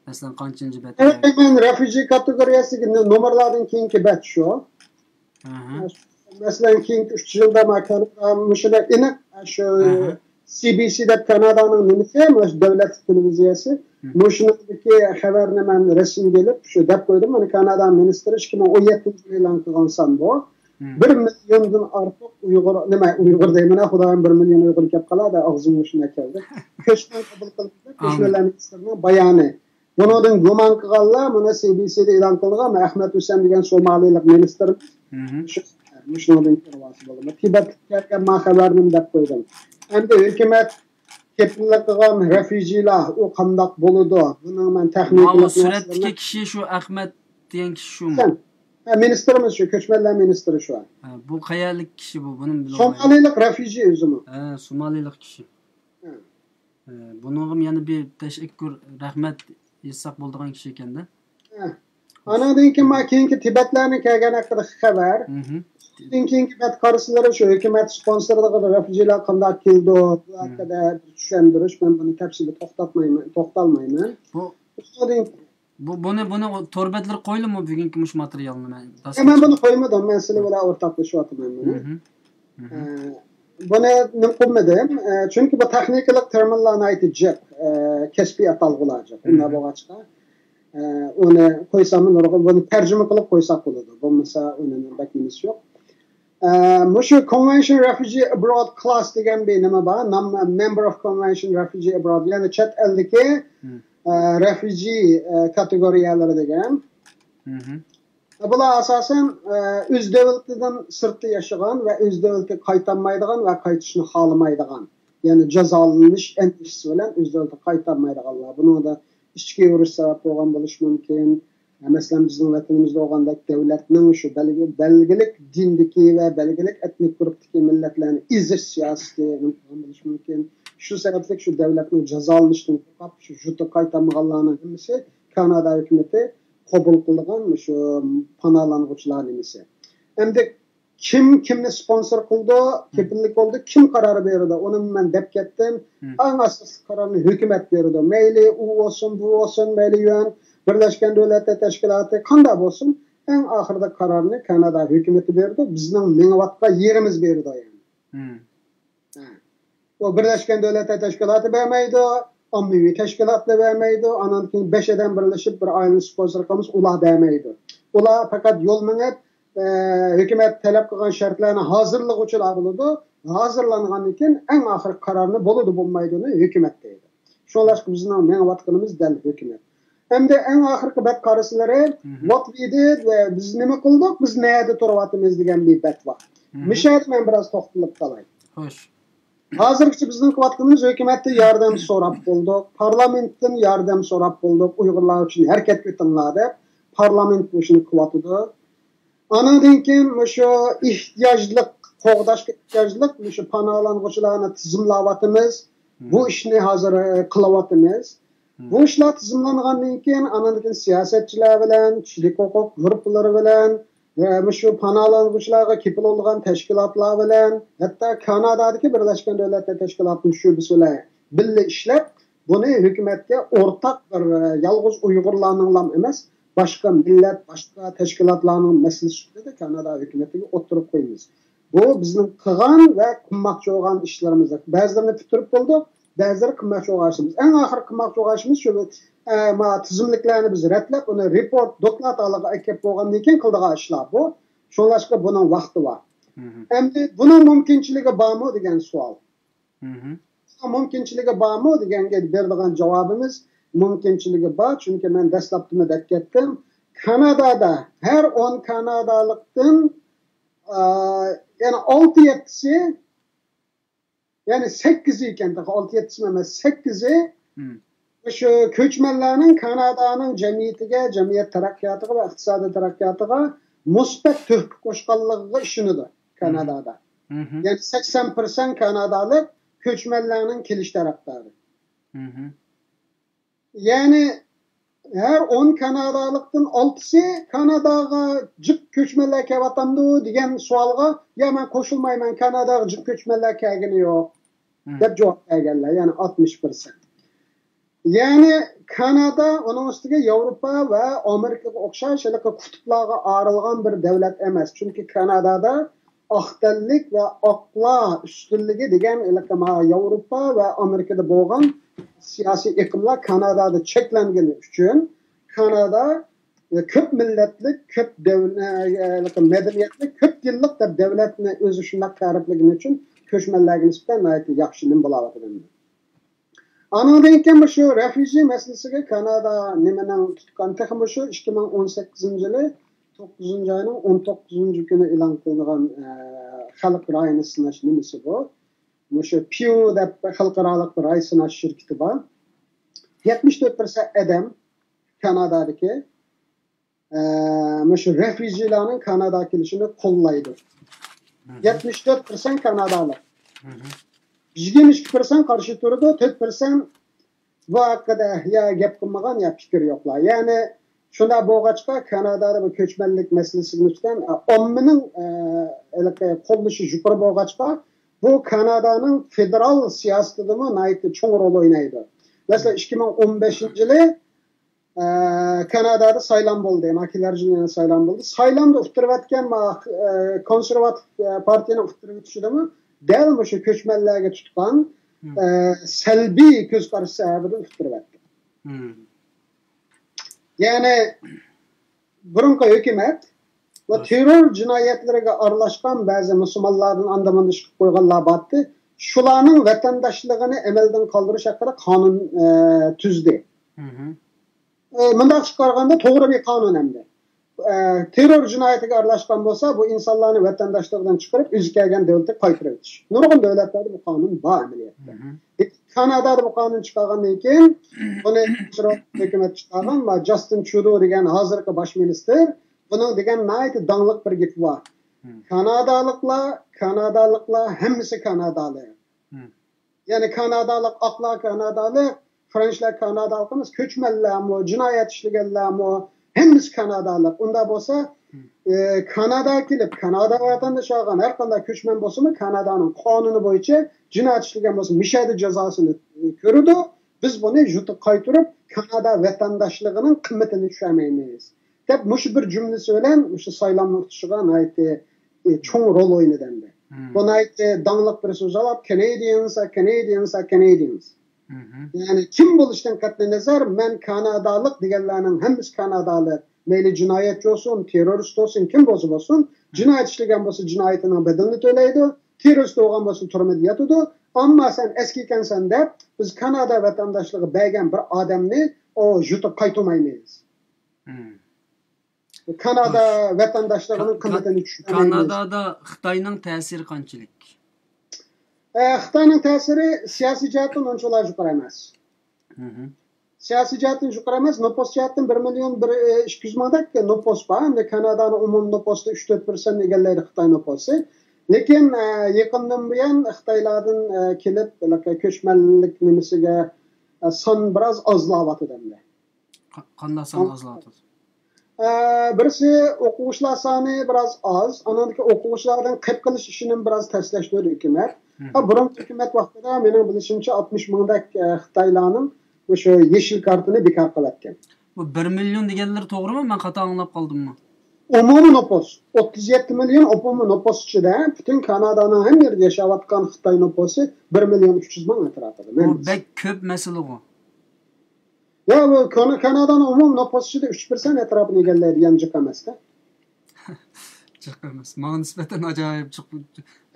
Masalan, qanchinchi bet? Men refugee kategoriyasiga nomerlardan keyingi bet shu. Masalan, keyingi 3 yilda men shuna aniq shu CBC deb Kanadaning nimasi, davlat televiziyasi. Shuniki xabarni men rasmiy kelib shu deb qo'ydim. Mana Kanada ministri 2017 e'lon qilgan san bu. 1 milyondan ortiq Uyg'ur deyman, xudoyim 1 million Uyg'ur kelib qoladi, og'zimga shuna keldi. Ko'chman qabul qildi, ko'chmanlar ministrining bayoni. Bundan gumon qilganlar, mana CBC'da e'lon qilgan Ahmed Husayn degan Somalilik ministr shundan kirvasi bo'ldi. Tibetga men xabarni deb qo'ydim. Endi hukumat kepillik qilgan refujiyalar u qandoq bo'ladi? Buni men texnik suratdagi kishi shu Ahmed degan kishi shumi? Ministrimiz shu, ko'chmanlar ministri shu. Bu qayerlik kishi bu? Buni bilmayman. Somalilik refujiya o'zimi. Somalilik kishi. Buningim yana bir tashakkur, rahmat yesak bo'ladigan kishi ekanda. Anadan keyin men keyingi Tibetlarning kelgan haqida xabar. Keyingi bet qarashlar shu hukumat sponsorligida refujiyalar qanday keldi, bu haqida tushuntirish, men buni tafsilga to'xtalmayman. Buni torbetlar qo'yilmi bugungi mush materialni men? Men buni qo'ymadim, men sizlar bilan o'rtaqlashyapman buni. Buni nima qilmadim? Chunki bu texnikalik terminlarni aytib, kasbiy atalg'ular. Unda bo'lg'achqa. Onu koysam bunu tercüme kılıp koysak buludu. Bu mesela onun beklemesi yok. Şu Convention Refugee Abroad Class degan bir nima bor. Member of Convention Refugee Abroad. Yani chet eldeki refugee kategoriyalari degan. Bular asosan o'z davlatidan sirtda yashagan va o'z davlatiga qaytolmaydigan va qaytishni xohlamaydigan. Yani jazolanish endişesi bilan o'z davlatiga qaytolmaydiganlar. Bunda ichki urush sabab bo'lgan bo'lishi mumkin. Mesela bizim vatanımızda olganda devletinin şu belgelik dindeki ve belgelik etnik gruptaki milletlerini iziş siyaseti yapılmış mümkün. Şu sebeple şu devletin cezalanışını kapıp şu juta kaytamağlarının kimisi Kanada hükümeti kabul kıldıgan şu panalanğıçlar nimesi. Hem de kimni sponsor kıldı, kepillik oldu, kim kararı verdi. Onu ben dep kettim. En asıl kararını hükümet verdi. Meyli u olsun, bu olsun, meyli yön. Birleşken Devletler Teşkilatı kanda olsun en ahırda kararını Kanada hükümeti verdi. Bizning mengavatga yerimiz berdi yani. O Birleşken Devletler Teşkilatı vermeydi, ommaviy teşkilatlar vermeydi. Anan keyin 5 adam birleşip bir aylığını sponsor qilamiz, ular vermeydi. Ular fakat yol minib hükümet talep qilgan shartlarni hozirlig'uchilar bo'ladi. Hozirlangandan keyin eng oxirgi qarorni bo'ladi bo'lmaydini hükümet deydi. Şolaşki bizning mengavatganimiz dal hükümet. Hem de en ahırkı bet karısıları what we did ve biz nima kıldık, biz neyde turvatımız degan bir bet var. Müşahit ben biraz toxtılık kalayım. Hoş. Hazırki bizning qilayotganimiz hükümette yardım so'rab bulduk, parlamentdan yardım so'rab bulduk, Uyg'urlar uchun harakat qitinglar deb parlament bu ishni qilyotdi. Anadan keyin shu ehtiyojliq, qo'g'dashga ehtiyojliq shu panolanuvchilarni tizimlayotimiz, bu ishni hozir qilyotimiz. Bu işler tizimlangandan keyin anandan siyasetçiler bilan, kishilik huquq guruhlari bilan, şu panolanuvchilarga kepil bo'lgan tashkilotlar bilan, hatto Kanadadagi Birleşken Devletler Teşkilatı'nın şubesi bilan birga ishlab, buni hukumatga o'rtaq bir yolg'iz Uyg'urlarning emas, boshqa millat, boshqa tashkilotlarning maslahatida Kanada hukumatiga o'tirib qo'yamiz. Bu bizning qilgan va qilmoqchi bo'lgan ishlarimizdir. Ba'zilarini bitirib bo'ldik. Bazıları kımmak çoğaşımız. En ahir kımmak çoğaşımız şu tizimliklerini biz retlep, onu report, doklat alığa ekip boğandan keyin kıldığı işler bu. Şolaşka bunun vakti var. Hem de bunun mümkünçülüğü var mı degan sual. Mümkünçülüğü var mı degan berdiğin cevabımız mümkünçülüğü var. Çünkü ben dastlabda dep ketdim. Kanada'da her 10 Kanadalıktan yani 6-7'si yani 8'i iken, 6-7'si emas 8'i şu köçmenlerinin Kanada'nın cemiyet terakkiyatıga ve iqtisadi terakkiyatıga musbat töhfə qoşqanlığı işinidir Kanada'da. Yani 80% Kanadalık köçmenlerinin keliş taraftarı. Yani her 10 Kanadalıktan 6'sı Kanada'ga cık köçmenler kevatamdı degan sualga ya ben koşulmayman Kanada'ga cık köçmenler kelgini yok deb cevap berganlar, yani 60%. Yani Kanada onun üstüge Avrupa ve Amerika'ga o'xshash kutuplarga ayrılgan bir devlet emas. Çünkü Kanada'da aqtallik ve aqla üstünlüğü degan Avrupa ve Amerika'da bo'lgan siyasi iqlimlar Kanada'da cheklangani uchun Kanada ko'p millatlik, ko'p madaniyatli, ko'p yillik davlatni o'zi shunday ta'riflagani uchun ko'chmanlarga nisbatan yaxshi nim bo'layotgan. Anadan keyin shu refugee masalasiga Kanada nimadan tutgan texmi shu 2018-yili 9-oyning 19-kuni e'lon qilingan xalq rayini sinash nimasi bu. Shu Pew deb xalqaro bir ray sinash shirkati bor. 74% adam Kanadadagi shu refugeelarning Kanadaga kelishini qo'llaydi. 74% Kanadalık. 22% qarshi turdi, 4% bu haqida ya gap qilmagan ya fikr yo'qlar. Yani shunda bo'lg'achqa Kanadada bu ko'chmanlik masalasiga nisbatan ommaning qo'llashi yuqori bo'lg'achqa bu Kanadaning federal siyosadida naytli cho'ng rol o'ynaydi. Mesela 2015-yili Kanada'da saylan bo'ldi, makilerjinin saylan bo'ldi. Saylamda uqtirayotgan konservativ partiyani uqtirib o'tishidami dal shu ko'chmanlarga tutgan salbiy ko'z qarash sababidan uqtirayotdi. Yani burunki hükümet ve terör cinayetleriga aralashgan ba'zi musulmonlardan andaman ish qilib qo'yganlar batdi. Shularning vatandoshligini amaldan qoldirish haqida qonun tuzdi. Bunday chiqarganda to'g'ri bir qonun hamda. Terör cinayetiga aralashgan bo'lsa, bu insonlarni vatandoshlikdan chiqarib, o'zi kelgan davlatga qaytarib o'tish. Nurg'un davlatlarda bu qonun bor amaliyotda. Kanadada bu qonun chiqargandan keyin buni hukumat chiqargan va Justin Trudeau degan hozirgi bosh minister buning degan nayt dangliq bir gap bor. Kanadaliklar hammasi Kanadalik. Ya'ni Kanadalik oqlar Kanadalik, Franslar Kanadalik emas, ko'chmanlarmi, jinoyat ishlaganlarmi, hammasi Kanadalik. Unda bo'lsa, Kanadaga kelib, Kanada vatandoshi olgan har qanday ko'chman bo'lsa-mu, Kanadaning qonuni bo'yicha jinoyat ishlagan bo'lsa, mishaydi jazosini ko'radi. Biz buni yutib qaytarib, Kanada vatandoshligining qimmatini tushunmaymiz. Deb mush bir jumlasi bilan o'sha saylanmoq tushigan aytdi, cho'ng rol o'ynadi. Buni aytdi, dangliq bir so'z olib, Canadians. Yani kim bo'lishdan qat'iy nazar, men Kanadalik deganlarning hammasi Kanadalik. Mayli jinoyatchi olsun, terrorist olsun, kim bo'lsa bo'lsin, jinoyat ishlagan bo'lsa jinoyatining bedelini to'laydi, terrorist bo'lgan bo'lsa turmada yotadi. Ammo sen eski ekansan deb biz Kanada vatandaşlığı bergan bir odamni yutib qaytarmaymiz. Kanada vatandaşlığının qimmatini tushunmaymiz. Kanadada Xitoyning ta'siri qanchalik? Xitoyning ta'siri siyosiy jihatdan unchalar yuqori emas. Siyosiy jihatdan yuqori emas, nopos jihatdan 1.200.000 mingdak nopos bor. Endi Kanadaning umumiy noposida 3-4% egallaydi Xitoy noposi. Lekin yaqindan buyon Xitoylardan kelib, ko'chmanlik nimasiga son biroz ozlayapti endi. Qanday son ozlayapti? Birisi o'quvchilar soni biroz oz, anandagi o'quvchilardan qilib qilish ishini biroz tashlashdi hukumat. Burun hukumat vaqtida mening bilishimcha 60 mingdak Xitoylarning o'sha yeşil kartini bekor qilayotgan. Bu 1 million deganlar to'g'rimi? Men xato anglab qoldimmi? Umumiy nopos 37 million umumiy nopos ichida butun Kanadaning ham yerda yashayotgan Xitoy noposi 1.300.000 atrofida. Bu bek ko'p masala bu. Ya bu Kanadaning umumiy noposi ichida 3% atrofini egallaydigan jiq emasda. Jiq emas. Menga nisbatan ajoyib jiq.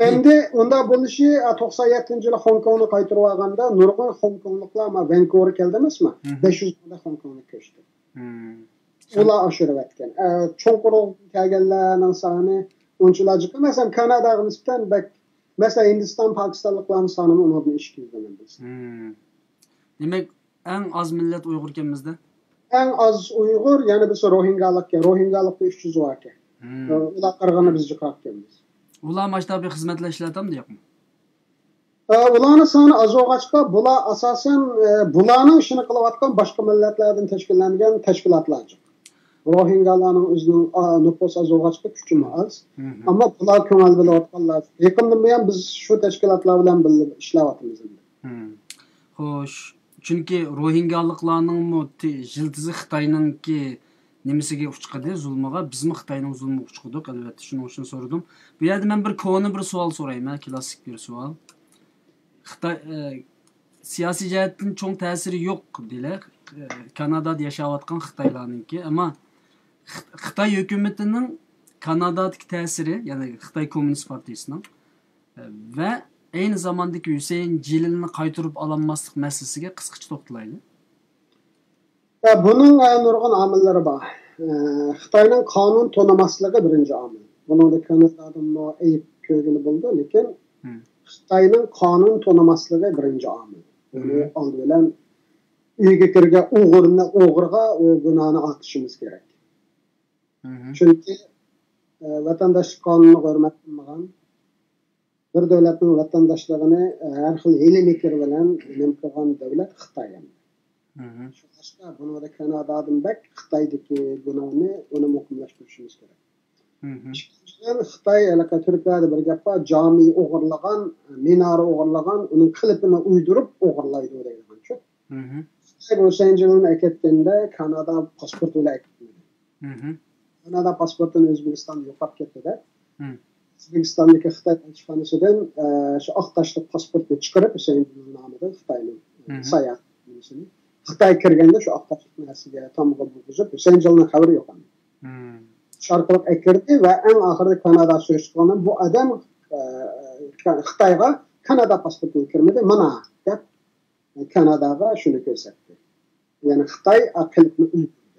Endi unda bo'lishi 97-yili Hong Kongni qaytarib olganda nurg'un Hong Kongliklar Vancouver keldi emasmi? 500 mingda Hong Kongga ko'chdi. Ular oshirib etgan. Cho'nqur kelganlarning soni unchalar jiq emas. Kanadaga nisbatan mesela Hindiston, Pokistonliklarning soni undan 200 dan biz. Demak, eng az millat Uyg'ur ekanmizda? Eng az Uyg'ur, ya'ni biz Rohingalikda 300 bor ekan. Ular qirg'ini biz jiq ekanmiz. Ular masshtabiy xizmatlar ishlatamdi yo'qmi? Ularning soni az bo'lg'achqa, bular asosan bularning ishini qilayotgan boshqa millatlardan tashkillangan tashkilotlar. Rohingalarning o'zining nopos az bo'lg'achqa kuchi az. Ammo bular ko'ngil bilayotganlar. Yaqindan buyon biz shu tashkilotlar bilan birga ishlayapmiz endi. Xo'sh, chunki rohingaliklarning jildizi Xitoyningki nimasiga uchqadi, zulmiga, bizmi Xitoyning zulmiga uchqidik, albatta shuning uchun so'radim. Bu yerda men bir koni bir savol so'rayman, klassik bir savol. Xitoy siyosiy jihatdan cho'ng ta'siri yo'q deylar. Kanadada yashayotgan Xitoylarningki, ammo Xitoy hukumatining Kanadadagi ta'siri, ya'ni Xitoy Kommunist partiyasining va aynı zamandaki Hüseyin Celil'ini qaytarib olanmaslik masalasiga qisqacha to'xtalaylik. Bunun nurg'un omillari bor. Xitoyning qonun to'namasligi birinchi omil. Buni Kanadada ayib ko'rgani bo'ldi, lekin Xitoyning qonun to'namasligi birinchi omil. Buni oldi bilan uyga kirgan o'g'irga gunohni ortishimiz kerak. Chunki vatandoshlik qonunini hurmat qilmagan bir davlatning vatandoshligini har xil hiyla-mikr bilan nima qilgan davlat Xitoy. Boshqa buni Kanadadan bak Xitoydagi gunohni uni muqimlashtirishimiz kerak. Xitoy turklarda bir gap bor, jami o'g'irlagan, minora o'g'irlagan, uning klipini uydirib o'g'irlaydi deydigan-ku. Xitoy Hüseyin Celilni aytganda Kanada pasport bilan aytdi. Kanada pasportini O'zbekistonga yo'qotib ketdi-da. O'zbekistondagi Xitoy elchixonasidan shu oq tashli pasportni chiqarib Hüseyin Celil nomidan Xitoyning sayyoh Xitoy kirganda shu oqtashlik narsaga tomg'a bo'lgizib, Hüseynjalning xabari yo'q. Sharqliq ekirdi va eng oxirida Kanada so'z qilgan bu odam Xitoyga Kanada pasportini kirmadi, mana deb Kanadaga shuni ko'rsatdi. Ya'ni Xitoy aqlni unutdi.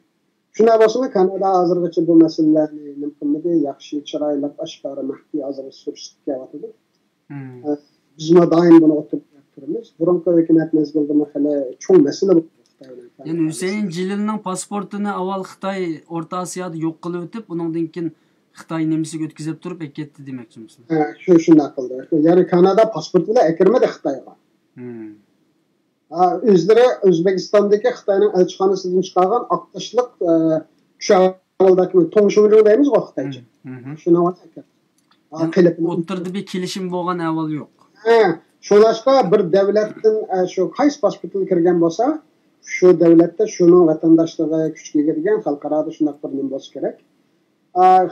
Shuna bo'lsa Kanada hozirgacha bu masalalarni nima qilmadi, yaxshi chiroyli oshkora maxfiy hozir surishtiryapti. Biz doim buni o'tirib turamiz. Burungi hukumat mezgilida hali cho'ng masala bu. Yani Hüseyin Cilil'nin pasportunu avval Xitay Orta Asya'da yok qilib o'tib, undan keyin Xitay nemisiga o'tkazib turib ketdi demoqchi misiniz? Shunday qildi. Ya'ni Kanada pasport bilan kirmadi Xitoyga. O'zlari O'zbekistondagi Xitoyning elchixonasidan chiqargan aqtishliq kuchaldagi to'ngshuvlik deymiz Xitoycha. Shuni o'tirdi bir kelishim bo'lgan avval yo'q. Şolaşqa bir davlatdan shu qaysi pasportga kirgan bo'lsa, shu davlatda shuni vatandoshlig'i kuchga kirgan xalqaro shunday bir nima bo'lishi kerak.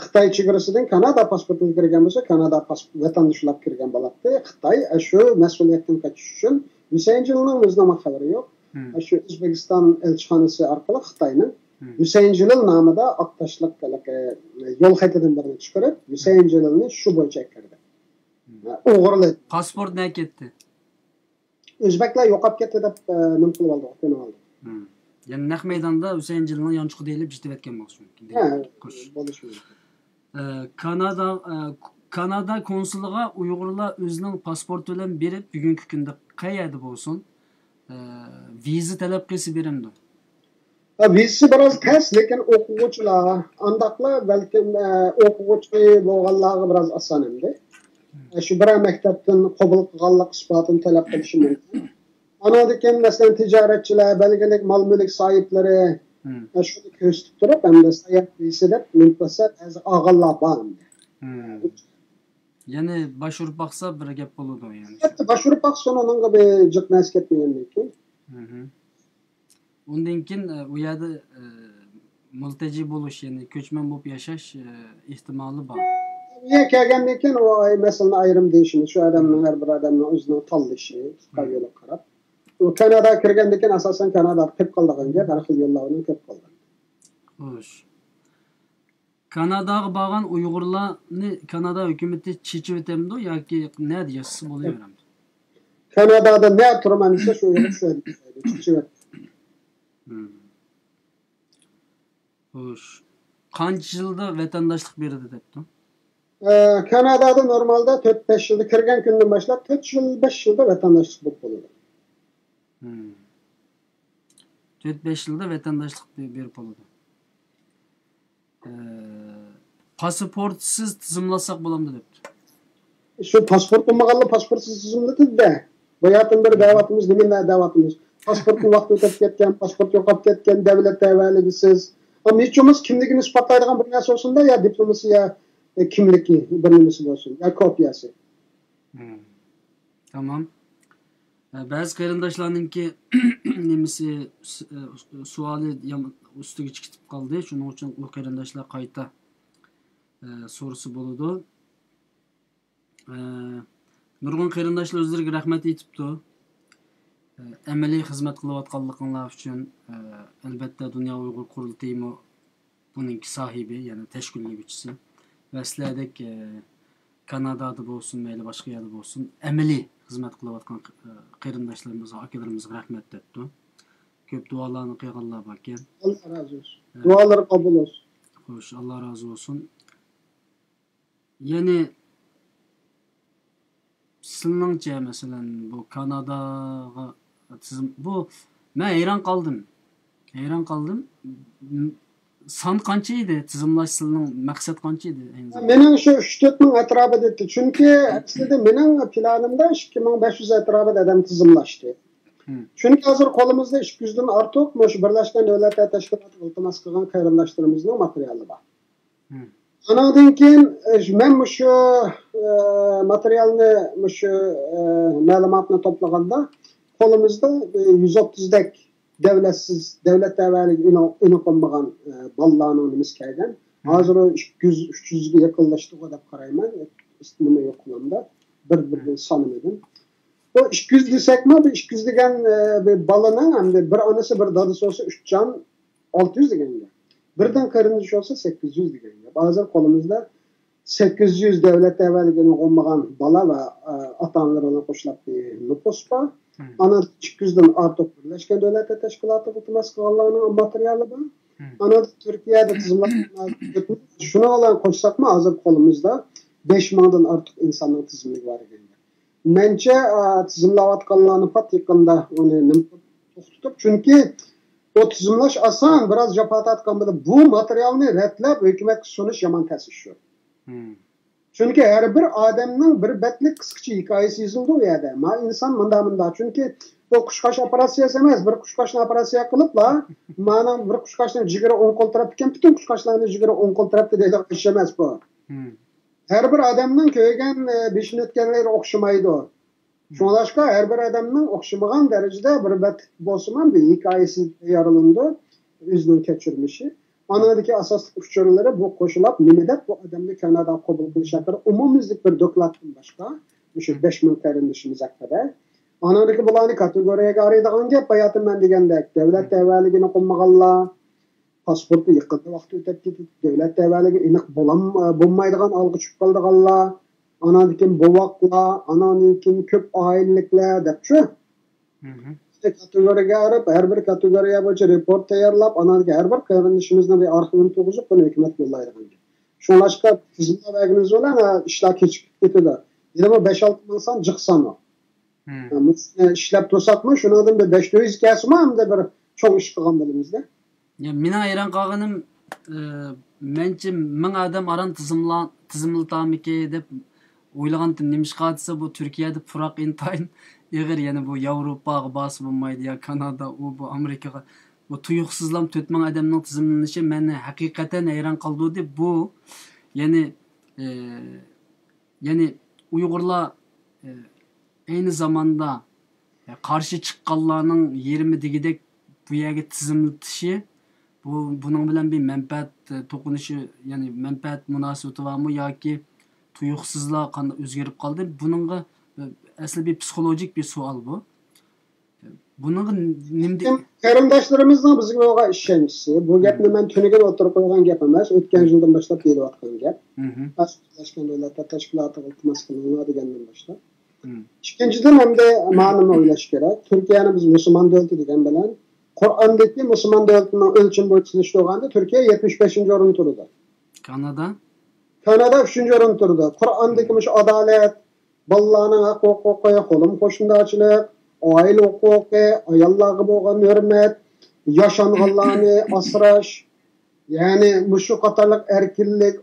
Xitoy chegarasidan Kanada pasportiga kirgan bo'lsa, Kanada vatandoshlar kirgan bo'ladi. Xitoy shu mas'uliyatdan qochish uchun Hüseynjalning o'zining xabari yo'q. Shu O'zbekiston elchixonasi orqali Xitoyning Hüseynjalil nomida aqtashliq yo'l xatidan birini chiqarib, Hüseynjalilni shu bo'yicha kirdi. O'g'irladi. Pasport ne ketdi? O'zbeklar yo'qolib ketdi deb nima qilib oldi, o'tib oldi. Yani naq maydonda Hüseynjalning yonchiqi deyilib jitayotgan bo'lishi mumkin. Bo'lishi mumkin. Kanada konsulluğa Uyg'urlar o'zining pasporti bilan berib, bugungi kunda qayerda bo'lsin, viza talab qilsa beramdi. Vizasi biroz tez, lekin o'quvchilar, andaqlar balki o'quvchi bo'lganlarga biroz oson endi. Shu bir maktabdan qabul qilganlik isbotini talab qilishi mumkin. Anadan masalan tijoratchilar, belgilik mol-mulk sohiblari shuni ko'rsatib turib, hamda sayyoh visa deb nimasi og'illar bor. Yani başvurup baksa bir gap bo'ladi yani. Başvurup baksa onunla bir jiqmas ketmagandan keyin. Ondan keyin u yerda multaji bo'lish, ya'ni ko'chman bo'lib yashash ehtimoli bor. Kelgandan keyin o masalan ayrim deyishimiz, shu odamning har bir odamning o'zining tanlashi, yo'liga qarab. O Kanada kirgandan keyin asosan Kanada qilib qolganga har xil yo'llarni ko'p qolgan. Xo'sh. Kanadaga borgan Uyg'urlarni Kanada hukumati chechib o'tamdi yoki nima deysiz bo'laveramdi? Kanadada ne turman desa shu yerda chechib. Xo'sh. Qancha yilda vatandoshlik berdi debdi? Kanadada normalda 4-5 yilda kirgan kundan boshlab 4 yil 5 yilda vatandoshlik bo'lib qoladi. 4-5 yilda vatandoshlik berib bo'ladi. Pasportsiz tizimlasak bo'lamdi debdi. Shu pasport bo'lmaganlar pasportsiz tizimladida. Bu yerdan bir da'vatimiz, nima da'vatimiz? Pasportning vaqti o'tib ketgan, pasport yo'qolib ketgan, davlat tavalligisiz. Ama hiçimiz kimligini ispatlaydigan bir narsa olsun-da ya diplomasi ya kimligi bir nimasi bo'lsin, ya kopyasi. Tamam. Bazı qarindoshlarninki nimasi savoli ustiga chiqib qoldi. Shuning uchun u qarindoshlar qayta so'risi bo'ladi. Nurg'un qarindoshlar o'zlariga rahmat aytibdi. Amaliy xizmat qilayotganliginlar uchun albatta Dunyo Uyg'ur qurultayimi buning sohibi, ya'ni tashkillovchisi va sizlardek Kanadada bo'lsin, mayli boshqa yerda bo'lsin, amaliy xizmat qilayotgan qarindoshlarimizga, akalarimizga rahmat debdi. Ko'p duolarni qilganlar bor ekan. Allah razı olsun. Dualar qabul olsun. Xo'sh, Alloh razı olsun. Ya'ni sizningcha masalan bu Kanadaga bu men hayron qoldim. Son qancha edi? Tizimlashning maqsad qancha edi? Mening shu 3-4 ming atrofida edi. Chunki aslida mening planimda 2500 atrofida adam tizimlashdi. Chunki hozir qo'limizda 200 dan ortiq shu Birlashgan Davlatlar Tashkiloti iltimos qilgan qarindoshlarimizning materiali bor. Anadan keyin men shu materialni, shu ma'lumotni to'plaganda qo'limizda 130 dak davlat tavalligi inoqolmagan bolalarning nimasi kelgan. Hozir 200-300 ga yaqinlashdi deb qarayman. Istimini yo'qlamda bir sonimadim. O 200 desekmi, bu 200 degan bir balaning hamda bir onasi bir dadasi olsa 3 can 600 degan gap. Birdan qarindish olsa 800 degan gap. Hozir qo'limizda 800 davlat avvalgini o'qimagan bola va ota-onalar bilan qo'shilib nupus bor. Ana 200 dan ortiq Birlashgan Davlatlar Tashkiloti iltimos qilganlarning materiali bor. Ana Turkiyada tizimlangan shuni bilan qo'shsakmi, hozir qo'limizda 5000 dan ortiq insonning tizimligi bor ekan. Mencha tizimlayotganlarni pat yaqinda uni to'xtatib, chunki o tizimlash oson, biroz jafo tortgan bo'lib, bu materialni redlab hukumatga sunish yomon ta'sir shu. Chunki har bir odamning bir betlik qisqacha hikoyasi yozildi u yerda. Ma inson munda. Chunki bu qushqash operatsiyasi emas, bir qushqashni operatsiya qiliblar, mana bir qushqashning jigiri 10 qo'l tarafda ekan, butun qushqashlarning jigiri 10 qo'l tarafda deydigan ish emas bu. Har bir odamning ko'rgan beshini o'tganlari o'xshamaydi. Shunlashqa har bir odamning o'xshamagan darajada bir betlik bo'lsa ham bir hikoyasi yorilindi, o'zining kechirmishi. Anadaki asosli uchurlari bu qo'shilib, nima deb bu odamni Kanada qabul qilish haqida umumyuzlik bir dokladdan boshqa, o'sha 5000 qarindishimiz haqida. Anadaki bularni kategoriyaga araydigan gap, bayatim men degandek, davlat avvalligini qo'ymaganlar, pasportni yaqinda vaqt o'tib ketdi, davlat avvalligi aniq bo'lmaydigan olg'i tushib qoldiganlar, anadaki bovoqlar, anadaki ko'p oilaliklar debchi. Kategoriyaga arab, har bir kategoriya bo'yicha report tayyorlab, anadagi har bir qarindishimizni bir arxivini to'g'izib, buni hukumat yo'llaydi. Shunlashqa tizimlaganimiz bilan ishlar kechib ketadi. Yana 5-6 ming son jiqsan o. Ishlab to'satmi, shundan bir 500 kasmi hamda bir cho'ng ish qilgan bo'limizda. Ya meni hayron qolganim, menchi 1000 odam aran tizimlatamiki deb o'ylagandim. Nimishqa desa bu Turkiyada furoq intayin Eğer yani bu Avrupaga basıp olmaydı ya Kanada, bu Amerikaga bu tuyuqsizlam 4000 adamning tizimlanishi meni haqiqatan hayron qoldirdi. Bu yani Uyg'urlar aynı zamanda qarshi chiqqanlarning yerimi degidek bu yerga tizimlatishi, bunun bilan bir menfaat to'qinishi, yani menfaat munosabati bormi yoki tuyuqsizlar qanday o'zgarib qoldi? Buningga aslında bir psikolojik bir sual bu. Bunun nimdi? Qarindoshlarımızdan bizga bo'lgan ishonchisi, bu gapni men tuniga o'tirib qo'ygan gap emas, o'tgan yildan boshlab deyotgan gap. Birlashgan Davlatlar Tashkiloti iltimos qilingan degandan boshlab. Ikkinchidan hamda ma'noni o'ylash kerak. Turkiyani biz musulmon davlat degan bilan Qur'ondagi musulmon davlatning o'lcham bo'yicha olganda Turkiya 75-o'rinda turadi. Kanada 3-o'rinda turadi. Qur'ondagi mush adolat, bolalarning huquqi, qo'lim qo'shnichilik, oila huquqi, ayollarga bo'lgan hurmat, yashanganlarni asrash, ya'ni mushu qatorliq erkinlik,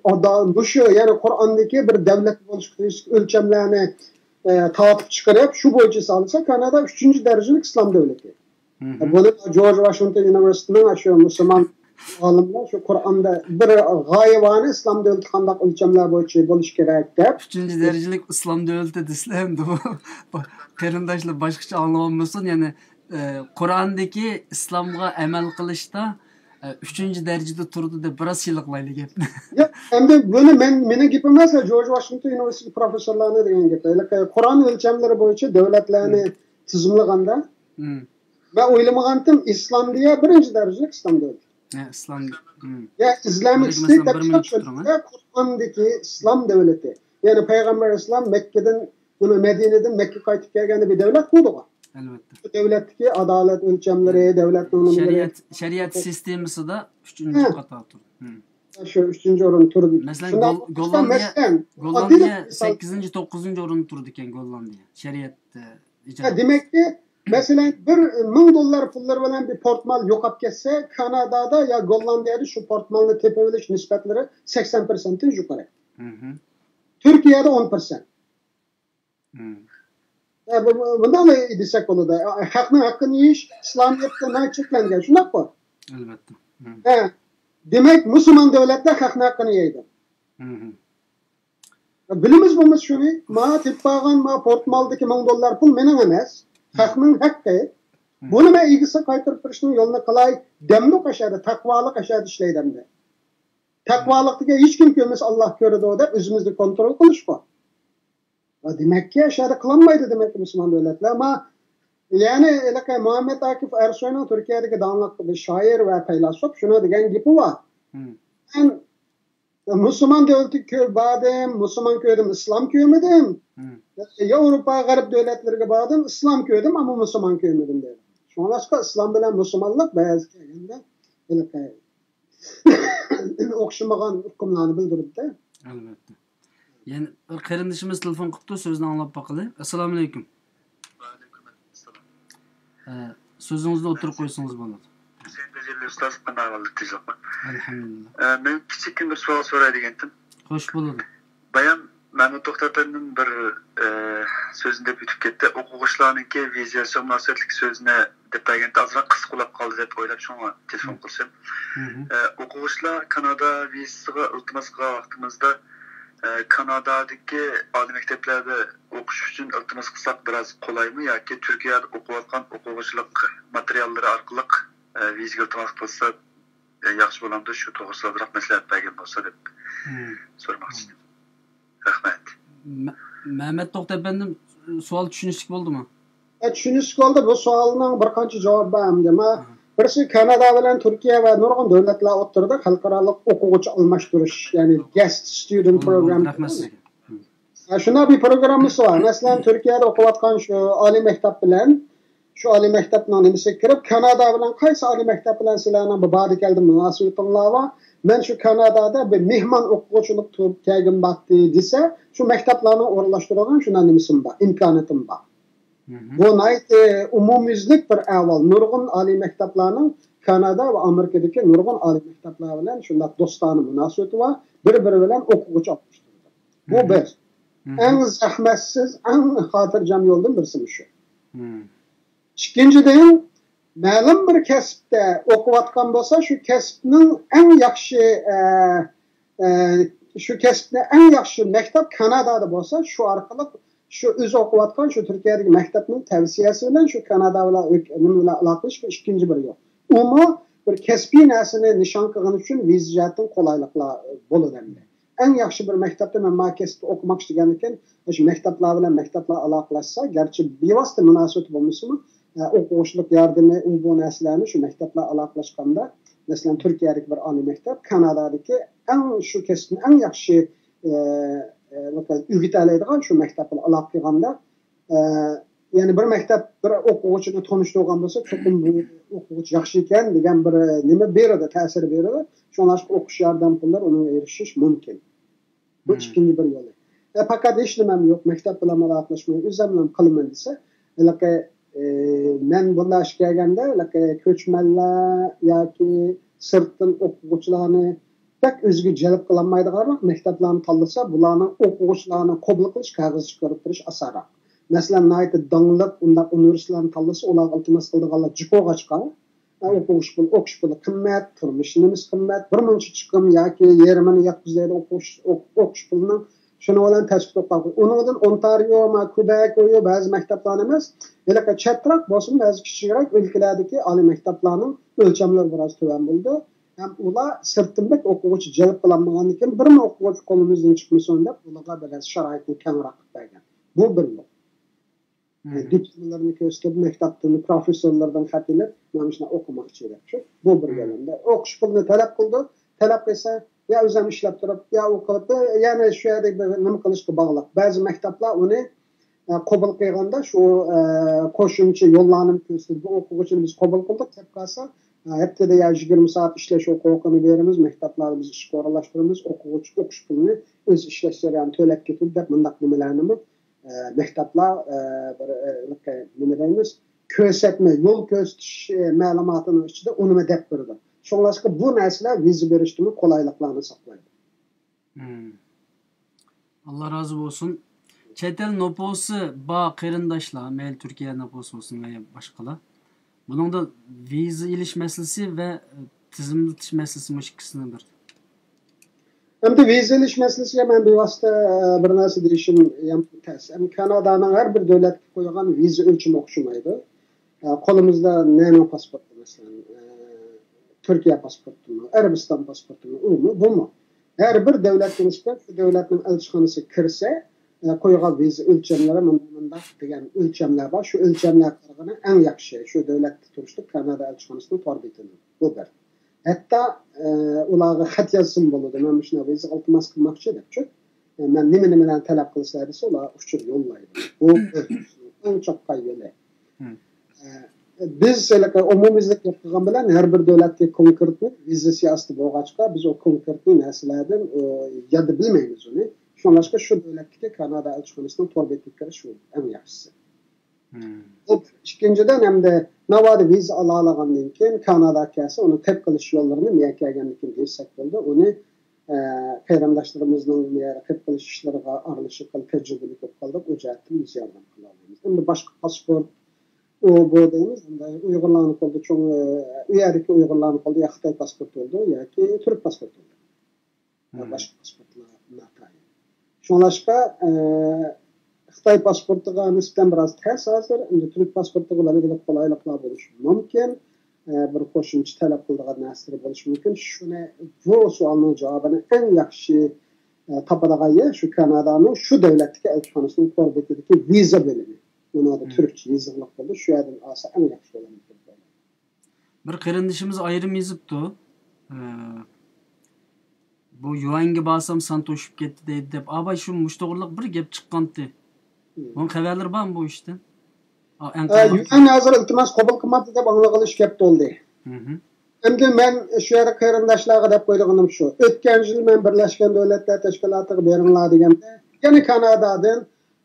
mushu ya'ni Qur'ondagi bir davlat bo'lish o'lchamlarni tatib chiqarib, shu bo'yicha solsa Kanada 3-darajalik islom davlati. Buni George Washington University'ning shu musulmon olimlar shu Qur'onda bir g'oyibona islom davlati qanday o'lchamlar bo'yicha bo'lish kerak deb 3-darajalik islom davlati desam bu qarindoshlar boshqacha anlaolmasin, ya'ni Qur'ondagi islomga amal qilishda 3-darajada turdi deb biroz shiliqlayli gapni. Yo'q, endi buni meni gapim emas, George Washington University professorlarning degan gap. Qur'on o'lchamlari bo'yicha davlatlarni tizimlaganda ben o'ylamagandim, Islandiya 1-darajalik islom davlati. İslam. Ya Islamic State Qur'ondagi islom davlati. Ya'ni payg'ambar islom Mekkadan, buni Madinadan Mekka qaytib kelganda bir davlat qurdi. Albatta. Bu davlatdagi adolat o'lchamlari, davlat normlari, shariat sistemasida 3-qator turdi. Shu 3-o'rin turdi. Masalan, Gollandiya 8-9 o'rinda turdi ekan Gollandiya. Shariat ijro. Demakki, mesela $1000 pullar bilan bir portmal yo'qolib ketsa, Kanadada ya Gollandiyada shu portmalni tepaverish nisbatlari 80% yuqori. Turkiyada 10%. Bundan desak bo'ladi. Haqqini yeyish islomiyatda cheklangan, shunaqmi? Albatta. Demak, musulmon davlatlar haqqini yeydi. Bilimiz bo'lmas shuni, ma tepag'an ma portmaldagi $1000 pul mening emas. Haqqning haqqi. Buni men egisi qaytarib turishning yo'lini qilay, damni qashadi, taqvoli qashadi ishlaydimda. Taqvoliqga hech kim ko'rmas, Alloh ko'radi deb o'zimizni kontrol qilish bor. Demek ki aşağıda kılanmaydı demek ki Müslüman devletler ama yani Muhammed Akif Ersoy'un Türkiye'deki danlıklı bir şair ve feylasuf şuna degen gibi var. Ben Müslüman devleti köy bağdım, Müslüman köydim, İslam köymedim. Ya Avrupa garip devletlerine bağdım, İslam köydim ama Müslüman köymedim dedim. Şu an İslam bilen Müslümanlık beyaz köyünde okşamagan hükümlerini bildirip de. Elbette. Yani bir kardeşimiz telefon kuttu sözünü anlap bakalım. Esselamu Aleyküm. Sözünüzde oturup koysanız bana. Hüseyin Becerli Ustaz bana aldı tezakma. Elhamdülillah. Ben küçük bir soru soraydı gentim. Hoş bulduk. Bayan Mehmet Doktor'dan bir sözünde bütüp gitti. Okuyuşlarınki viziyasyon münasebetlik sözüne depagente azırak kısa kulak kaldı dep oylap şuna telefon kılsam. Okuyuşlar Kanada vizisiga iltimasga vaqtimizda Kanada'daki ali mekteplerde okuş için iltimas kılsak biraz kolay mı yoki Türkiye'de okuyotgan okuvchilik materialları arqali vizaga iltimas qilsa yaxshi bo'lamdi shu to'g'risida maslahat bergan bo'lsa deb so'ramoqchi edim. Rahmat. Mehmet Doktor efendim sual tushunishlik bo'ldimi? Tushunishlik oldu. Bu savolning bir qancha javob berdim. Birisi Kanada bilan Turkiya va nurg'un davlatlar o'rtasida xalqaro o'quvchi almashtirish, ya'ni guest student program. Shuna bir programmasi bor. Masalan, Turkiyada o'qiyotgan shu oliy maktab bilan shu oliy maktabning nimasiga kirib, Kanada bilan qaysi oliy maktab bilan sizlarning bir bari keldi munosabatinglar bor. Men shu Kanadada bir mehmon o'quvchilik turib kelgim bordi desa, shu maktablarni o'rnashtiradigan shuna nimasim bor, imkoniyatim bor. Bu nayt umumyüzlük bir avval nurg'un oliy maktablarning Kanada va Amerikadagi nurg'un oliy maktablar bilan shunday do'stona munosabati bor, bir-biri bilan o'quvchi almashtiradi. Bu bir eng zahmatsiz, eng xotirjam yo'ldan birisi shu. Ikkinchidan, ma'lum bir kasbda o'qiyotgan bo'lsa, shu kasbning eng yaxshi maktab Kanadada bo'lsa, shu orqali şu öz okuyotgan şu Türkiye'deki mektepnin tavsiyesiyle şu Kanada bilan aloqalash ikinci biri yok. Umu bir kesbi narsani nishon qilgan uchun viziyatning qulayliklar bo'ladi. Eng yaxshi bir maktabda men maktabda o'qimak istagan ekan, shu maktablar bilan maktablar aloqalashsa, garchi bevosita munosabat bo'lmasa-mu, o'quvchilik yordami bu narsalarni shu maktablar aloqalashganda, masalan Turkiyadagi bir oliy maktab, Kanadadagi eng shu kasbning eng yaxshi ügütələrdən şu məktəblə əlaqə qilganda, yəni bir məktəb bir oxucuunu tanışdırğan bolsa, çoxum bu oxucu yaxşı ekan degan bir nima beradi, ta'sir beradi. Şunlar oxuş yardım pullar ona erishish mumkin. Bu ikinci bir yolu. Faqat hech nimam yo'q, məktəb bilan aloqalashmay o'zimdan qilaman desa, men bunday ish kelganda, ko'chmanlar yoki sirtdan o'quvchilarni pek özgü celp kılanmaydıqlar mekteplerini tanlasa, bularning o'quvchilarni qabul qilish qog'oz chiqarib turish osonroq. Masalan, nayt dangliq undaq universitetlarni tanlasa, ular iltimos qildiganlar jiqo'ga chiqadi. O'qish puli qimmat, turmushimiz qimmat, bir muncha chiqim yoki yerimini yaqizlaydi o'qish pulining shuni bilan tashkil qilib. Uningdan Ontario, Quebec va ba'zi maktablar emas, halaqa chatroq bo'lsin, ba'zi kichikroq o'lkalardagi oliy maktablarning o'lchamlari biroz tuvan bo'ldi. Ular sirtdan o'quvchi jalb qilinmagan ekan, bir o'quvchi qo'limizdan chiqmasin deb ularga biraz sharoitni kamroq qilib bergan. Bu bir yo'l. Diplomlarni ko'rsatib, maktabdan professorlardan xat olib, mana shuni o'qimoqchi edi. Bu bir yo'lda. O'qish pulini talab qildi, talab qilsa, ya o'zim ishlab turib, ya o'qib, ya'ni shu yerda nima qilishga bog'liq. Ba'zi maktablar uni qabul qilganda shu qo'shimcha yo'llarni ko'rsatib, bu o'quvchini biz qabul qildik deb qolsa, haftada 20 saat ishlash huquqini beramiz, maktablarimiz ishga o'rnashtiramiz, o'quvchi o'qish pulini o'z ishlash jarayonida to'lab ketib deb bundaq nimalarni maktablar nima deymiz, ko'rsatma, yo'l ko'rsatish ma'lumotining ichida unima deb turadi. Shuningdek bu narsalar viza berishda qulayliklarni saqlaydi. Allah razı olsun. Chet el noposi ba qarindoshlar, mayli Turkiya noposi bo'lsin va boshqalar. Bunun da viza iliş meselesi ve tizimletiş meselesi ikisini bir. Hem de viza iliş meselesi ben bir vasıta bir narsa deyişim ters. Kanada'nın her bir devlet koyulan viza ölçümü okşumaydı. Kolumuzda nano pasportu mesela, Türkiye pasportu mu, Arabistan pasportu mu, o mu, bu mu? Her bir devletin işte, devletin elçixanası kirse, qo'ygan viza o'lchamlari bunda degan o'lchamlar bor. Shu o'lchamlar qaraganda eng yaxshi shu davlatda turishdi Kanada elchixonasining tor betini. Bu bir. Hatta ularga xat yozsam bo'ladi. Men shuna viza iltimos qilmoqchi debchi. Men nima talab qilsa desa ular uchur yo'llaydi. Bu eng cho'qqay yo'li. Biz umumiylik qilgan bilan har bir davlatga konkretni viza siyosati bo'lg'achqa biz o konkretni narsalardan yada bilmaymiz uni. Shunlashqa shu davlatga Kanada elchixonasining tor betiga kirish eng yaxshisi. İkinchidan hamda navodi viza olagandan keyin Kanada kelsa uni tep qilish yo'llarini miyakagandan keyin desak bo'ldi. Uni qarindoshlarımızın tep qilish ishlariga aralashib tajribali bo'lib qoldik. O jihatdan biz yordam qila olamiz. Endi boshqa pasport bu deymiz. Uyg'urlarning qo'lida cho'ng u yerdagi Uyg'urlarning qo'lida ya Xitoy pasporti bo'ldi yoki turk pasporti bo'ldi. Boshqa pasportlar notayi. Shunlashqa Xitoy pasportiga nisbatan biroz ters hozir. Endi turk pasportiga bo'ladigan qulayliklar bo'lishi mumkin. Bir qo'shimcha talab qiladigan narsalar bo'lishi mumkin. Shuni bu savolning javobini eng yaxshi topadigan yer shu Kanadaning shu davlatdagi elchixonasining qo'rbetidagi viza bo'limi. Bunda Türkçe yazıqlıq oldu. Şu yerden alsa en yaxşı olan bir. Bir qarindishimiz ayrim yozibdi. Bu yuanga basam san to'shib ketdi deydi deb. Abay shu mushto'g'irliq bir gap chiqqandi. Bunun xabarlar bormi bu ishdan? Yuan hozir iltimos qabul qilmadi deb anglag'ilish gap bo'ldi. Endi men shu yerda qarindoshlarga deb qo'yganim shu. O'tgan yil men Birlashgan Davlatlar Tashkilotiga beringlar deganda, yana Kanadadan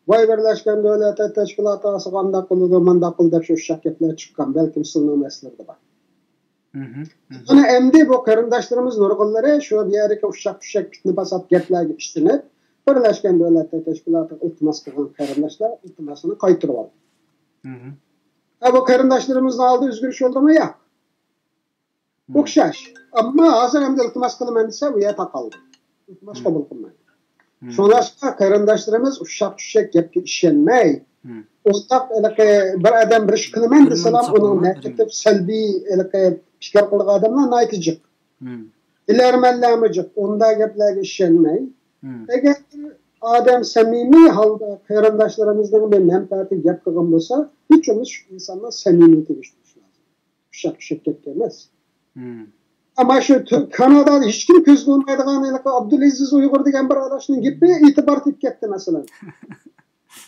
Vay Birleşken Devletler Teşkilatı qanday qildi, manda qildi deb shu gaplar chiqqan, balkim silnomaslarda bor. Buni endi bu qarindoshlarimiz nurg'unlari shu yerga ushaq fitni basat gaplarga ishtinib, Birleşken Devletler Teşkilatı iltimos qilgan qarindoshlar iltimosini qaytarib oldi. Bu qarindoshlarimizni oldi o'zgarish yo'ldami yo'q? O'xshash. Ammo hozir endi iltimos qilaman desa, u yerda qoldi. Iltimos qabul qilmaydi. Sonrasında qarindoshlarimiz ushaq gapga ishonmay, o'taq bir odam bir ish qilaman desalam, uning negativ salbiy fikr qilgan odamlar naytijiq. Ilarmanlamijiq, unda gaplarga ishonmay, agar odam samimiy holda qarindoshlarimizning bir manfaati gap qilgan bo'lsa, hech o'miz shu insonlar samimiyatiga ishlash lozim. Ushaq gapga emas. Ama şu Kanada'da hiç kim köz bulmaydigan Abdülaziz Uygur degan bir adamning gapi e'tibor tepib ketdi masalan.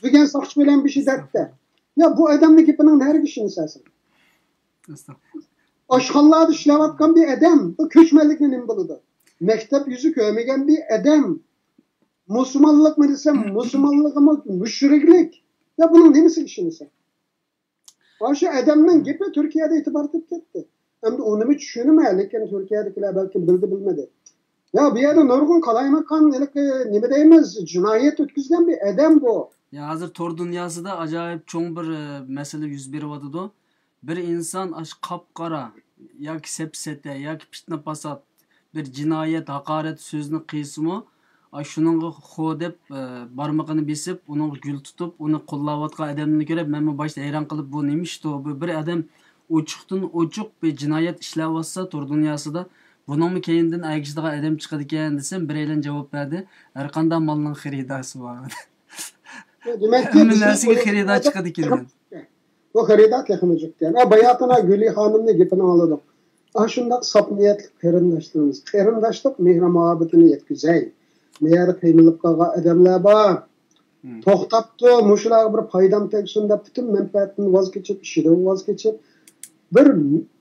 Degan soqchi bilan bir şey derdi. Ya bu adamning gapining nariga ishonsasan. Oshxonalarda ishlayotgan bir adam, bu ko'chmanlikni nima bo'ladi? Maktab yuzi ko'rmagan bir adam. Musulmonlikmi desam, musulmonligimi mushriklik. Ya buning nimasiga ishonsan? O'sha adamning gapi Turkiyada e'tibor tepib ketdi. Hem onu mu düşünme, lekin Türkiye'dekiler belki bilmedi. Ya bir yerde nurgun kalaymakan, ne deyimiz, cinayet ötküzgen bir adam bu. Ya hazır tor dünyasında acayip çoğun bir mesele yüz biri da. Bir insan kapkara, yaki sepsete, yaki fitne pasat, bir cinayet, hakaret sözünü kıysımı, şunun xodep barmağını besip, onu gül tutup, onu kollavatkan adamını görüp, ben başta hayran kılıp bu neymiş de o, bir adam uçuktan uçuk bir cinayet işlevasa tor dünyasında bunun mu keyinden aygıştığa adam çıkadı ekan desem bir eyle cevap verdi. Erkanda malının xeridası var. Hemen nersiga xerida çıkadı ekan. Bu xeridat yaxınacak yani. Bayatına Gülü Hanım'ın gepini aladık. Şundak sap niyetli qarindoshlarimiz. Qarindoshlik mehr muhabbetini yetkizay. Meğer kıynılıp kalgan adamlar var. To'xtabdi, mushularga bir foydam tegsin deb bütün menfaatini voz kechib, ishidan voz kechib bir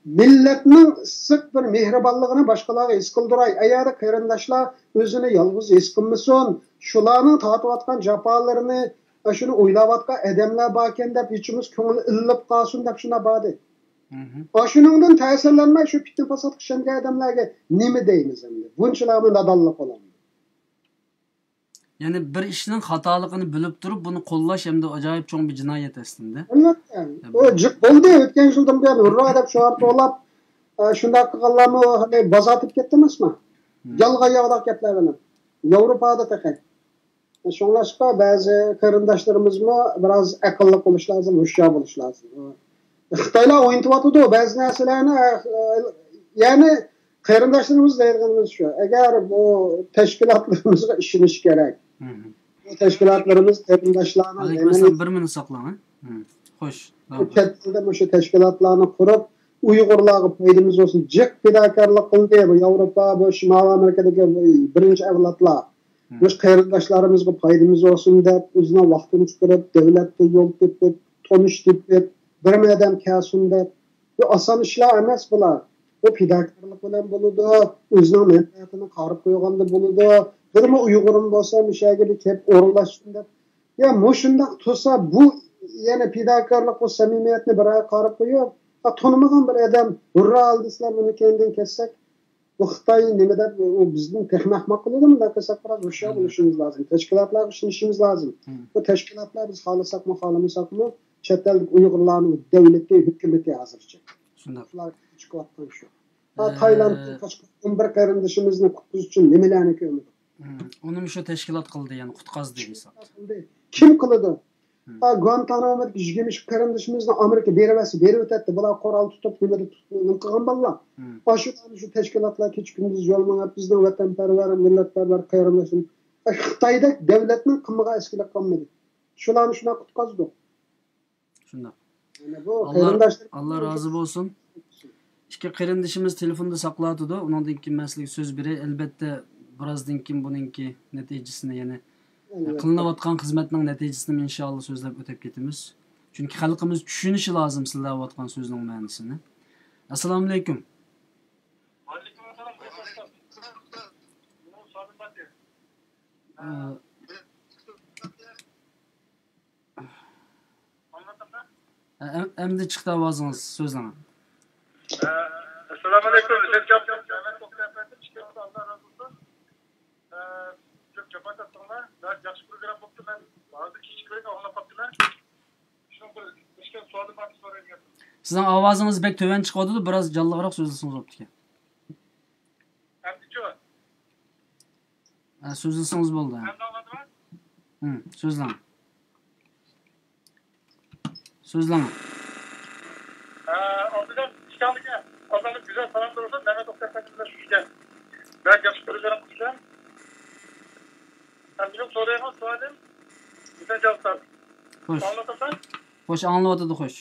millatning issiq bir mehribonligini boshqalarga his qildiray. Agar qarindoshlar o'zini yolg'iz his qilmasin, shularning tortayotgan jafolarini, shuni o'ylayotgan odamlar bor ekan deb ichimiz ko'ngli illib qolsin deb shuna bordi. Shuningdan ta'sirlanmay shu fitna fasod qilgan odamlarga nima deymiz endi? Bunchalarni nadonlik bo'ladi. Yani bir işinin hatalıqını bilip durup bunu qo'llash hem de acayip çoğun bir cinayet aslında. O jiq bo'ldi o'tgan yildan buyon urro deb shart olab shunday qilganlarni bozatib ketdi emasmi? Yolg'on gaplar bilan. Yevropada taqay. Shunlashqa ba'zi qarindoshlarimizni biroz aqlli bo'lish lozim, hushyor bo'lish lozim. Xitoylar o'yintyapti ba'zi narsalarni, ya'ni qarindoshlarimiz deyotganimiz shu. Agar bu tashkilotlarimizga ishonish kerak. teşkilatlarımız qarindoshlarni Aleykümselam, bir minut saqlang. Xo'sh. chet elda o'sha tashkilotlarni qurib Uyg'urlarga foydamiz olsun. Jiq fidokorlik qildi bu Yevropa, bu Shimoliy Amerikadagi birinchi avlodlar. O'sha qarindoshlarimizga foydamiz olsun deb o'zini vaqtini chiqarib, davlatga yo'l tepib, tonish tepib, bir odam kelsin deb. Bu oson ishlar emas bular. Bu fidokorlik bilan bo'ladi, o'zining menfaatini qarib qo'yganda bo'ladi. Birma Uyg'urim bo'lsa, o'shaga kelib o'rinlashsin deb. Ya mushundaq tursa bu yana fidokorlik bu samimiyatni bir qarib qo'yib, tanımagan bir adam hurra aldıslar bunu kendinden kessek bu Xitoy nima deb u bizning texnik ahmoq qiladi bunday qilsak biroz hushyor bo'lishimiz lozim. Tashkilotlar ishonishimiz lozim. Bu tashkilotlar biz xohlasakmi xohlamasakmi chet ellik Uyg'urlarning davlati hukumati hozircha. Shunday. Ular chiqayotgan shu. Taylanddan qochgan bir qarindishimizni qutqizish uchun nimalarni ko'mdi. Uni shu tashkilot qildi, ya'ni qutqazdi misol. Kim qiladi? Guantanamo'dagi 20 qarindishimizni Amerika berib o'tadi. Bular qoral tutib nimada qilgan bolalar. Shu tashkilotlar kech kunduz yo'l mangab bizning vatanparvar, millatparvar qarindoshim. Xitoyda davlatning qimiga eskilik qilmadi. Shularni shuna qutqazdi. Shunday. Yani bu qarindoshlar Allah razı olsun. İki qarindishimiz telefonda saqlatdi. Undan keyin men sizga so'z beray. Albatta birozdan keyin buningki natijasini yana qilinayotgan xizmatning natijasini inshaalloh so'zlab o'tib ketamiz. Chunki xalqimiz tushunishi lozim sizlayotgan so'zning ma'nosini. Assalomu alaykum. Alaykum assalom. Endi chiqdi ovozingiz, so'zlang. Assalomu alaykum. Yaxshi program bo'ldi. Men hozir kechqurun anglab qoldim. Shuni bir savolim bor so'rayman. Sizning ovozingiz bek to'van chiqadi, biroz jalliqroq so'zlasangiz bo'pti ekan. Endi-chi? So'zlasangiz bo'ldi. So'zlang. So'zlang. Oldindan ishonga, Allohning go'zal salomlari olsun. Mehmet Oktay'dan shunga. Ben yaxshi program qildim. Benim sorayım, sualim. Güzel cevaplar. Hoş. Anlatırsan? Hoş, anlatıdı hoş.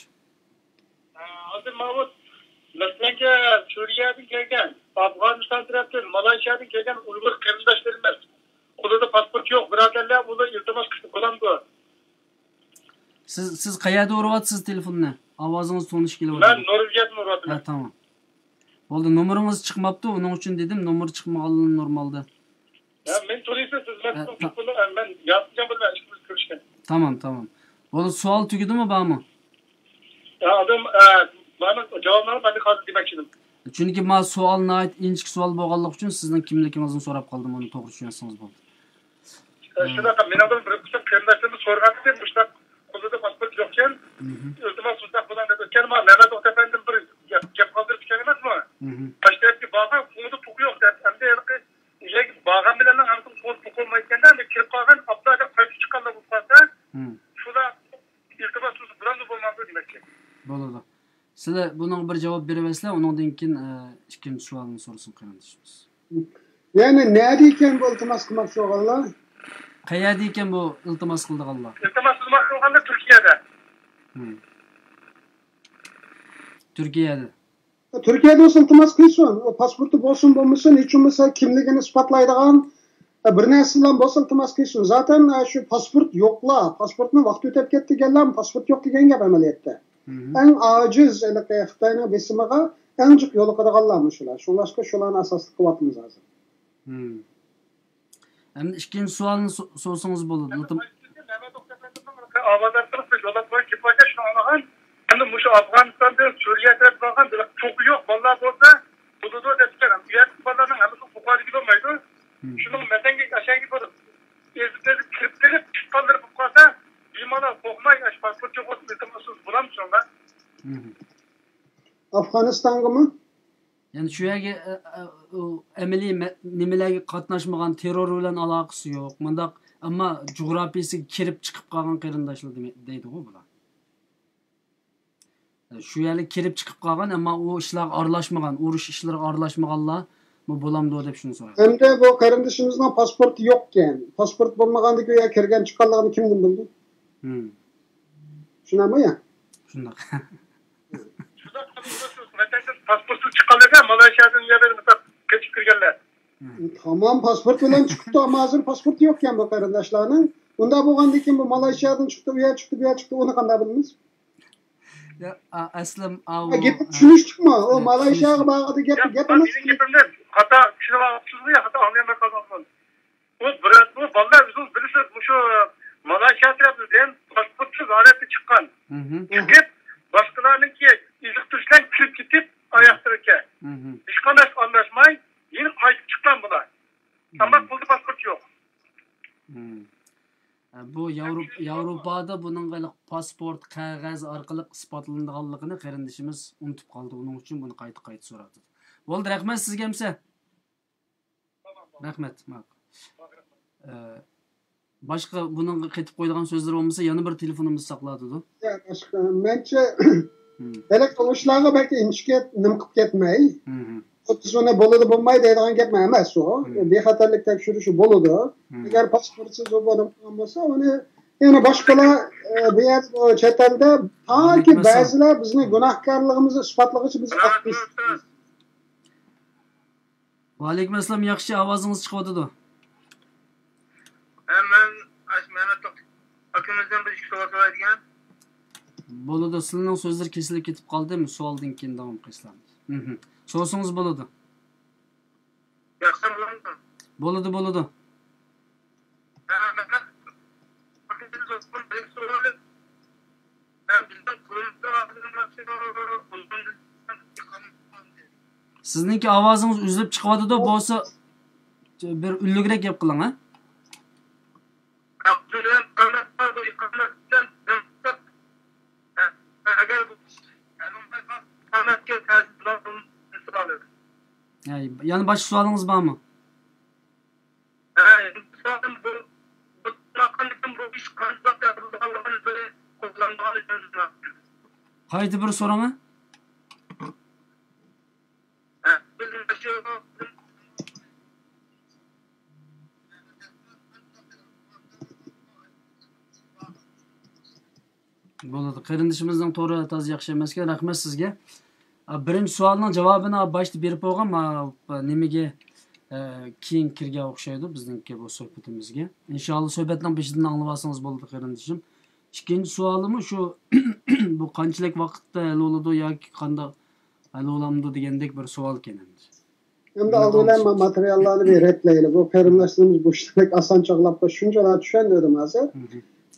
Hazır Mahmut, Meslenke Suriye'den gelgen, Afganistan tarafından, Malasya'dan gelgen Uygur kardeşlerimiz. Orada pasport yok, biraderler burada iltimas kılan bu. Siz qayerda o'rayapsiz telefonni? Ovozingiz to'nish kelyapti. Ben Norvegiyadan o'rayapman. Ha, tamam. Bo'ldi, nomeringiz chiqmabdi, uning uchun dedim, nomer chiqmaganligi normalda. Ya men so'raysiz, siz men yapacağım bunu ben işimiz görüşken. Tamam. Bo'ldi, savol tugidimi, bormi? Ya adam bana cevaplarını ben de hazır demek istedim. Chunki men savolni inchik savol bo'lganligi uchun sizning kimligingizni so'rab qoldim, uni to'g'ri tushunsangiz bo'ldi. Shunaqa men adam bir qism qarindoshlarni so'rag'andim, bushta qo'lida pasport yo'qkan, iltimos suzaq bilan deb o'tgan men Mehmet Oktay'dan bir gap qoldirib ketgan emasmi? Toshkentga borgan, unda puq yo'q deb, endi bağın bilenler hanımın korku olmayken de kirip kalkan ablaca kayıp çıkanlar bu fazla şurada irtibat susu burandı olmazdı demek ki. Bo'ladi. Sizlar bunun bir cevap beribsizlar, ondan keyin ikkinchi savolni so'rasin qarindishimiz. yani nerede ekan bu iltimos qilmoqchi bo'lganlar? Qayerda ekan bu iltimos qildiganlar? İltimas suzmak olganda Türkiye'de. Turkiyada. Türkiye'de olsa iltimos qilsin. O pasportu bo'lsin bo'lmasin, hech bo'lmasa kimligini isbotlaydigan bir narsa bilan bo'lsa iltimos qilsin. Zaten shu pasport yo'qlar, pasportni vaqti o'tib ketdi deganlar, pasport yo'q degan gap amaliyotda. Eng ojiz Xitoyning besimiga eng jiq yo'liqadiganlar shular. Shularni asosli qilyapmiz hozir. Endi ikkinchi savolni so'rasangiz bo'ladi. Avazlar qilib yo'lab qo'yib ketmoqda shuni olgan. Endi bu Afganistan'da Suriye tarafından çok yok. Vallahi burada da desteklerim. Diğer babaların hamısı fukarı gibi olmaydı. Şunun mesenge aşağı gibi ezikleri kiripleri kaldırıp kalsa limana kokmay aş pasport yok olsun iltimasız bulamsın da. Afganistan'ga mı? Yani şu yerga amaliy nimalarga qatnashmagan terror bilan aloqasi yo'q. Mundaq ammo jug'rafiyasi kirib chiqib qolgan qarindoshlar deydi-ku bular. Şu yerlik kirib chiqib qolgan, ammo u ishlarga aralashmagan, urush ishlariga aralashmaganlar bu bolamdı dep şunu soradı. Hem de bu kardeşimizin pasportu yokken, pasport bulmagandı köye kirgen çıkanlığını kimden bildi? Şuna mı ya? Şundak. Şurada mesela pasportsuz çıkanlar Malaysiyadan yerlerine mesela geçip kirgenler. Tamam pasport bilen çıktı ama hazır pasportu yokken bu kardeşlerinin. Bunda bulgandı kim bu Malaysiyadan çıktı, bir yer çıktı, onu kanda biliniz. Ya aslam av. Gep düşünüştük mü? O Malaysiya'ya bağladı gep Benim ama gepimden hata şuna bakmışsınız ya hata anlayamay kalmam. O biraz bu vallahi biz bilirsiz şu Malaysiya tarafından pasportsuz aleti çıkan. Çıkıp başkalarınınki izlektirişten kirip gidip ayaktırırken. Hiç anlaşmay yeni kayıp çıkan buna. Ama buldu pasport yok. Bu Yevropada bunun böyle pasport, qog'oz orqali isbotlanganligini qarindishimiz unutib qoldi. Uning uchun buni qayta so'radi. Bo'ldi, rahmat sizga hamsa. Rahmat. Boshqa buning qaytib qo'yadigan so'zlar bo'lmasa, yana bir telefonimiz saqladi-da. Mencha elektroshlarga belki inchket nim qilib ketmay. Sonra bo'ladi bo'lmaydi deydigan gap emas u. Bexatarlik tekshirishi bo'ladi. Agar pasportsiz bo'lib qolmasa, uni yana boshqalar bu yer chet elda toki ba'zilar bizni gunohkorligimizni isbotlagichi biz aktivistmiz. Va alaykum assalom, yaxshi ovozingiz chiqyapti-da. Men Mehmet akimizdan bir ikki savol so'raydigan. Bo'ladi, sizning so'zlar kesilib ketib qoldimi? Savoldan keyin davom qilamiz. So'rsangiz bo'ladi. Yaxshi bo'ladimi? Bo'ladi. Sizningki ovozingiz uzilib chiqyapti-da, bo'lsa bir ullugrek gap qiling, ha? Yani başka sualınız var mı? Haydi bir sorana. Bo'ladi. Qarindishimizning to'g'ri taz yaxshi emasga rahmat sizga. Birinchi savolning javobini boshda berib qo'ygan, nimaga keyin kirgan o'xshaydi bizningki bu suhbatimizga. Inshaalloh suhbatning beshidan anglab olsangiz bo'ladi qarindishim. Ikkinchi savolim shu bu qanchalik vaqtda hal bo'ladi yoki qanday hal bo'lamdi degandek bir savol ekan endi. Endi oldindan materiallarni beraylik. Bu qarindoshlarimiz bu ishni oson chog'lab shunchalar tushundim hozir.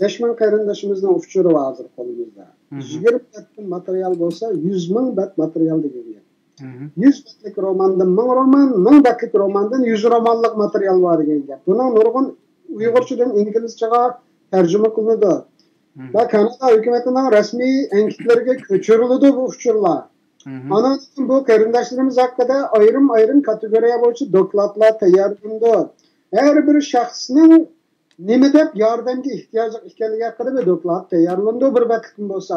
5000 qarindoshimizning uchuri bor hozir qo'limizda. 20 betlik material bo'lsa 100 ming bet material degan gap. 100 betlik romandan 1000 roman, 1000 betlik romandan 100 romanlik material bor degan gap. Buning nurg'un uyg'urchadan inglizchaga tarjima qilinadi. Va Kanada hukumatining rasmiy anketlariga ko'chiriladi bu uchurlar. Ana bu qarindoshlarimiz haqida ayrim kategoriya bo'yicha dokladlar tayyorlandi. Har bir shaxsning nima deb yordamga ehtiyoji ekanligi haqida bir doklad tayyorlandi bir betlik bo'lsa.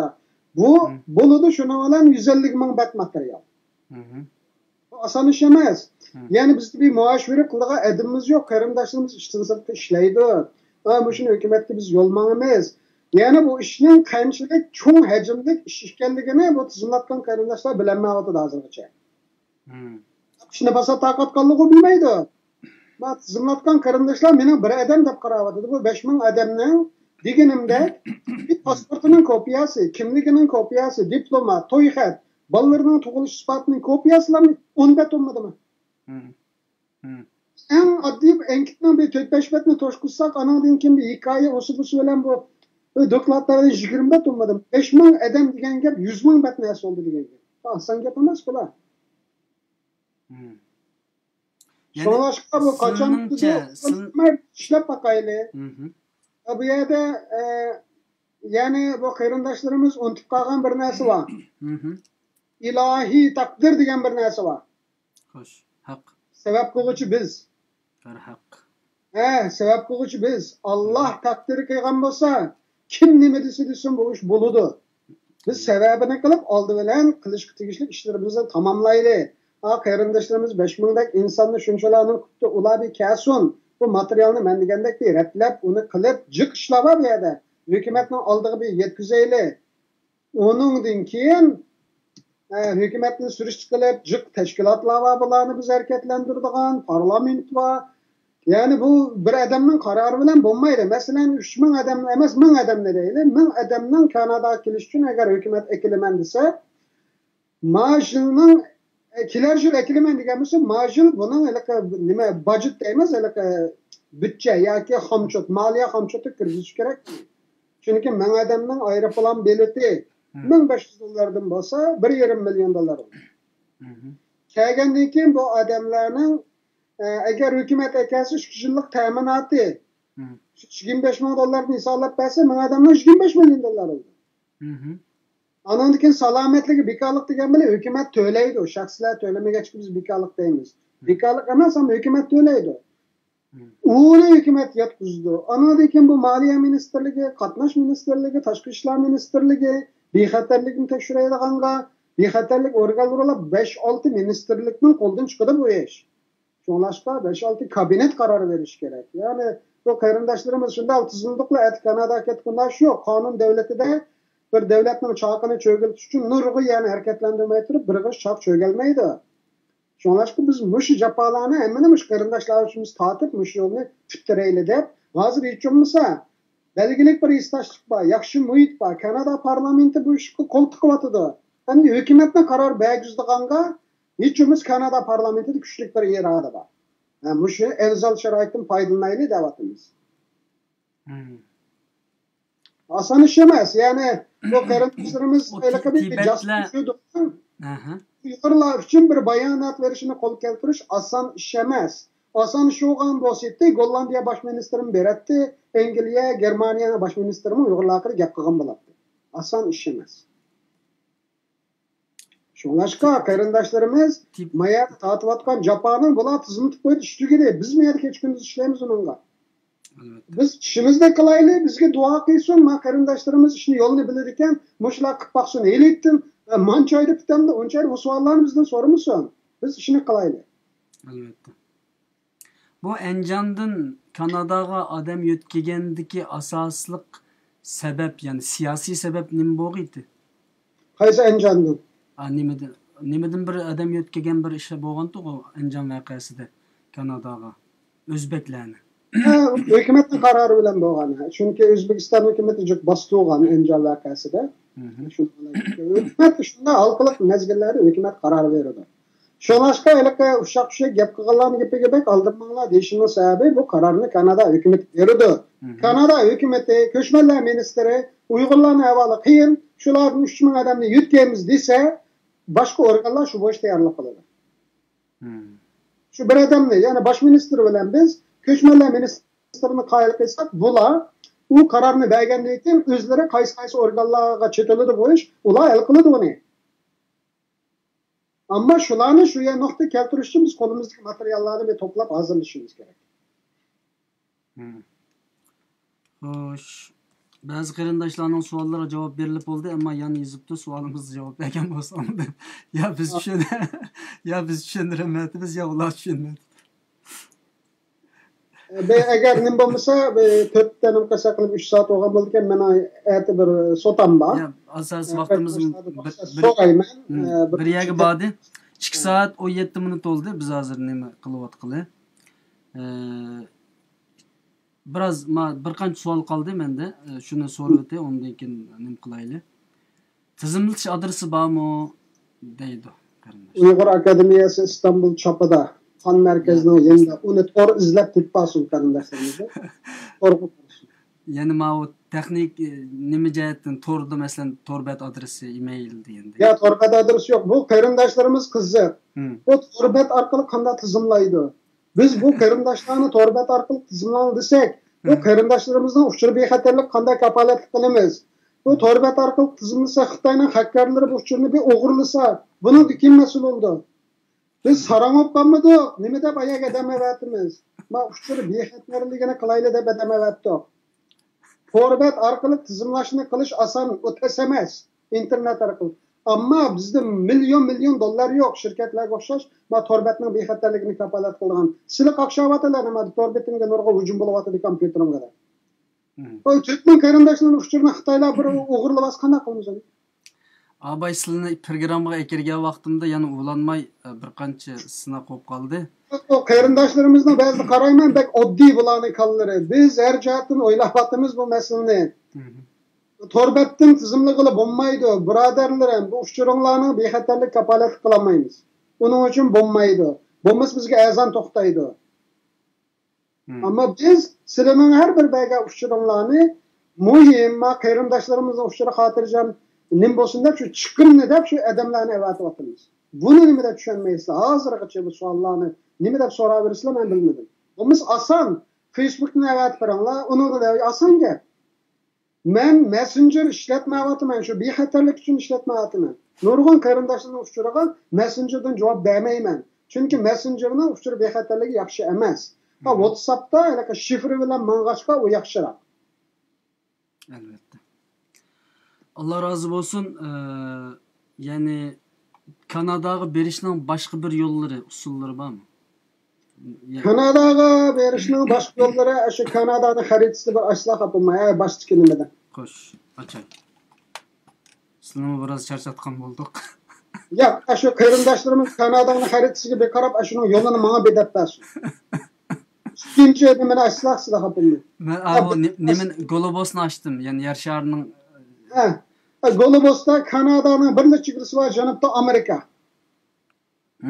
Bu bo'ladi shuni bilan 150 ming bet material. Bu oson ish emas. Ya'ni bizda bir maosh berib qiladigan adimimiz yo'q. Qarindoshlarimiz ishdan sirtda ishlaydi. Bu shuni hukumatga biz yo'lmaymiz. Yani bu işin qanchalik cho'ng hajmlik ish ekanligini bu tizimlatgan qarindoshlar bilmayapti hozirgacha. Shuni basa taqat qilib bilmaydi. Bu tizimlatgan qarindoshlar meni bir odam deb qarayapti. Bu 5000 odamning deganimda bir pasportining kopiyasi, kimligining kopiyasi, diploma, to'yxat, bolalarning tug'ilish isbotining kopiyasilarni 10 bet olmadimi? En oddiy anketning bir 4-5 betni to'shqizsak, anadan keyin bir hikoya o'sib bilan bu dokladlarda 20 bet olmadim. 5000 adam degan gap 100 ming bet narsa oldi degan gap. Oson gap emas bular. So'rashqa bu qachon ishlab baqayli. Bu yerda ya'ni bu qarindoshlarimiz unutib qolgan bir narsa bor. Ilohiy taqdir degan bir narsa bor. Xo'sh, haq. Sabab qiluvchi biz. Haq. Sabab qiluvchi biz. Alloh taqdir qilgan bo'lsa, kim nima desin bu ish bo'ladi. Biz sababini qilib oldi bilan qilishga tegishli ishlarimizni tamomlaylik. qarindoshlarimiz 5000 insonni shunchalarni kutdi, ular bir kelsin. Bu materialni men degandek bir retlab, uni qilib, jiq ishlab bu yerda. Hukumatning oldiga bir yetkazaylik. Onundan keyin hukumatni surishti qilib, jiq tashkilotlar va bularni biz harakatlantiradigan parlament va yani bu bir adamning qarori bilan bo'lmaydi. Masalan, 3000 odam emas, 1000 odamni deylik. 1000 odamning Kanadaga kelish uchun agar hukumat ekiliman desa, majilning kelar yil ekilaman degan bo'lsa, majil buning nima budjet emas, budjet yoki xomchot, moliya xomchoti kirgizish kerak. Chunki 1000 odamning aeroplan bileti $1500 bo'lsa, $1,5 million. Kelgandan keyin bu odamlarning agar hukumat akasi 3 yillik ta'minoti $25,000 hisoblab bersa, 1000 odamning $25 million oldi. Ondan keyin salomatligi bekorlik degan bilan hukumat to'laydi. Shaxslar to'lamagach biz bekorlik deymiz. Bekorlik emas, ham hukumat to'laydi. Uni hukumat yetkazdi. Ondan keyin bu Moliya ministrligi, Qatnash ministrligi, Tashqi ishlar ministrligi, bexatarlikni tekshiradiganlar, bexatarlik organlari 5-6 ministrlikning qo'ldan chiqadi bu ish. Şunlaşqa 5-6 kabinet kararı veriş gerek. Yani bu qarindoshlarimiz shunday tizimliqli Kanadaga ketganlar shu qonun davlatida bir davlatning chaqini cho'giltish uchun nurg'i yani harakatlantirmay turib bir g'ish choq cho'galmaydi. Shunlashqa biz mush japalarni hammani mush qarindoshlar uchun tortib mush yo'lni tiptirayli deb hozir hech bo'lmasa belgilik bir istashlik bor, yaxshi muhit bor. Kanada parlamenti bu ishga qo'l tiqyotdi. Endi hukumatning qaror bergizdiganga hiç olmaz Kanada parlamentinde güçlük bir irade var. Yani bu şey özel şaraitin faydalanmayla devatımız. Asan iş yemez. Yani bu qarindoshlarimiz öyle bir jastisiydi. Yuqorilar için bir bayanat verişini qo'l keltirish asan ish emas. Asan ish bo'lgan bo'lsa, Gollandiya bosh ministrini beratdi, Angliya, Germaniya bosh ministrini Uyg'urlarga gap qilgan bo'ladi. Asan ish emas. Şunlaşqa qarindoshlarimiz maya tatvatgan Japonning bular tizimli qo'yib ishlagini biz bu yerga hech kunduz ishlaymiz unga. Biz ishimizni qilaylik, bizga duo qilsin, ma qarindoshlarimiz ishni yo'lini bilar ekan, mushlar qilib baqsin, elitdim, manchoyda bitamda, onchayda bu savollarni bizdan so'ramasin. Biz ishni qilaylik. Albatta. Bu Anjandan Kanadaga odam yetkazgandagi asosliq sabab, ya'ni siyosiy sabab nima bo'lg'iydi? Qaysi Anjandan? Nimadan bir odam yetkazgan bir ish bo'lgan-ku Anjan voqeasida Kanadaga o'zbeklarni. Hukumatning qarori bilan bo'lgan. Chunki O'zbekiston hukumati juq bostirgan Anjan voqeasida. Hukumat shunda xalqlik mezgillarda hukumat qaror beradi. Shunashqa ushaq gap qilganlarning gapiga bak aldirmanglar deyishning sababi bu qarorni Kanada hukumati berdi. Kanada hukumati ko'chmanlar ministri Uyg'urlarning ahvoli qiyin, shularning 3000 odamni yutkaymiz desa, boshqa organlar shu bo'yicha tayyorlab qiladi. Shu bir odamni, ya'ni bosh ministr bilan biz ko'chmanlar ministrini qoyil qilsak, bular u qarorni bergandan keyin o'zlari qaysi organlarga chetiladi bo'yish, ular hal qiladi uni. Ammo shularni shu yer nuqta keltirish uchun biz qo'limizdagi materiallarni to'plab hazırlashimiz kerak. Xo'sh. Bazı qarindoshlarning savollariga javob berilib bo'ldi, ammo yana yozibdi, savolimizga javob bergan bo'lsam deb. Ya biz tushuntirmayapmiz, ya ular tushunmaydi. Agar nima bo'lmasa, 4 ta nimqasa qilib 3 soat olgan bo'lgan, meni erta bir sotam bor. Asosiy vaqtimiz bir yerga bordi. 2 soat 17 minut oldi. Biz hozir nima qilyapmiz? Biraz bir qancha savol qoldi menda. Shuni so'rab o'tay, undan keyin nima qilaylik? Tizimlash adresi bormi? deydi qarindosh. Uyg'ur akademiyasi Istanbul chapida fan markazining yanida uni to'g'ri izlab topasiz qarindoshlarimizni. To'g'ri. Ya'ni ma o texnik nima jihatdan to'g'ri masalan torbat adresi, email deganda. Ya torbat adresi yo'q. Bu qarindoshlarimiz qiziq. Bu torbat orqali qanday tizimlaydi? Biz bu qarindoshlarni torbat orqali tizimlaydi desak, bu qarindoshlarimizni uchur bexatarlik qanday kafolatlik qilamiz? Bu torbat orqali tizimlasa Xitoyning hakkerlari bu uchurni bir o'g'irlasa, buni kim mas'ul bo'ldi? Biz harom olib nima deb ayaga demavatimiz? Ma uchur bexatarligini qilayli deb demavatdik. Torbat orqali tizimlashni qilish oson, o'tas emas. Internet orqali. Ama bizde milyon dollar yok. Şirketlerge okşaş. Ma torbetning bexatarligini kapolat qilgan. Sizlar qaqshavatlar nima torbetimga nurg'a hujum bo'lyapti kompyuterim kadar. O Türkmen qarindoshlarning uçuruna Xitoylar bir o'g'irlab qana qilamiz onu? Abay sizlarni programmaga ekirgan vaqtimda yana ulanmay bir qancha sinab qo'yib qoldi. O qarindoshlarimizni ba'zi qarayman bak oddiy bularning kallari. Biz her jihatdan o'ylayapmiz bu masalani. Torbettin tizimli qilib bo'lmaydi. Birodarlarim, bu uçurumlarni bexatarlik kapolat qilolmaymiz. Uning uchun bo'lmaydi. Bo'lmasa bizga azon to'xtaydi. Ama biz sizlarning har bir bayga uçurumlarni muhim, qarindoshlarimizni uçuru xotirjam nim bo'lsin deb shu chiqimni deb shu odamlarni avatyapmiz. Buni nima deb tushunmaysizlar? Hozirgacha bu savollarni nima deb so'raversizlar men bilmadim. Bo'lmasa oson. Facebookni avat qaranglar, uni oson gap. Men Messenger ishlatmayapman, shu bexatarlik uchun ishlatmayapman. Nurg'un qarindoshlarning uchuriga Messengerdan javob bermayman. Chunki Messengerning uchuri bexatarligi yaxshi emas. WhatsAppda anaqa shifri bilan mang'achqa u yaxshiroq. Albatta. Allah razı olsun. Yani Kanadaga berishning boshqa bir yo'llari, usullari bormi? Kanadaga berishning boshqa yo'llari, shu Kanadani xaritasida bir asla qapmay, boshqa nimadan. Xo'sh, achay. Sizlarni biroz charchatgan bo'ldik. Yo'q, shu qarindoshlarimiz Kanadani xaritasiga bir qarab, shuni yo'lini menga bedab bersin. İkinci nimani asla sizlar qapmay. Men nimen Golobosni açtım. Yani yer şarının Golobos'ta Kanada'nın bir neçe çevresi var, Janub'da Amerika.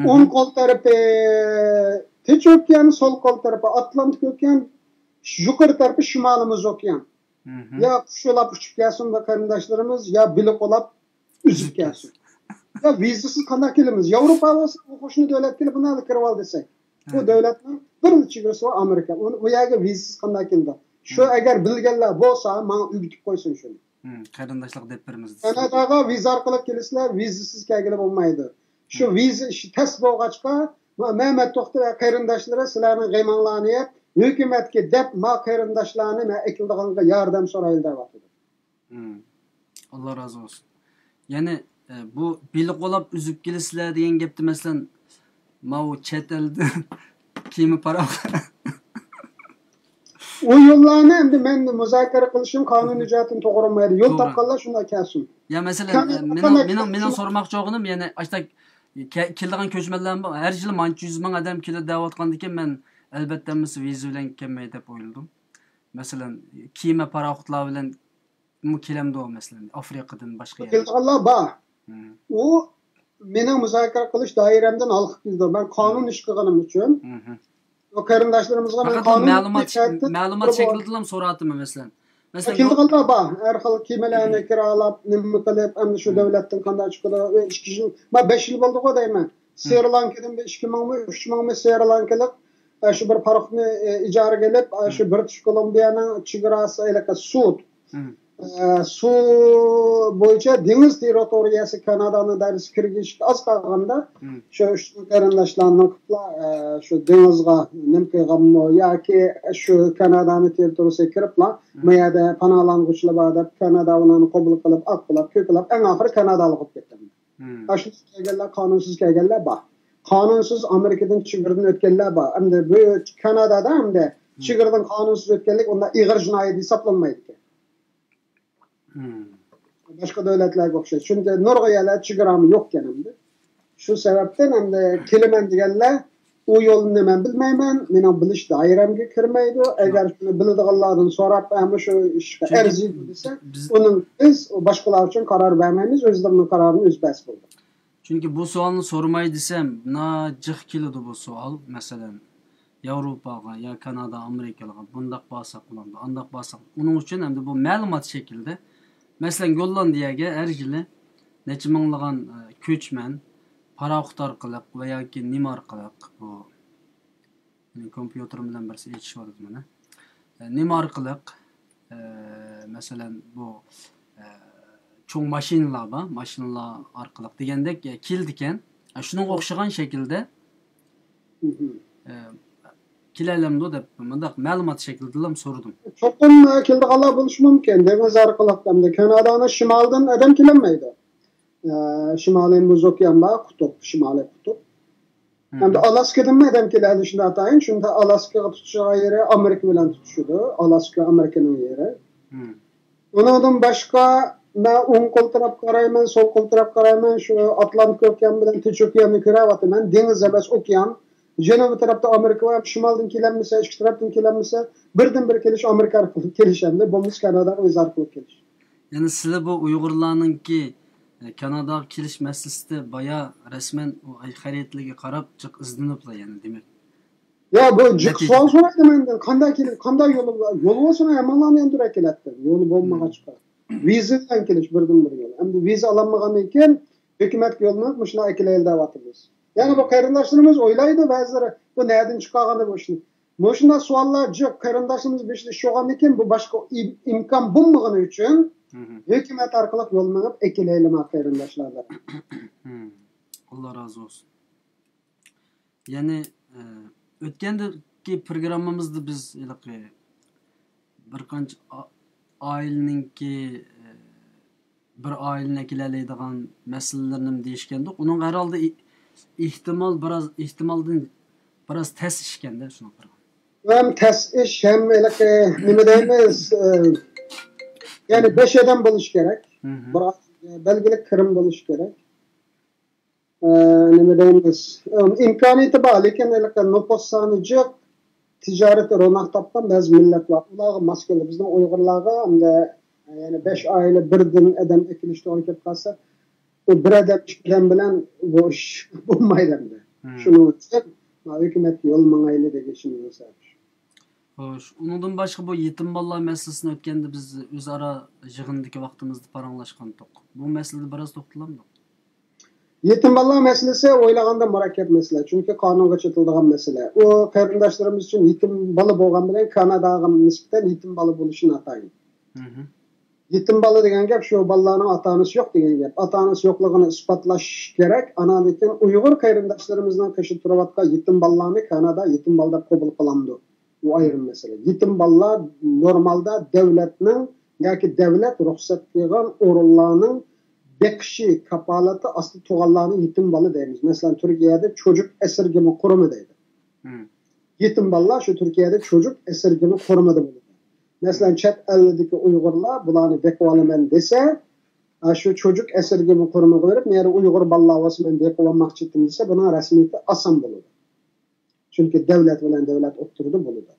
On kol tarafı Tinch okyan, sol kol tarafı Atlantik okyan, yukarı tarafı Şimalımız okyan. Ya kuşulap uçup gelsin de kardeşlerimiz, ya bilik olap üzüp gelsin. Ya vizesiz kandak kelimiz. Avrupa olsa bu hoşunu devlet gelip bunu alıp kırval desek. Bu devletin bir neçe çevresi var Amerika. Bu yaga vizesiz kandak geldi. Şu eğer bilgenler bolsa, bana ügütüp koysun şunu. Qarindoshlik deb birimiz. Kanadaga viza orqali kelisizlar, vizasiz kelgili bo'lmaydi. Shu viza ishi test bo'lg'achqa, Mehmet To'xta va qarindoshlari sizlarning g'aymanglarni yeb, hukumatga deb qarindoshlarni ekildiganga yordam so'raydi deyapti. Allah razı olsun. Yani bu bilik olab üzüp kelisizlar degan gapni masalan, mau chet elda kimi para O yollarni endi men muzokara qilishim qonun ijodini to'g'rimaydi. Yo'l topganlar shunday kelsin. Ya mesela men sormoqchi o'g'lim, yani ashta keladigan ko'chmanlar har yili mancha 100 ming odam kelib deyotgandan keyin men albatta viza bilan kelmaydi deb o'yladim. Masalan, kema paraxotlar bilan mu kelamdi o masalan Afrikadan boshqa yerga. Kelganlar bor. U mening muzokara qilish doiramdan olib keldi. Men qonun ish qilganim uchun o qarindoshlarımızga men qonun ma'lumot shaklida so'ratdim masalan. Kelganlar bor. Har xil kemalarni kiralab, nima qilib, endi shu davlatdan qanday chiqadi, 2 kishi, men 5 yil bo'ldi-ku deyman. Sri Lankadan 2000 mi, 3000 mi Sri Lankalik shu bir paraxotni ijaraga kelib, shu British Columbia'ning chegarasi elaqa sud. Su bo'yicha dengiz territoriyasi Kanadani darisi kirgish az qolganda shu qarindoshlarning shu dengizga nim qilganmi yoki shu Kanadani territoriyasiga kiriblar, mayada panolanguchilar bor deb Kanada ularni qabul qilib, aqlab, ko'klab, eng oxiri Kanadalik bo'lib ketdi. Shu kelganlar qonunsiz kelganlar bor. Qonunsiz Amerikadan chegaradan o'tganlar bor. Endi bu Kanadada hamda chegaradan qonunsiz o'tganlik unda ig'ir jinoyat hisoblanmaydi. Başka devletlerge o'xshaydi. Chunki nurg'a yerlar chegarami yo'q ekanimda. Shu sababdan endi kelaman deganlar u yo'lni men bilmayman, mening bilish doiramga kirmaydi. Agar shuni biladiganlardan so'rab, ham shu ishga arziydi desa, uning biz boshqalar uchun qaror bermaymiz, o'zlarining qarorini o'z bas bo'ldi. Chunki bu savolni so'ramay desam, jiq keladi bu savol. Masalan, Yevropaga ya Kanada, Amerikaga bundaq bo'lsa qilindi, andaq bo'lsa. Uning uchun ham bu ma'lumot shaklida Mesela Gollandiyaga her yili necha minglagan ko'chman paraxot orqali va yoki nima orqali bu mening kompyuterim bilan birsi yetishib mana. Nima orqali masalan bu cho'ng mashinalar bor, mashinalar orqali degandek keldi ekan. Shunga o'xshagan shaklda kilalamdi deb bundaq ma'lumot shaklida ham so'radim. Cho'qim keldiganlar bo'lishi mumkin. Dengiz orqali hamda Kanadaning shimolidan odam kelmaydi. Şimaliy Buz Okean var, kutup, Şimaliy kutup. Hem de Alaska'dan madem keladi shunda atayin, shunda Alaskaga tutuşacağı yeri Amerika bilan tutuşudu. Alaska Amerikanın yeri. Ondan başka ben o'ng qo'l taraf qarayman, sol qo'l taraf qarayman, shu Atlantik okean bilan Tinch okeanni ko'ryapman. Dengiz emas, okean. Janubiy tarafda Amerika va shimoldan kelanmasa, ichki tarafdan kelanmasa, birdan-bir kelish Amerika orqali kelishadi. Bo'lmasa Kanada o'z orqali kelish. Yani sizlar bu Uyg'urlarningki Kanadaga kelish masalasida baya rasman xaritligi qarab chiq izlaniblar yani demak. Ya bu savol so'raydi mendan, qanday yo'li bo'lsa hammalarni ham to'g'ri keladi. Yo'li bo'lmagan chiqadi. Viza bilan kelish birdan-bir yo'l. Endi viza olinmagandan keyin hukumat yo'lini shuna akilaydi deyapmiz. Yani bu qarindoshlarimiz o'ylaydi ba'zilari bu nereden chiqqani bu ishni. Shunday savollar yo'q, qarindoshimiz beshli sho'g'andan keyin bu boshqa imkon bo'lmagani uchun hukumat orqali yo'l minib akilaydi qarindoshlarlar. Allah razı olsun. Yani o'tgandagi programmamizda biz bir qancha aileningki bir aileni akilaydigan masalalarni deyishganda, uning herhalde ihtimaldan biraz tez ishganda shuni qara. Hem tez ish hem nima deymiz, yani 5 odam bo'lish kerak. Biroq belgili kirim bo'lish kerak. Nima deymiz, imkoniyati bor, lekin nopos soni yo'q. Tijorat ro'naq topgan ba'zi millatlar, ularga mos keladi. Bizning Uyg'urlarga hamda yani 5 oila birdan odam ekilish to'g'ri kelib qolsa, o bir odam ishdan bilan bu ish bo'lmaydi endi. Shuning uchun hukumat yo'l mangayli degishimiz o'sadi. Xo'sh, undan boshqa bu yetim bolalar masalasini o'tganda biz o'zaro yig'indagi vaqtimizda paranglashgandik. Bu masalada biroz to'xtalamdik. Yetim bolalar masalasi o'ylaganda murakkab masala, chunki qonunga chetiladigan masala. O qarindoshlarimiz uchun yetim bola bo'lgan bilan Kanadaga nisbatan yetim bola bo'lishini atayin. Yetim bola degan gap shu bolalarning ota-onasi yo'q degan gap. Ota-onasi yo'qligini isbotlash kerak. Lekin Uyg'ur qarindoshlarimizning qo'shib turayotgan yetim bolalarni Kanada yetim bola deb qabul qilamdi. Bu ayrim masala. Yetim bolalar normalda davlatning yoki davlat ruxsat bergan o'rinlarning beqishi kapolati asli tug'anlarni yetim bola deymiz. Masalan, Turkiyada çocuk esirgeme kurumu deydi. Yetim bolalar şu Turkiyada çocuk esirgeme kurumu deydi. Mesela chet eldeki Uygurlar bularni bekib olaman dese, şu çocuk esirgeme kurumu verip, meğer Uygur bolalar olsa men bekib olmoqchi edim dese, bunun rasmiyati oson bo'ladi. Chunki davlat bilan davlat o'tirdi bo'ladi.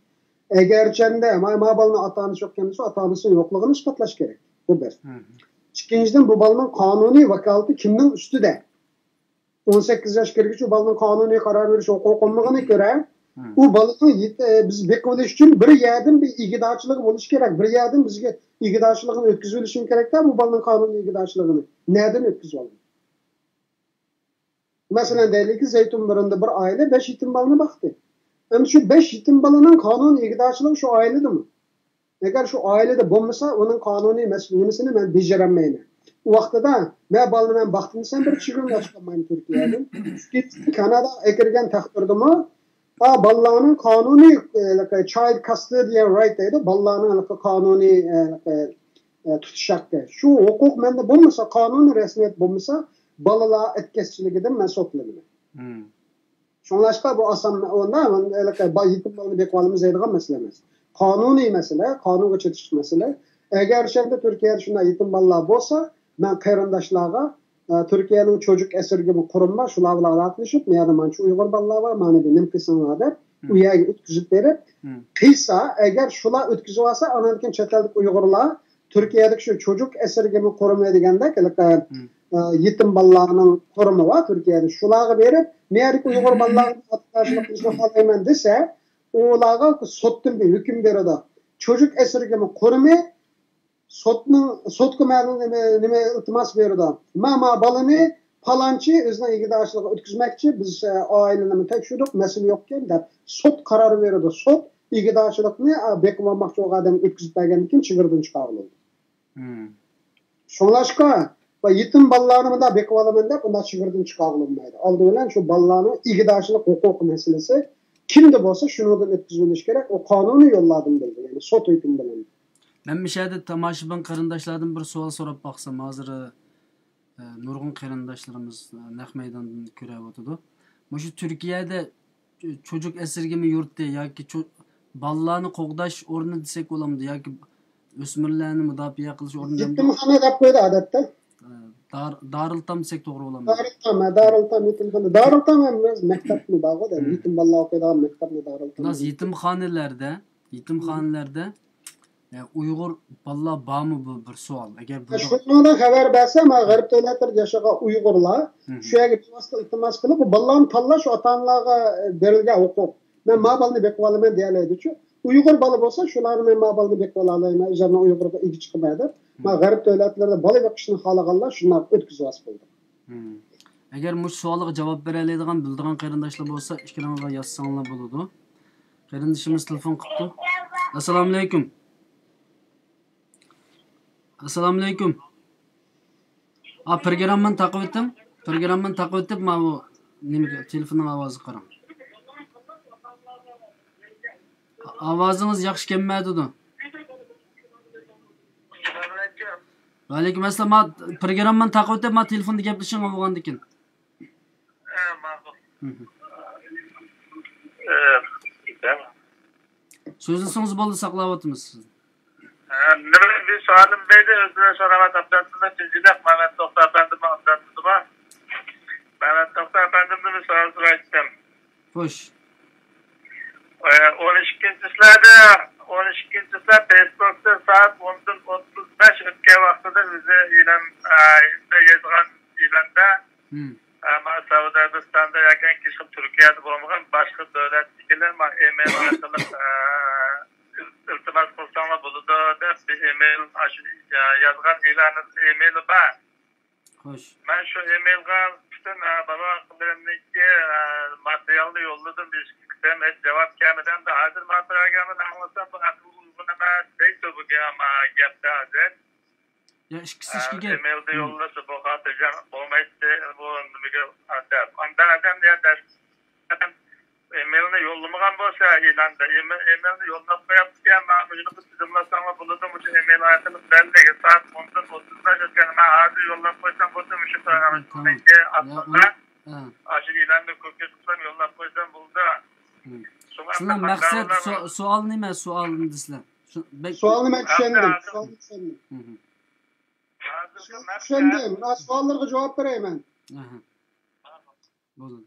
Agar chanda ma bolani ota-onasi yo'q bo'lsa, ota-onasi yo'qligini isbotlash kerak. Bu bir. İkinciden bu balının kanuni vakaleti kimnin üstüde? 18 yaş kirgich bu balının kanuni karar veriş hukuku olmadığına göre bu balının biz bekleyiş için bir yerden bir igidaçılığı buluş gerek. Bir yerden bizge igidaçılığını ötküzülüşün gerek de bu balının kanuni igidaçılığını nereden ötküzüldü? Mesela deylik ki Zeytinburnu'nda bir aile 5 yetim balına baktı. Ama şu 5 yetim balının kanuni igidaçılığı şu ailede mi? Eğer şu ailede bo'lmasa, onun kanuni mas'uliyatini men bejarolmayman. O vaqtida men balani men baxtim sen bir chigirni chiqarmayman Turkiyadan. Kanada kirgan taqdirdami, balalarning kanuni child custody right deydi, balalarning kanuni tutish haqqi. Shu huquq menda bo'lmasa, qonuniy rasmiyat bo'lmasa, balalar etkazchiligidan men sotlayman. Şunlaşqa bu asan onda yetim balani bekib olamiz deydigan masala emas. Kanuni mesele, kanunga çetiş mesele. Eğer şimdi Türkiye'de şuna yetim bolalar bo'lsa, men qarindoshlarga Türkiye'nin çocuk esirgeme kurumu şular bilan aloqalashib, meni mana shu Uyg'ur bolalar var, mana bu nim qilsanglar deb u yerga o'tkazib berib, qilsa, agar shular o'tkazib olsa, anadan chet ellik Uyg'urlar Türkiye'deki şu çocuk esirgeme kurumu deganda, yetim bolalarning kurumu var Türkiye'de. Şularga berib, men Uyg'ur bolalarga aloqalashib qilishni xohlayman desa, ularga sotdan bir hüküm beradi. Çocuk esirgeme kurumu sotga nima iltimos beradi. Mama balani palanchi o'zining igidachilig'iga o'tkazmoqchi, biz oilani tekshirdik, masala yo'qkan deb sot qarori beradi. Sot igidachilikni bekib olmoqchi bo'lgan odam o'tkazib bergandan keyin chigirdan chiqariladi. Shunlashqa va yetim bolalarni da bekib olaman deb undan chigirdan chiqarilmaydi. Oldi bilan shu bolalarning igidachilik huquqi masalasi kimde bo'lsa shundan o'tkazilish kerak. O qonuniy yo'llardan bo'ladi, ya'ni sot hukm bilan. Men mishada tomoshabin qarindoshlardan bir savol so'rab baqsam, hozir nurg'un qarindoshlarimiz naq maydondan ko'ryapti. Shu Turkiyada çocuk esirgeme yurti yoki bolalarni qo'g'dash o'rni desak bo'lamdi yoki o'smirlarni mudofaa qilish o'rni yetimxona deb qo'ydi odatda. Darıltam desak to'g'ri bo'lamdi. Yetimxona. Darıltam emas, maktabni bog'ida, yetim bolalar o'qiydigan maktabni darıltam. Yetimxonalarda Uyg'ur bolalar bormi bu bir savol. Agar bu shundan xabar bersa, men g'arb davlatlarda yashagan Uyg'urlar shu yerga iltimos qilib, bolalarni tanlash ota-onalarga berilgan huquq. Men ma bolani bekib olaman deyoladi-ku. Uyg'ur bola bo'lsa, shularni men ma bolani bekib olaman, o'zimni Uyg'urga egi chiqmaydi. Men g'arb davlatlarida bola beqishni xohlaganlar shunday o'tkazib bo'ldi. Agar bu savolga javob bera oladigan, bildigan qarindoshlar bo'lsa, ishkiramga yozsanglar bo'ladi. Qarindoshimiz telefon qilibdi. Assalomu alaykum. Assalomu alaykum. Programmani taqib etdim. Programmani taqib etib, men bu nimaga telefonning ovozi qarang. Ovozingiz yaxshi kelmaydi-da. Va alaykum assalom. Men programmani taqib etib, men telefonda gaplashishim bo'lgandi ekan. So'zlasangiz bo'ldi, saqlayapmiz sizni. Nima bir so'radim deydi, o'zini so'ramat abdasida tinchlik Mehmet To'xta efendim abdasida. Mehmet To'xta efendimni bir so'ral so'raydim. Xo'sh. 12-sizlar Facebook'ta saat 10:35 o'tgan vaqtida bizni ilan yozgan ilanda Saudiya Arabistonda yoki kishib Turkiyada bo'lmagan boshqa davlat vakillari email orqali iltimos qilsanglar bo'ladi deb email yozgan emaili bor. Xo'sh. Men shu emailga butun bilimniki materialni yo'lladim. Beşikten cevap gelmeden de hazır material gelmeden anlasam bu akıl uygun emas deydi bu gapda hazır. Ya ishki gap. Emailda yo'llasa bu xotirjam bo'lmaydi bu nimaga adab. Ondan adam ya ders emailni yo'llamagan bo'lsa e'londa emailni yo'llab qo'yapti-ku, men buni tizimlasam bo'ladi, shu email orqali belgi soat 10:35 o'tgan men hozir yo'llab qo'ysam bo'lsa shu programmani aslida shu e'lonni ko'rsatib yo'llab qo'ysam bo'ldi. Sizlar maqsad savol nima? Savolni sizlar. Savolni men tushundim. Tushundim. Savollarga javob berayman. Bo'ladi.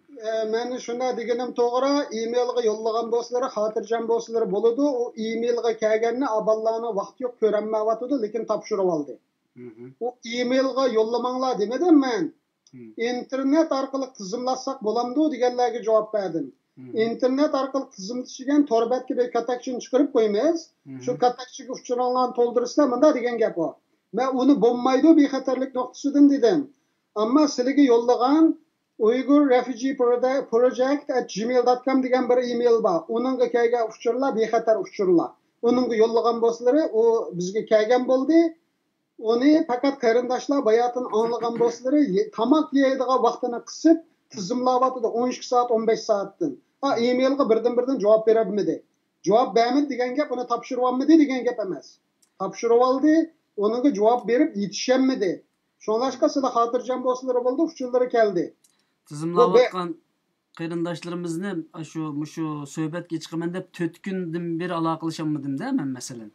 Men shunda deganim to'g'ri, emailga yo'llagan bo'lsalar, xotirjam bo'lsalar bo'ladi. U emailga kelganni aballarni vaqt yo'q ko'ranmayotdi, lekin topshirib oldi. U emailga yo'llamanglar demedim men. İnternet orqali tizimlasak bo'lamdi deganlarga javob berdim. İnternet orqali tizimlashgan torbetga bir katakchini chiqarib qo'yamiz. Shu katakchiga uchiranglarni to'ldirishlar bunda degan gap bor. Men uni bo'lmaydi bexatarlik nuqtasidan dedim. Ammo sizlarga yo'llagan Uyghur Refugee Project@gmail.com degan bir email bor. Uningga kelgan uchurlar bexatar uchurlar. Uningga yo'llagan bo'lsalar, u bizga kelgan bo'ldi. Onu fakat qarindoshlar bayatını anlagan bo'lsalar, tamoq yeydigan vaqtini qisib tizimlayotdi 12 soat 15 soatdan. Emailga birdan javob beribmidi? Javob bermadi degan gap uni topshirib olmadi degan gap emas. Topshirib oldi, uninga javob berib yetishmadi. Shunlashqa sizlar xotirjam bo'lsalar bo'ldi, uchurlari keldi. Tizimlayotgan qarindoshlarimizni shu suhbatga chiqaman deb 4 kundan beri aloqalashamadim-da men masalan.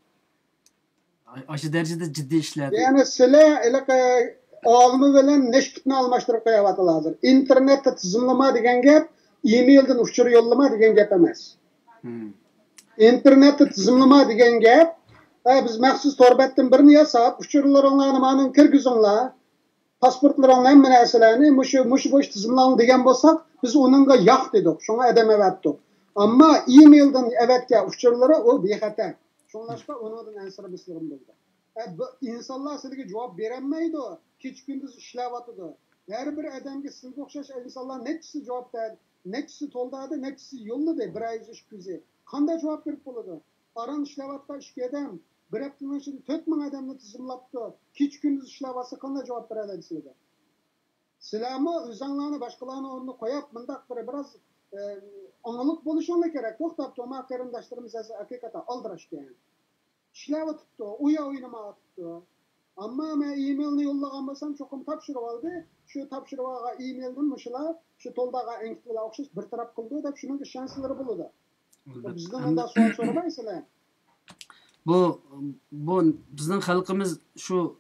Aşı derecede ciddi işler. Yani sizler olimi bilan neşbitni almashtirib qo'yapti hozir. İnternetda tizimlama degan gap, emaildan uchur yo'llama degan gap emas. İnternetda tizimlama degan gap, biz maxsus torbatdan birini yasab, uchurlaringlarni mana kirgizinglar. Pasportlaringlar hamma narsalarni mush bo'sh tizimlang degan bo'lsak, biz uningga yo'q dedik. Shunga adam evatdik. Ammo emaildan evatga uchurlari u bexatar. Şunlaşqa onundan ansır bisligim bo'ldi. İnsanlar sizga javob berolmaydi. Kech kunduz ishlayotidu. Har bir odamga sizga o'xshash insonlar nechisi javob berdi, nechisi to'ldadi, nechisi yo'lladi, bir ay ish kuzi. Qanday javob berib bo'ladi? Aran ishlayotgan ishga odam bir haftadan so'ng 4000 odamni tizimlabdi. Kech kunduz ishlayotsa qanday javob beradi sizga? Sizlarmi o'zinglarni boshqalarning o'rniga qo'yib, bundaq biroz angliq bo'lishinglar kerak. To'xtab turma qarindoshlarimiz hakikaten aldırışgan. İşlayotibdi, o'ynamayotibdi. Ama men e-mailni yollagan bolsam çokum tapşırıp aldı. Şu tapşırıp algan e-mailden muşula şu toldaga enkitler okşuş bir taraf kıldı dep şunun şansları buludu. Bizden onda so'l so'ramaysizlar. Bu bizning xalqimiz şu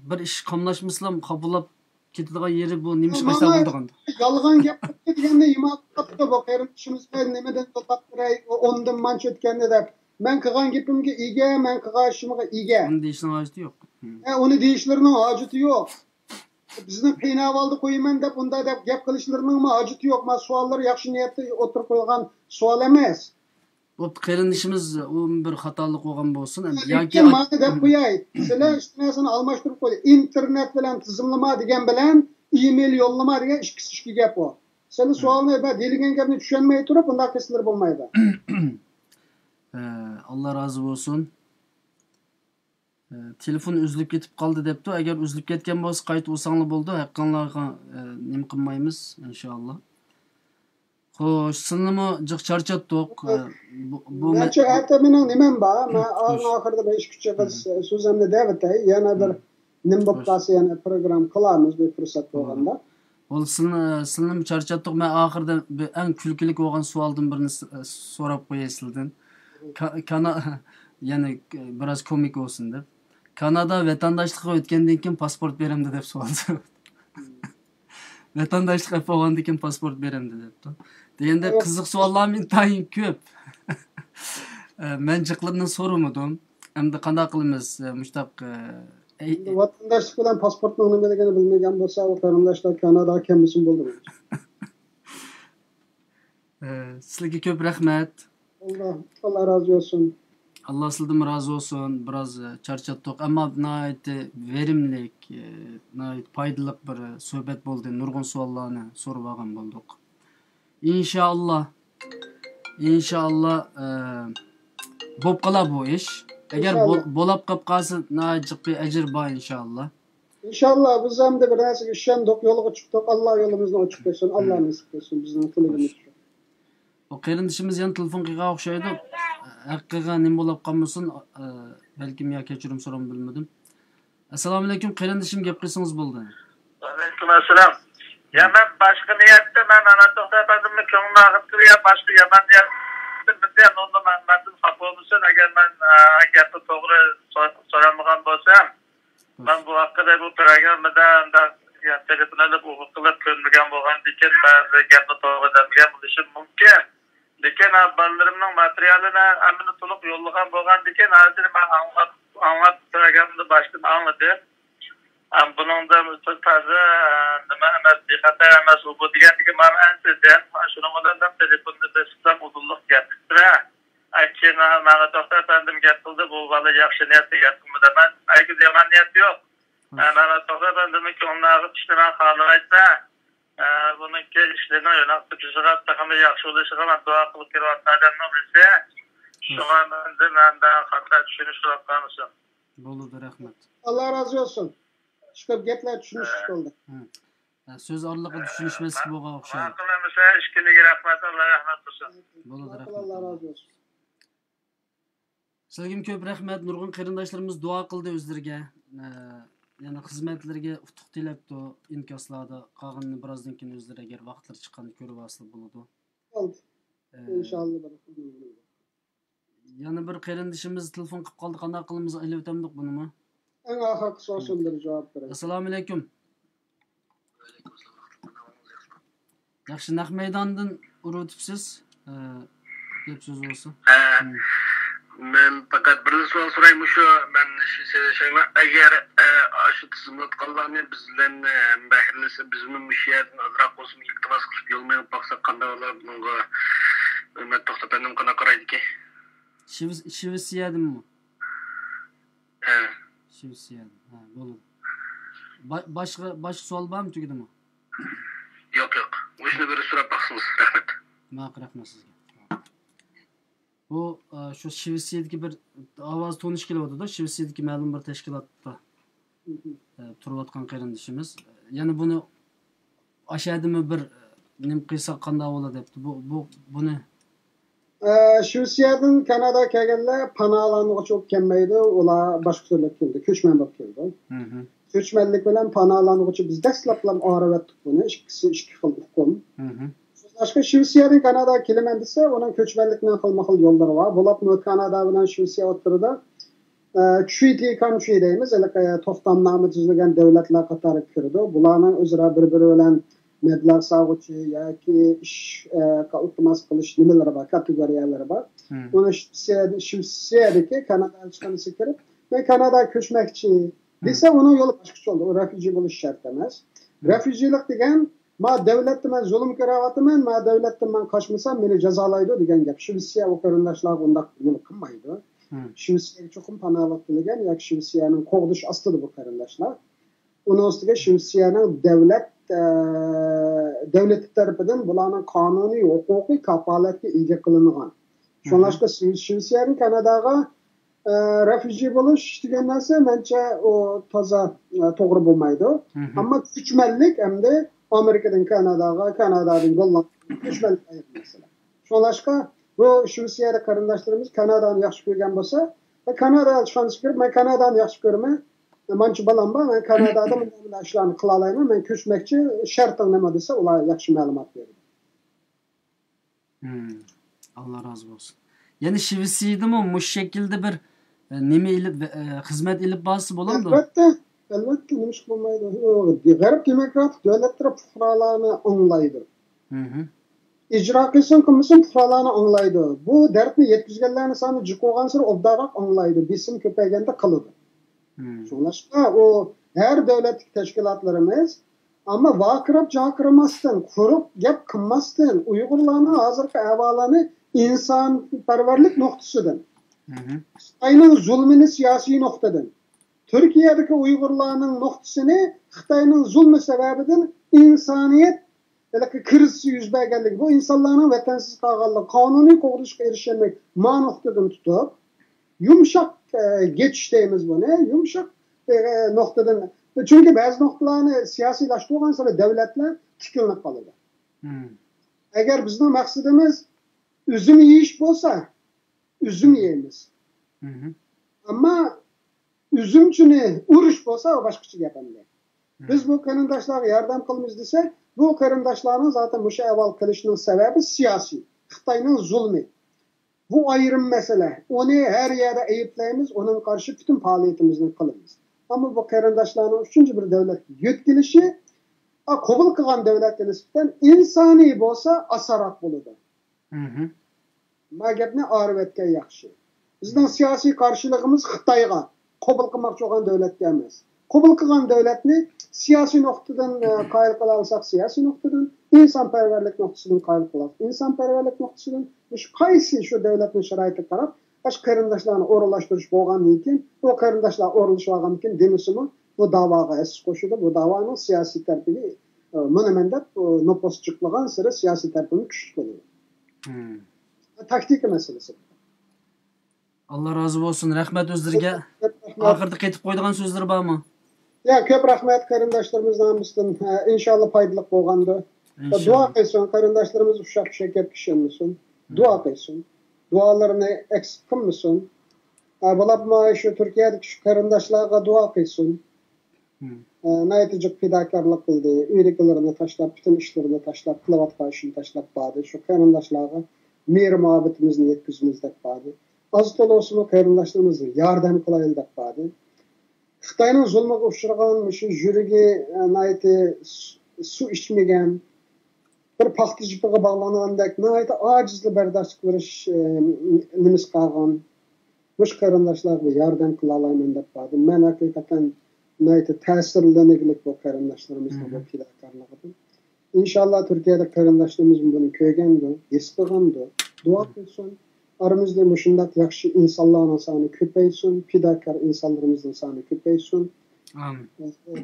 bir ish qamlashmaslam qabullab ketadigan yeri bu nima ish qilsa bo'ldi. Yalgan gap degende iman qapti bu qarinishimizga nimadan toptiray ondan manch o'tganda deb. Men qilgan gapimga ega, men qilgan ishimga ega. Uni deyishning hojati yo'q. Uni deyishlarining hojati yo'q. Bizni qiynab oldi qo'yman deb unda deb gap qilishlarining hojati yo'q. Men savollar yaxshi niyatda o'tirib qo'ygan savol emas. Bu qarinishimiz u bir xatolik bo'lgan bo'lsin yoki mana deb qo'yay. Sizlar ishni almashtirib qo'ydi. Internet bilan tizimlama degan bilan e-mail yo'llama degan ikki gap bor. Sizlar savolni deyilgan gapni tushunmay turib bunday qilishlar bo'lmaydi. Allah razı olsun. Telefon üzülüp ketip qoldi depti. Agar üzülüp ketgan bo'lsa qaytib olsanglar bo'ldi. Haqqonlarga nima qilmaymiz inshaalloh. Xo'sh, sizni jiq charchatdik. Bu mencha aytaminan nimam bor. Men oxirida 5 kucha so'zimni davatay. Yana bir nim bo'lib qolsa yana program qilamiz bir fursat bo'lganda. Ol sizni charchatdik. Men oxirida eng kulkili bo'lgan savoldan birini so'rab qo'yay sizdan. Yani biraz komik olsun deb. Kanada vatandaşlıkka o'tgandan keyin pasport beramdi deb so'radi. Vatandaşlık olib bo'lgandan keyin pasport beramdi debdi. Deganda qiziq savollar intayin ko'p. Men jiqlarni so'ramadim. Endi qanday qilamiz? Mushtaq vatandaşlık bilan pasportning nimaligini bilmagan bo'lsa, o qarindoshlar Kanadaga kelmasin bo'ldi. Sizlarga ko'p rahmat. Allah razı olsun. Allah sizden razı olsun. Biraz charchatdik. Ama nayet verimlik, nayet faydalı bir sohbet oldu. Nurgun suallarını sorup algan bulduk. İnşallah bop qala bu iş. Eğer bolap qap qalsa nayet bir ecir var inşallah. İnşallah biz hem de bir narsaga ishondik, yo'lga chiqdik. Allah yo'limizni ochib qo'ysin. Allah nasib qilsin bizning tilimiz. O qarindishimiz yana telefon qilgan o'xshaydi. Haqqiga nima bo'lib qolmasin, balkim yo kechirim so'ram bilmadim. Assalomu alaykum, qarindishim gap qilsangiz bo'ldi. Va alaykum assalom. Ya men boshqa niyatda men ana to'xtabadimmi ko'nglim og'ib turib, boshqa yomon niyatda unda mendan xafa bo'lsin agar men gapni to'g'ri so'ramagan bo'lsam, men bu haqida bu programmada ya telefonda o'qib ko'rmagan bo'lgandan keyin ba'zi gapni to'g'ri demagan bo'lishim mumkin. Lekin bolarimning materialini amini to'liq yo'llagan bo'lgandan keyin hozir men anglab programmani boshdan angladim. Buningda to'g'ri nima emas, bexatar emas bu deganligi men ansidan shuning bilan telefonni beslam uzunlik gapira. Aytgan mana to'xtab bandim gap qildi, bu bola yaxshi niyatda gap qilmadi. Men ayg'ir yomon niyat yo'q. Mana to'xtab bandim ko'nglimni ishlagan xohlaysa buniki ishlarni yo'naltirib chiqarib taqamda yaxshi bo'lishiga men duo qilib kelayotganimni bilsa, shunga menda xato tushunish qilyapmiz. Bo'ldi, rahmat. Allah razı olsun. Chiqib gaplar tushunish bo'ldi. Söz orliqi tushunishmaslik bo'lgan o'xshaydi. Qilamiz, ishkiliga rahmat, Alloh rahmat qilsin. Bo'ldi, rahmat. Allah razı olsun. Sizlarga ko'p rahmat. Nurg'un qarindoshlarimiz duo qildi o'zlariga. Yani xizmatlarga utuq tilabdi inkoslarda. Qolganini birozdan keyin o'zlari agar vaqtlar chiqqanda ko'rib asli bo'ladi. Bo'ldi. İnşallah. Yana bir qarindishimiz telefon qilib qoldi. Qanday qilamiz? Ilib o'tamdik bunimi? En ahak so'zim bir javob beraman. Assalomu alaykum. Yaxshi naq maydondan urutibsiz. Deb so'z bo'lsa. Men faqat bir savol so'rayman shu, men shayman agar shu tizimlatganlarni bizdan bahrilasa bizning müşiyatni azroq bo'lsin iltimos qilib yo'lmayib boqsak qanday bo'ladi bunga men to'xtatandim qanday qaraydi-ki? Shivsiyadimmi? Shivsiyadim. Ha, bo'ldi. Başqa savol bormi, tugdimi? Yo'q. O'shni bir so'rab baqsiz, rahmat. Rahmat sizga. Bu şu Şivsiyadagi bir ovoz tonish kelyapti-da, Şivsiyadagi ma'lum bir tashkilotda turayotgan qarindishimiz. Yana buni ashadimi bir nim qilsa qanday bo'ladi debdi. Buni Shvetsiyadan Kanadaga kelganlar panohlanuvchi çok kelmaydi, ular boshqa turlar keldi, ko'chman bo'lib keldi. Ko'chmanlik bilan panohlanuvchi biz dastlablam ayirib buni, ikkisi ikki xil hukm. Boshqa Shvetsiyadan Kanadaga kelaman desa, uning ko'chmanlikning xilma-xil yo'llari bor. Bular Kanada bilan Shvetsiya o'rtasida treaty country deymiz, to'xtamnoma tuzilgan davlatlar qatori kirdi. Bularning o'zaro bir-biri bilan mablag' sag'uvchi yoki ish iltimos qilish nimalari bor, kategoriyalari bor. Uni Shvetsiyadagi Kanada elchixonasi kirib, men Kanadaga ko'chmoqchi desa, uni yo'li boshqacha bo'ldi. U refugee bo'lish shart emas. Refugeelik degan, ma davlatda men zulm ko'ryapman, ma davlatdan men qochmasam meni jazolaydi degan gap. Shvetsiya u qarindoshlar bunday qilmaydi. Shvetsiyaga cho'qim panohlik tilgan yoki Shvetsiyaning qo'g'dish ostida bu qarindoshlar. Uning ustiga Shvetsiyaning davlat tarafidan bularning qonuniy huquqiy kafolatga ega qilingan. Shunlashqa Shvetsiyaning Kanadaga refugee bo'lish degan narsa mencha u toza to'g'ri bo'lmaydi. Ammo ko'chmanlik hamda Amerikadan Kanadaga, Kanadadan Gollandga ko'chmanlik masala. Shunlashqa bu Shvetsiyada qarindoshlarimiz Kanadani yaxshi ko'rgan bo'lsa, Kanada elchixonasiga kirib, men Kanadani yaxshi ko'raman. Manchi balam bor, men Kanadada bunday ishlarni qila olaman, men ko'chmoqchi, sharting nima desa, ular yaxshi ma'lumot beradi. Allah razı olsun. Yani Shvetsiyadami bu şekilde bir nima ilib xizmat ilib borsa bo'ladimi? Albatta, nima ish bo'lmaydi. G'arb demokratik davlatlar fuqarolarni anglaydi. İcra qilsin, qilmasin fuqarolarni anglaydi. Bu dardni yetkazganlarni soni jiqo'gan sari obdaroq anglaydi. Besim ko'payganda qiladi. Shunlashqa u har davlatlik tashkilotlarimiz ammo vaqirab jaqirmasdan, quruq gap qilmasdan Uyg'urlarni hozirgi ahvolini insonparvarlik nuqtasidan, Xitoyning zulmini siyosiy nuqtadan, Turkiyadagi Uyg'urlarning nuqtasini Xitoyning zulmi sababidan insoniyat krizi yuz berganligi, bu insonlarning vatansiz qolganligi, qonuniy qo'g'irishga erishilmay ma nuqtadan tutib, yumshoq geçiş deymiz buni, yumshoq nuqtadan. Chunki ba'zi nuqtalarni siyosiylashtirgan sari davlatlar tikilinib qoladi. Agar bizning maqsadimiz üzüm yeyish bo'lsa, üzüm yeymiz. Ammo üzümchini urush bo'lsa, o boshqacha gap endi. Biz bu qarindoshlarga yordam qilamiz desak, bu qarindoshlarning zaten bu avval qilishning sababi siyosiy. Xitoyning zulmi. Bu ayrım mesele. Onu her yerde ayıplayımız, onun karşı bütün faaliyetimizni qilamiz. Ama bu qarindoshlarning üçüncü bir devlet yetkilişi, qabul qilgan devletga nisbatan insoniy bo'lsa, asarat bo'ladi. Ma gapni arib etgan yaxshi. Bizning siyosiy qarshiligimiz Xitoyga, qabul qilmoqchi bo'lgan davlatga emas. Qabul qilgan davlatni siyosiy nuqtadan qoyil qila olsak, siyosiy nuqtadan, insonparvarlik nuqtasidan qoyil qilamiz. Insonparvarlik nuqtasidan qaysi shu davlatning sharoitiga qarab, boshqa qarindoshlarni o'rinlashtirish bo'lgandan keyin, bu qarindoshlar o'rinlashib olgandan keyin demisimi, bu da'voga asos qo'shadi. Bu da'voning siyosiy tarkibi mana nopos chiqmagan sari siyosiy tarkibi kuchli bo'ladi. Taktika masalasi. Allah razı olsun. Rahmat o'zlariga. Oxirida qaytib qo'yadigan so'zlar bormi? Ya ko'p rahmat qarindoshlarimizdin inshaalloh foydali bo'lgandi. Duo qilsin, qarindoshlarimiz ushab kelib kishimisin. Duo qilsin. Duolarini eksik qilmasin. Bo'labmi shu Turkiyadagi qarindoshlarga duo qilsin. Naytici fidakarlık qildi, uyliklarini tashlab, bütün ishlarini tashlab, qilayotgan ishini tashlab bordi. Shu qarindoshlarga mehr muhabbetimizni yetkazamiz deb bordi. Az to'losini qarindoshlarimizni yordam qilaylik deb bordi. Xitoyning zulmiga uchragan shu yuragi nayti su ichmagan, bir paxta jipiga bog'langandek nayti ojizli bardosh qilish nimasi qolgan. Bu qarindoshlarga yordam qila olaman deb bordi. Men haqiqatan nayti ta'sirlaniglik bu qarindoshlarimizni bu fidokorligidan. İnşallah Türkiye'de qarindoshlarimiz buni ko'rgandi, his qilgandi. Duo qilsin. Aramızda mushundaq yaxshi insonlarning soni ko'paysin, fidokor insonlarimizning soni ko'paysin. Amin.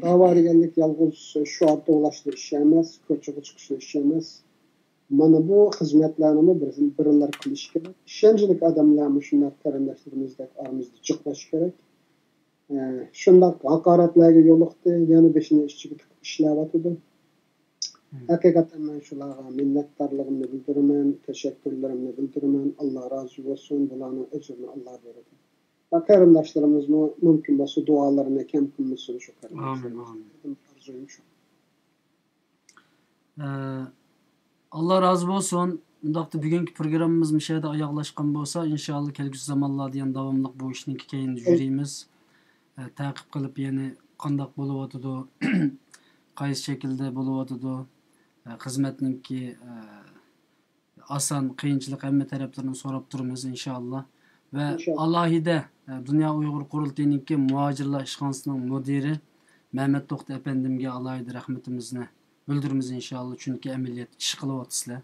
Davoriganlik yolg'iz shu orda ulashtirish emas, ko'chaga chiqish ish emas. Mana bu xizmatlarni birlar qilish kerak. Ishonchli odamlar mushundaq qarindoshlarimizdek aramizda chiqlash kerak. Shundaq haqoratlarga yo'liqdi, yana beshini ichiga ishlayotdi. Hakikaten ben şulara minnettarlığımı bildirimen, teşekkürlerimi bildirimen. Allah razı olsun. Bulanın özürünü Allah verir. Karındaşlarımız mümkün olsa dualarına kem kılmasın şu karındaşlarımız. Amin. Allah razı olsun. Bundaqda bugungi programmamiz mishada oyoqlashgan bo'lsa, inshaalloh kelgusi zamonlarda ham davomli bu ishning keyin yurimiz. Taqib qilib yana qandoq bo'lyotidi, qaysi shaklda bo'lyotidi, xizmatninki oson, qiyinchilik hamma taraflarini so'rab turamiz inshaalloh. Va alohida Dunyo Uyg'ur qurultayininki muhojirlar ishxonasining mudiri Mehmet To'xta apandimga alohida rahmatimizni bildiramiz inshaalloh, chunki amaliyot ish qilyapsizlar.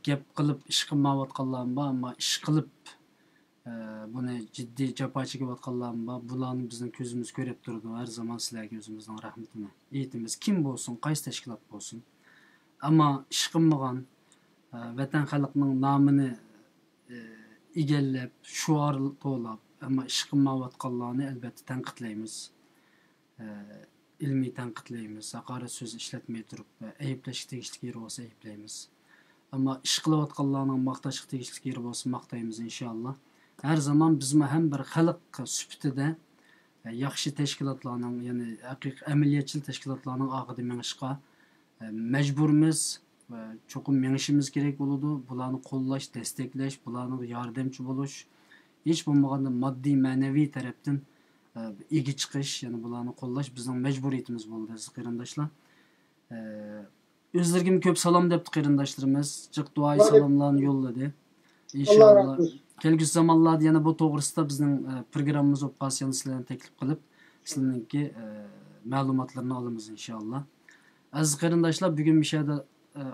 Gap qilib ish qilmayotganlar bor, ammo ish qilib buni jiddiy jafo chekayotganlar bor. Bularni bizning ko'zimiz ko'rib turdi. Har zaman sizlarga o'zimizning rahmatini aytamiz. Kim bo'lsin, qaysi tashkilot bo'lsin. Ammo ish qilmagan vatan xalqining nomini egallab, shuar to'lab, ammo ish qilmayotganlarni albatta tanqidlaymiz. Ilmiy tanqidlaymiz. Haqorat so'z ishlatmay turib, ayblashga tegishli yeri bo'lsa ayblaymiz. Ammo ish qilayotganlarning maqtashga tegishli yeri bo'lsa maqtaymiz inshaalloh. Har zaman bizmi ham bir xalq sifatida yaxshi tashkilotlarning, ya'ni haqiqiy amaliyotchi tashkilotlarning og'ida mengishga majburmiz va cho'qim mengishimiz kerak bo'ladi. Bularni qo'llash, destaklash, bularning yordamchi bo'lish, hech bo'lmaganda moddiy, ma'naviy tarafdan ega chiqish, ya'ni bularni qo'llash bizning majburiyatimiz bo'ldi, aziz qarindoshlar. Özlergim köp salam depti qarindoshlarimiz. Jiq duoy salamlarni yo'lladi. İnşallah kelgusi zamonlarda yana bu to'g'risida bizning programmamiz bo'lib qolsa, sizlarni taklif qilib, sizlarningki ma'lumotlarni olamiz inshaalloh. Aziz qarindoshlar, bugun mishada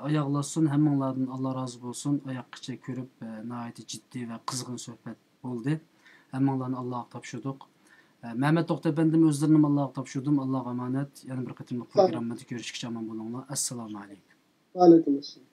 oyoqlasin, hammanglardan Alloh rozi bo'lsin. Oyoqqacha ko'rib, nihoyat jiddiy va qizg'in suhbat bo'ldi. Hammanglarni Allohga topshirdik. Mehmet To'xta efendim özlerini Allah'a topşirdim. Allah'a emanet. Yani bir kıtımlık programda görüşürüz. Aman bulunlar. Esselamu aleyküm. Aleyküm esselam.